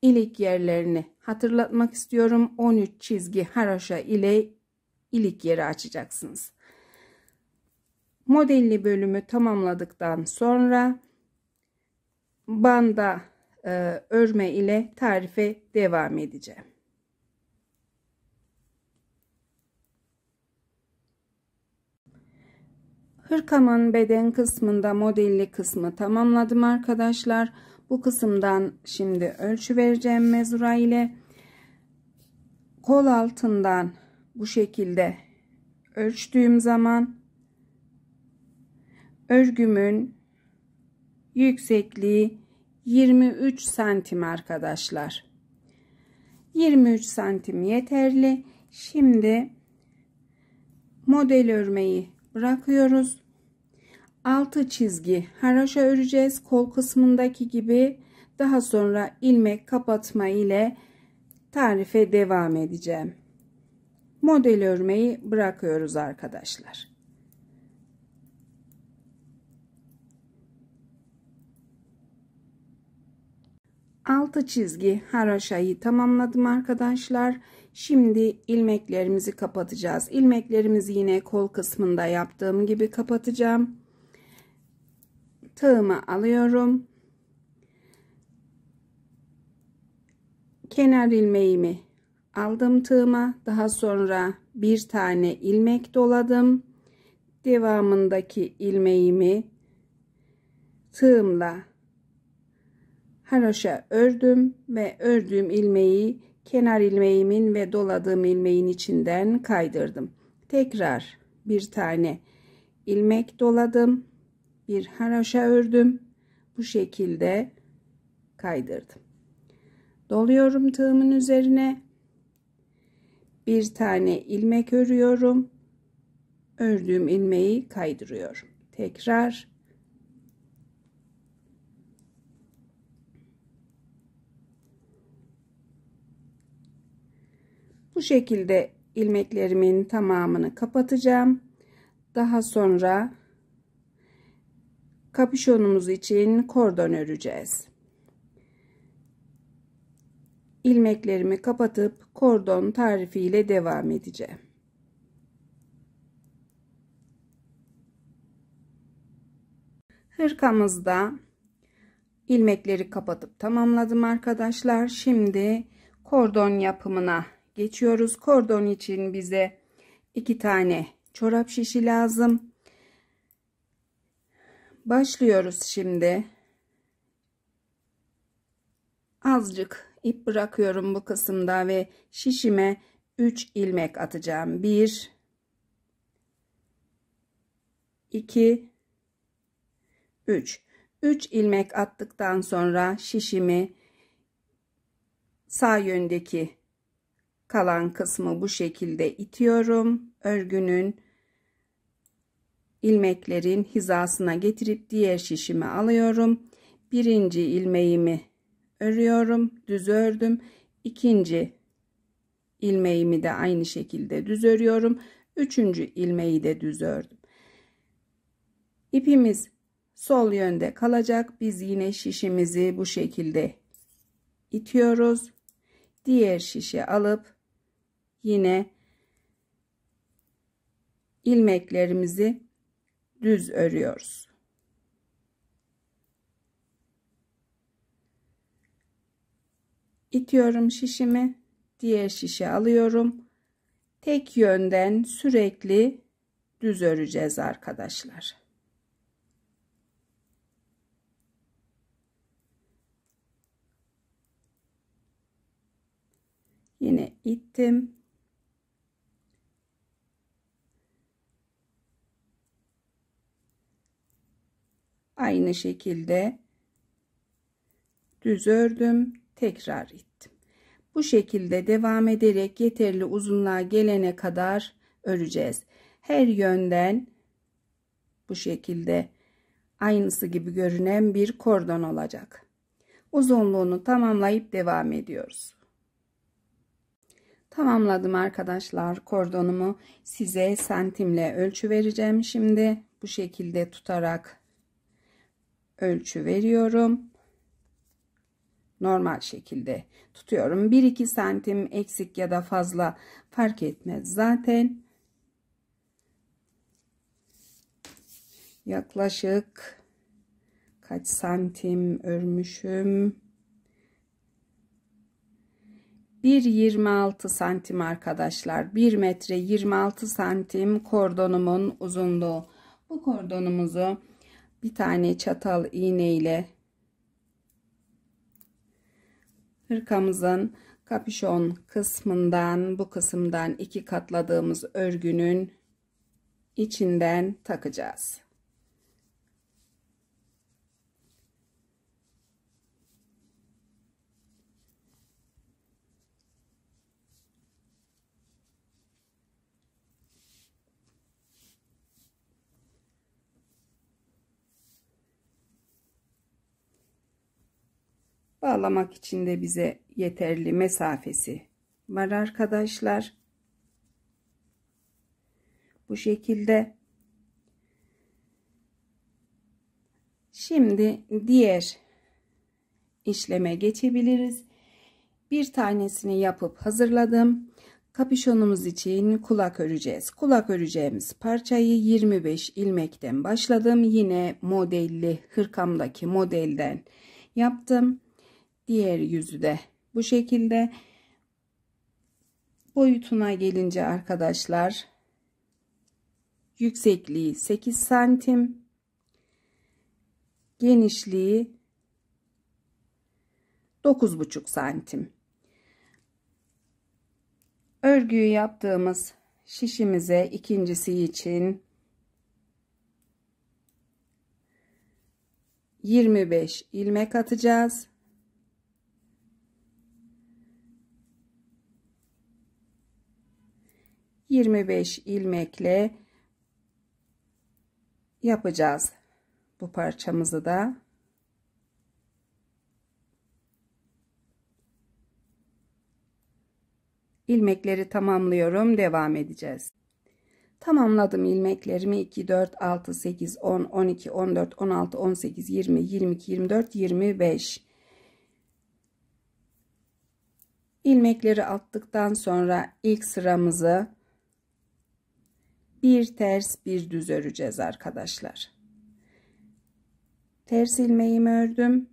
ilik yerlerini hatırlatmak istiyorum. 13 çizgi haroşa ile ilik yeri açacaksınız. Modelli bölümü tamamladıktan sonra banda örme ile tarife devam edeceğim. Hırkamın beden kısmında modelli kısmı tamamladım arkadaşlar. Bu kısımdan şimdi ölçü vereceğim mezura ile. Kol altından bu şekilde ölçtüğüm zaman örgümün yüksekliği 23 santim arkadaşlar. 23 santim yeterli. Şimdi model örmeyi bırakıyoruz. 6 çizgi haroşa öreceğiz kol kısmındaki gibi. Daha sonra ilmek kapatma ile tarife devam edeceğim. Model örmeyi bırakıyoruz arkadaşlar. 6 çizgi haroşayı tamamladım arkadaşlar. Şimdi ilmeklerimizi kapatacağız. İlmeklerimizi yine kol kısmında yaptığım gibi kapatacağım. Tığımı alıyorum. Kenar ilmeğimi aldım tığıma. Daha sonra bir tane ilmek doladım. Devamındaki ilmeğimi tığımla haroşa ördüm ve ördüğüm ilmeği kenar ilmeğimin ve doladığım ilmeğin içinden kaydırdım. Tekrar bir tane ilmek doladım. Bir haroşa ördüm. Bu şekilde kaydırdım. Doluyorum tığımın üzerine. Bir tane ilmek örüyorum. Ördüğüm ilmeği kaydırıyorum. Tekrar bu şekilde ilmeklerimin tamamını kapatacağım. Daha sonra kapüşonumuz için kordon öreceğiz. İlmeklerimi kapatıp kordon tarifiyle devam edeceğim. Hırkamızda ilmekleri kapatıp tamamladım arkadaşlar. Şimdi kordon yapımına geçiyoruz. Kordon için bize 2 tane çorap şişi lazım. Başlıyoruz şimdi. Azıcık ip bırakıyorum bu kısımda ve şişime 3 ilmek atacağım. 1 2 3 ilmek attıktan sonra şişimi sağ yöndeki kalan kısmı bu şekilde itiyorum. Örgünün ilmeklerin hizasına getirip diğer şişimi alıyorum. Birinci ilmeğimi örüyorum, düz ördüm. İkinci ilmeğimi de aynı şekilde düz örüyorum. Üçüncü ilmeği de düz ördüm. İpimiz sol yönde kalacak. Biz yine şişimizi bu şekilde itiyoruz. Diğer şişi alıp yine ilmeklerimizi düz örüyoruz. İtiyorum şişimi, diğer şişe alıyorum. Tek yönden sürekli düz öreceğiz arkadaşlar. Yine ittim. Aynı şekilde düz ördüm, tekrar ittim. Bu şekilde devam ederek yeterli uzunluğa gelene kadar öreceğiz. Her yönden bu şekilde aynısı gibi görünen bir kordon olacak. Uzunluğunu tamamlayıp devam ediyoruz. Tamamladım arkadaşlar kordonumu. Size santimle ölçü vereceğim şimdi. Bu şekilde tutarak ölçü veriyorum. Normal şekilde tutuyorum. 1-2 santim eksik ya da fazla fark etmez zaten. Yaklaşık kaç santim örmüşüm? 1,26 santim arkadaşlar. 1 metre 26 santim kordonumun uzunluğu. Bu kordonumuzu bir tane çatal iğne ile hırkamızın kapüşon kısmından, bu kısımdan 2 katladığımız örgünün içinden takacağız. Bağlamak için de bize yeterli mesafesi var arkadaşlar. Bu şekilde. Şimdi diğer işleme geçebiliriz. Bir tanesini yapıp hazırladım. Kapüşonumuz için kulak öreceğiz. Kulak öreceğimiz parçayı 25 ilmekten başladım. Yine modelli hırkamdaki modelden yaptım. Diğer yüzü de bu şekilde. Boyutuna gelince arkadaşlar, yüksekliği 8 santim, genişliği 9,5 santim. Örgüyü yaptığımız şişimize ikincisi için 25 ilmek atacağız. ...25 ilmekle yapacağız bu parçamızı da. İlmekleri tamamlıyorum, devam edeceğiz. Tamamladım ilmeklerimi. 2 4 6 8 10 12 14 16 18 20 22 24 25 ilmekleri attıktan sonra ilk sıramızı bir ters bir düz öreceğiz arkadaşlar. Ters ilmeğimi ördüm,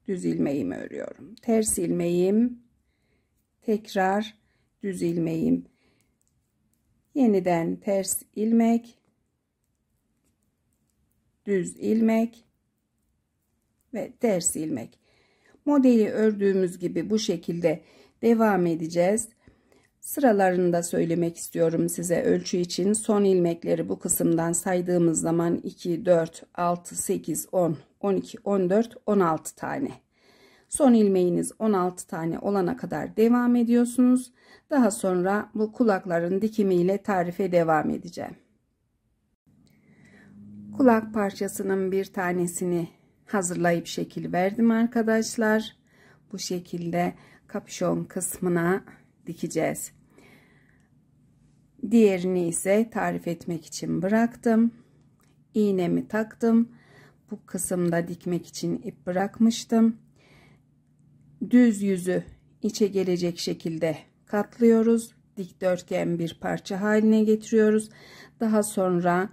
düz ilmeğimi örüyorum. Ters ilmeğim, tekrar düz ilmeğim, yeniden ters ilmek, düz ilmek ve ters ilmek. Modeli ördüğümüz gibi bu şekilde devam edeceğiz. Sıralarını da söylemek istiyorum size ölçü için. Son ilmekleri bu kısımdan saydığımız zaman 2 4 6 8 10 12 14 16 tane. Son ilmeğiniz 16 tane olana kadar devam ediyorsunuz. Daha sonra bu kulakların dikimiyle tarife devam edeceğim. Kulak parçasının bir tanesini hazırlayıp şekil verdim arkadaşlar. Bu şekilde kapüşon kısmına dikeceğiz. Diğerini ise tarif etmek için bıraktım. İğnemi taktım. Bu kısımda dikmek için ip bırakmıştım. Düz yüzü içe gelecek şekilde katlıyoruz. Dikdörtgen bir parça haline getiriyoruz. Daha sonra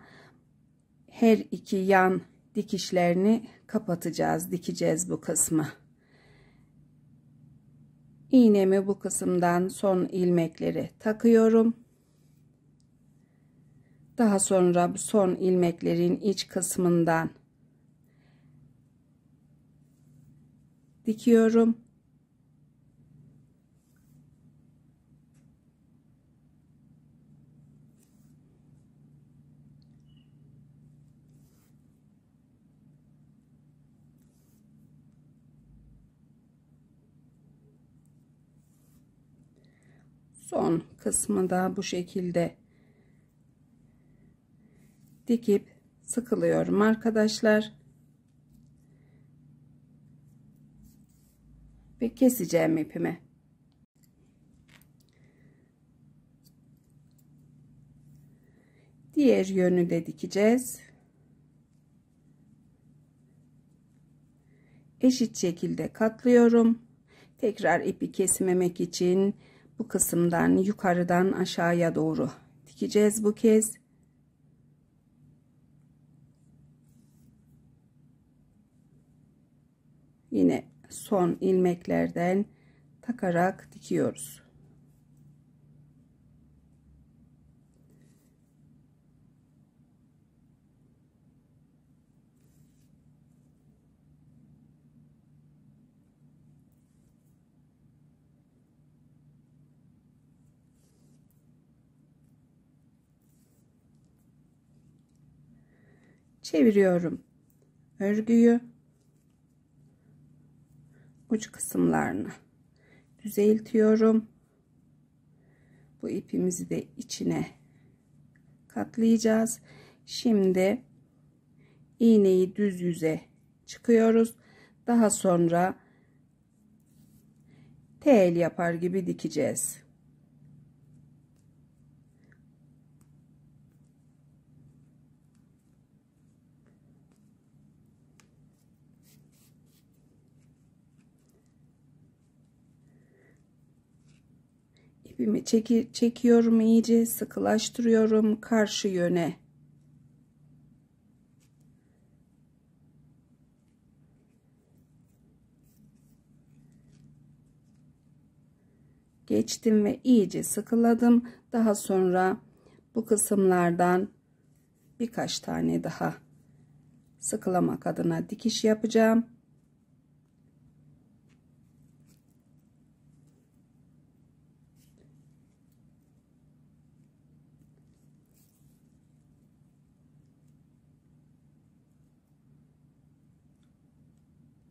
her iki yan dikişlerini kapatacağız, dikeceğiz bu kısmı. İğnemi bu kısımdan son ilmekleri takıyorum. Daha sonra bu son ilmeklerin iç kısmından dikiyorum. Son kısmı da bu şekilde dikip sıkılıyorum arkadaşlar. Ve keseceğim ipimi. Diğer yönü de dikeceğiz. Eşit şekilde katlıyorum. Tekrar ipi kesmemek için bu kısımdan yukarıdan aşağıya doğru dikeceğiz bu kez. Yine son ilmeklerden takarak dikiyoruz. Çeviriyorum örgüyü. Uç kısımlarını düzeltiyorum. Bu ipimizi de içine katlayacağız. Şimdi iğneyi düz yüze çıkıyoruz. Daha sonra tel yapar gibi dikeceğiz. İpimi çekiyorum, iyice sıkılaştırıyorum karşı yöne. Geçtim ve iyice sıkıladım. Daha sonra bu kısımlardan birkaç tane daha sıkılamak adına dikiş yapacağım.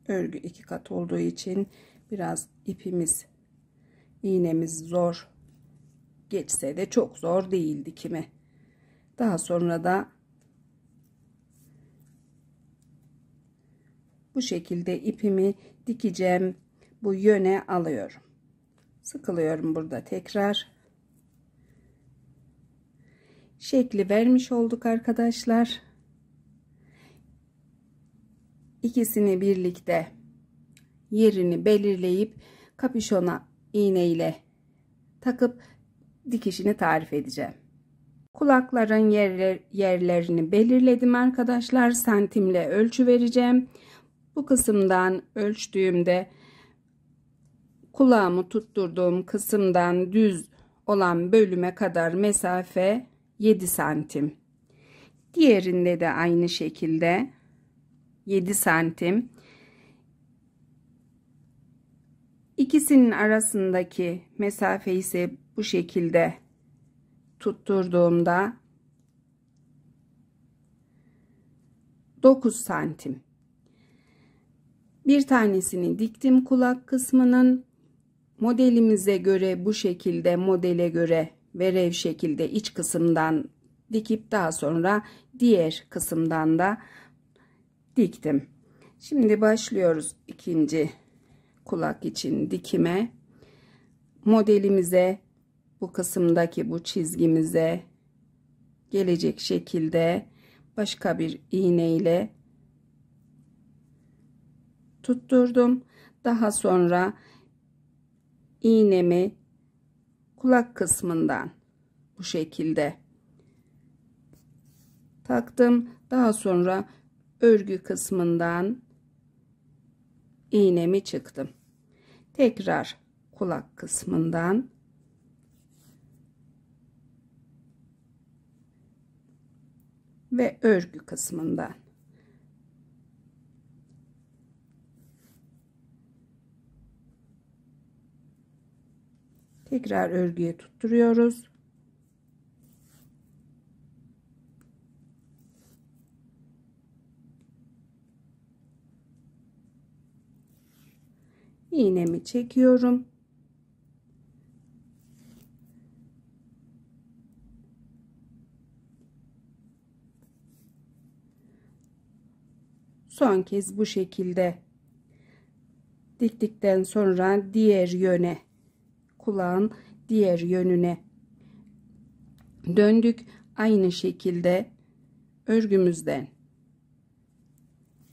Örgü 2 kat olduğu için biraz iğnemiz zor geçse de çok zor değil dikimi. Daha sonra da bu şekilde ipimi dikeceğim bu yöne alıyorum. Sıkılıyorum burada tekrar. Şekli vermiş olduk arkadaşlar. İkisini birlikte yerini belirleyip kapüşona iğne ile takıp dikişini tarif edeceğim. Kulakların yerlerini belirledim arkadaşlar. Santimle ölçü vereceğim. Bu kısımdan ölçtüğümde kulağımı tutturduğum kısımdan düz olan bölüme kadar mesafe 7 santim. Diğerinde de aynı şekilde 7 santim. İkisinin arasındaki mesafe ise bu şekilde tutturduğumda 9 santim. Bir tanesini diktim kulak kısmının. Modelimize göre bu şekilde, modele göre verev şekilde iç kısımdan dikip daha sonra diğer kısımdan da diktim. Şimdi başlıyoruz ikinci kulak için dikime. Modelimize bu kısımdaki bu çizgimize gelecek şekilde başka bir iğne ile tutturdum. Daha sonra iğnemi kulak kısmından bu şekilde taktım. Daha sonra örgü kısmından iğnemi çıktım. Tekrar kulak kısmından ve örgü kısmından tekrar örgüye tutturuyoruz. İğnemi çekiyorum. Son kez bu şekilde diktikten sonra diğer yöne, kulağın diğer yönüne döndük. Aynı şekilde örgümüzden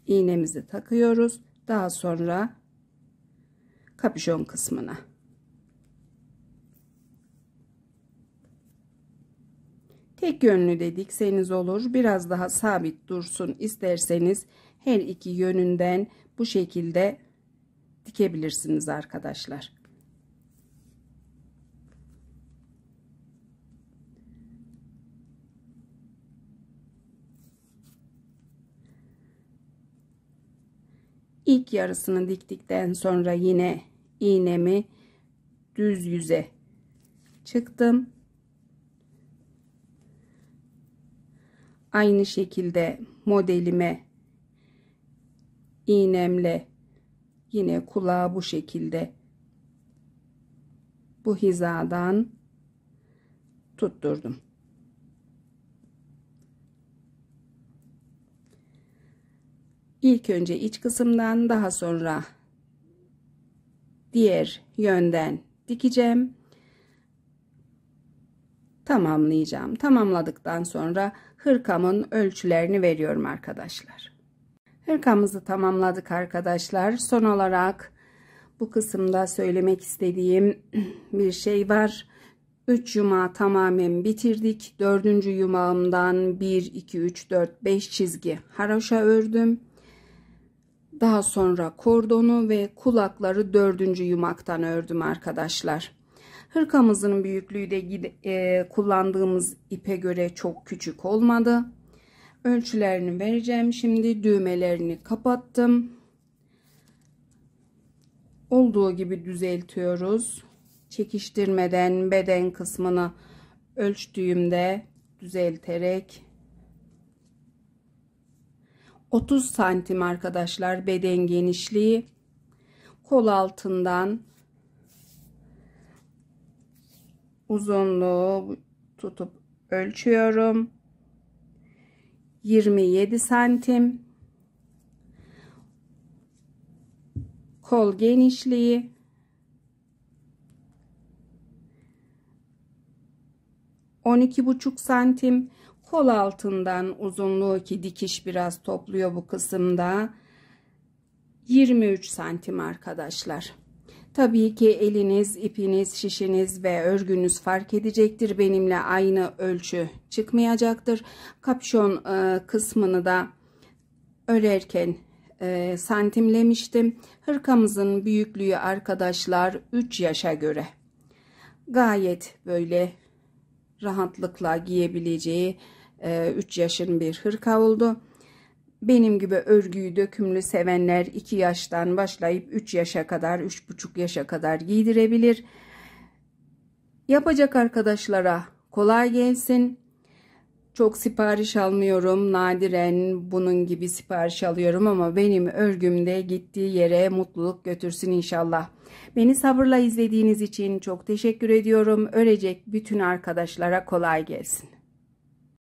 iğnemizi takıyoruz. Daha sonra kapüşon kısmına. Tek yönlü de dikseniz olur. Biraz daha sabit dursun isterseniz her iki yönünden bu şekilde dikebilirsiniz arkadaşlar. İlk yarısını diktikten sonra yine iğnemi düz yüze çıktım. Aynı şekilde modelime iğnemle yine kulağı bu şekilde bu hizadan tutturdum. İlk önce iç kısımdan, daha sonra diğer yönden dikeceğim. Tamamlayacağım. Tamamladıktan sonra hırkamın ölçülerini veriyorum arkadaşlar. Hırkamızı tamamladık arkadaşlar. Son olarak bu kısımda söylemek istediğim bir şey var. 3 yumağı tamamen bitirdik. 4. yumağımdan 1, 2, 3, 4, 5 çizgi haroşa ördüm. Daha sonra kordonu ve kulakları 4. yumaktan ördüm arkadaşlar. Hırkamızın büyüklüğü de kullandığımız ipe göre çok küçük olmadı. Ölçülerini vereceğim. Şimdi düğmelerini kapattım. Olduğu gibi düzeltiyoruz. Çekiştirmeden beden kısmını ölçtüğümde düzelterek 30 santim arkadaşlar beden genişliği. Kol altından uzunluğu tutup ölçüyorum. 27 santim. Kol genişliği 12,5 santim. Kol altından uzunluğu ki dikiş biraz topluyor bu kısımda 23 santim arkadaşlar. Tabii ki eliniz, ipiniz, şişiniz ve örgünüz fark edecektir. Benimle aynı ölçü çıkmayacaktır. Kapşon kısmını da örerken santimlemiştim. Hırkamızın büyüklüğü arkadaşlar 3 yaşa göre gayet böyle rahatlıkla giyebileceği 3 yaşın bir hırka oldu. Benim gibi örgüyü dökümlü sevenler 2 yaştan başlayıp 3 yaşa kadar, 3,5 yaşa kadar giydirebilir. Yapacak arkadaşlara kolay gelsin. Çok sipariş almıyorum. Nadiren bunun gibi sipariş alıyorum ama benim örgümde gittiği yere mutluluk götürsün inşallah. Beni sabırla izlediğiniz için çok teşekkür ediyorum. Örecek bütün arkadaşlara kolay gelsin.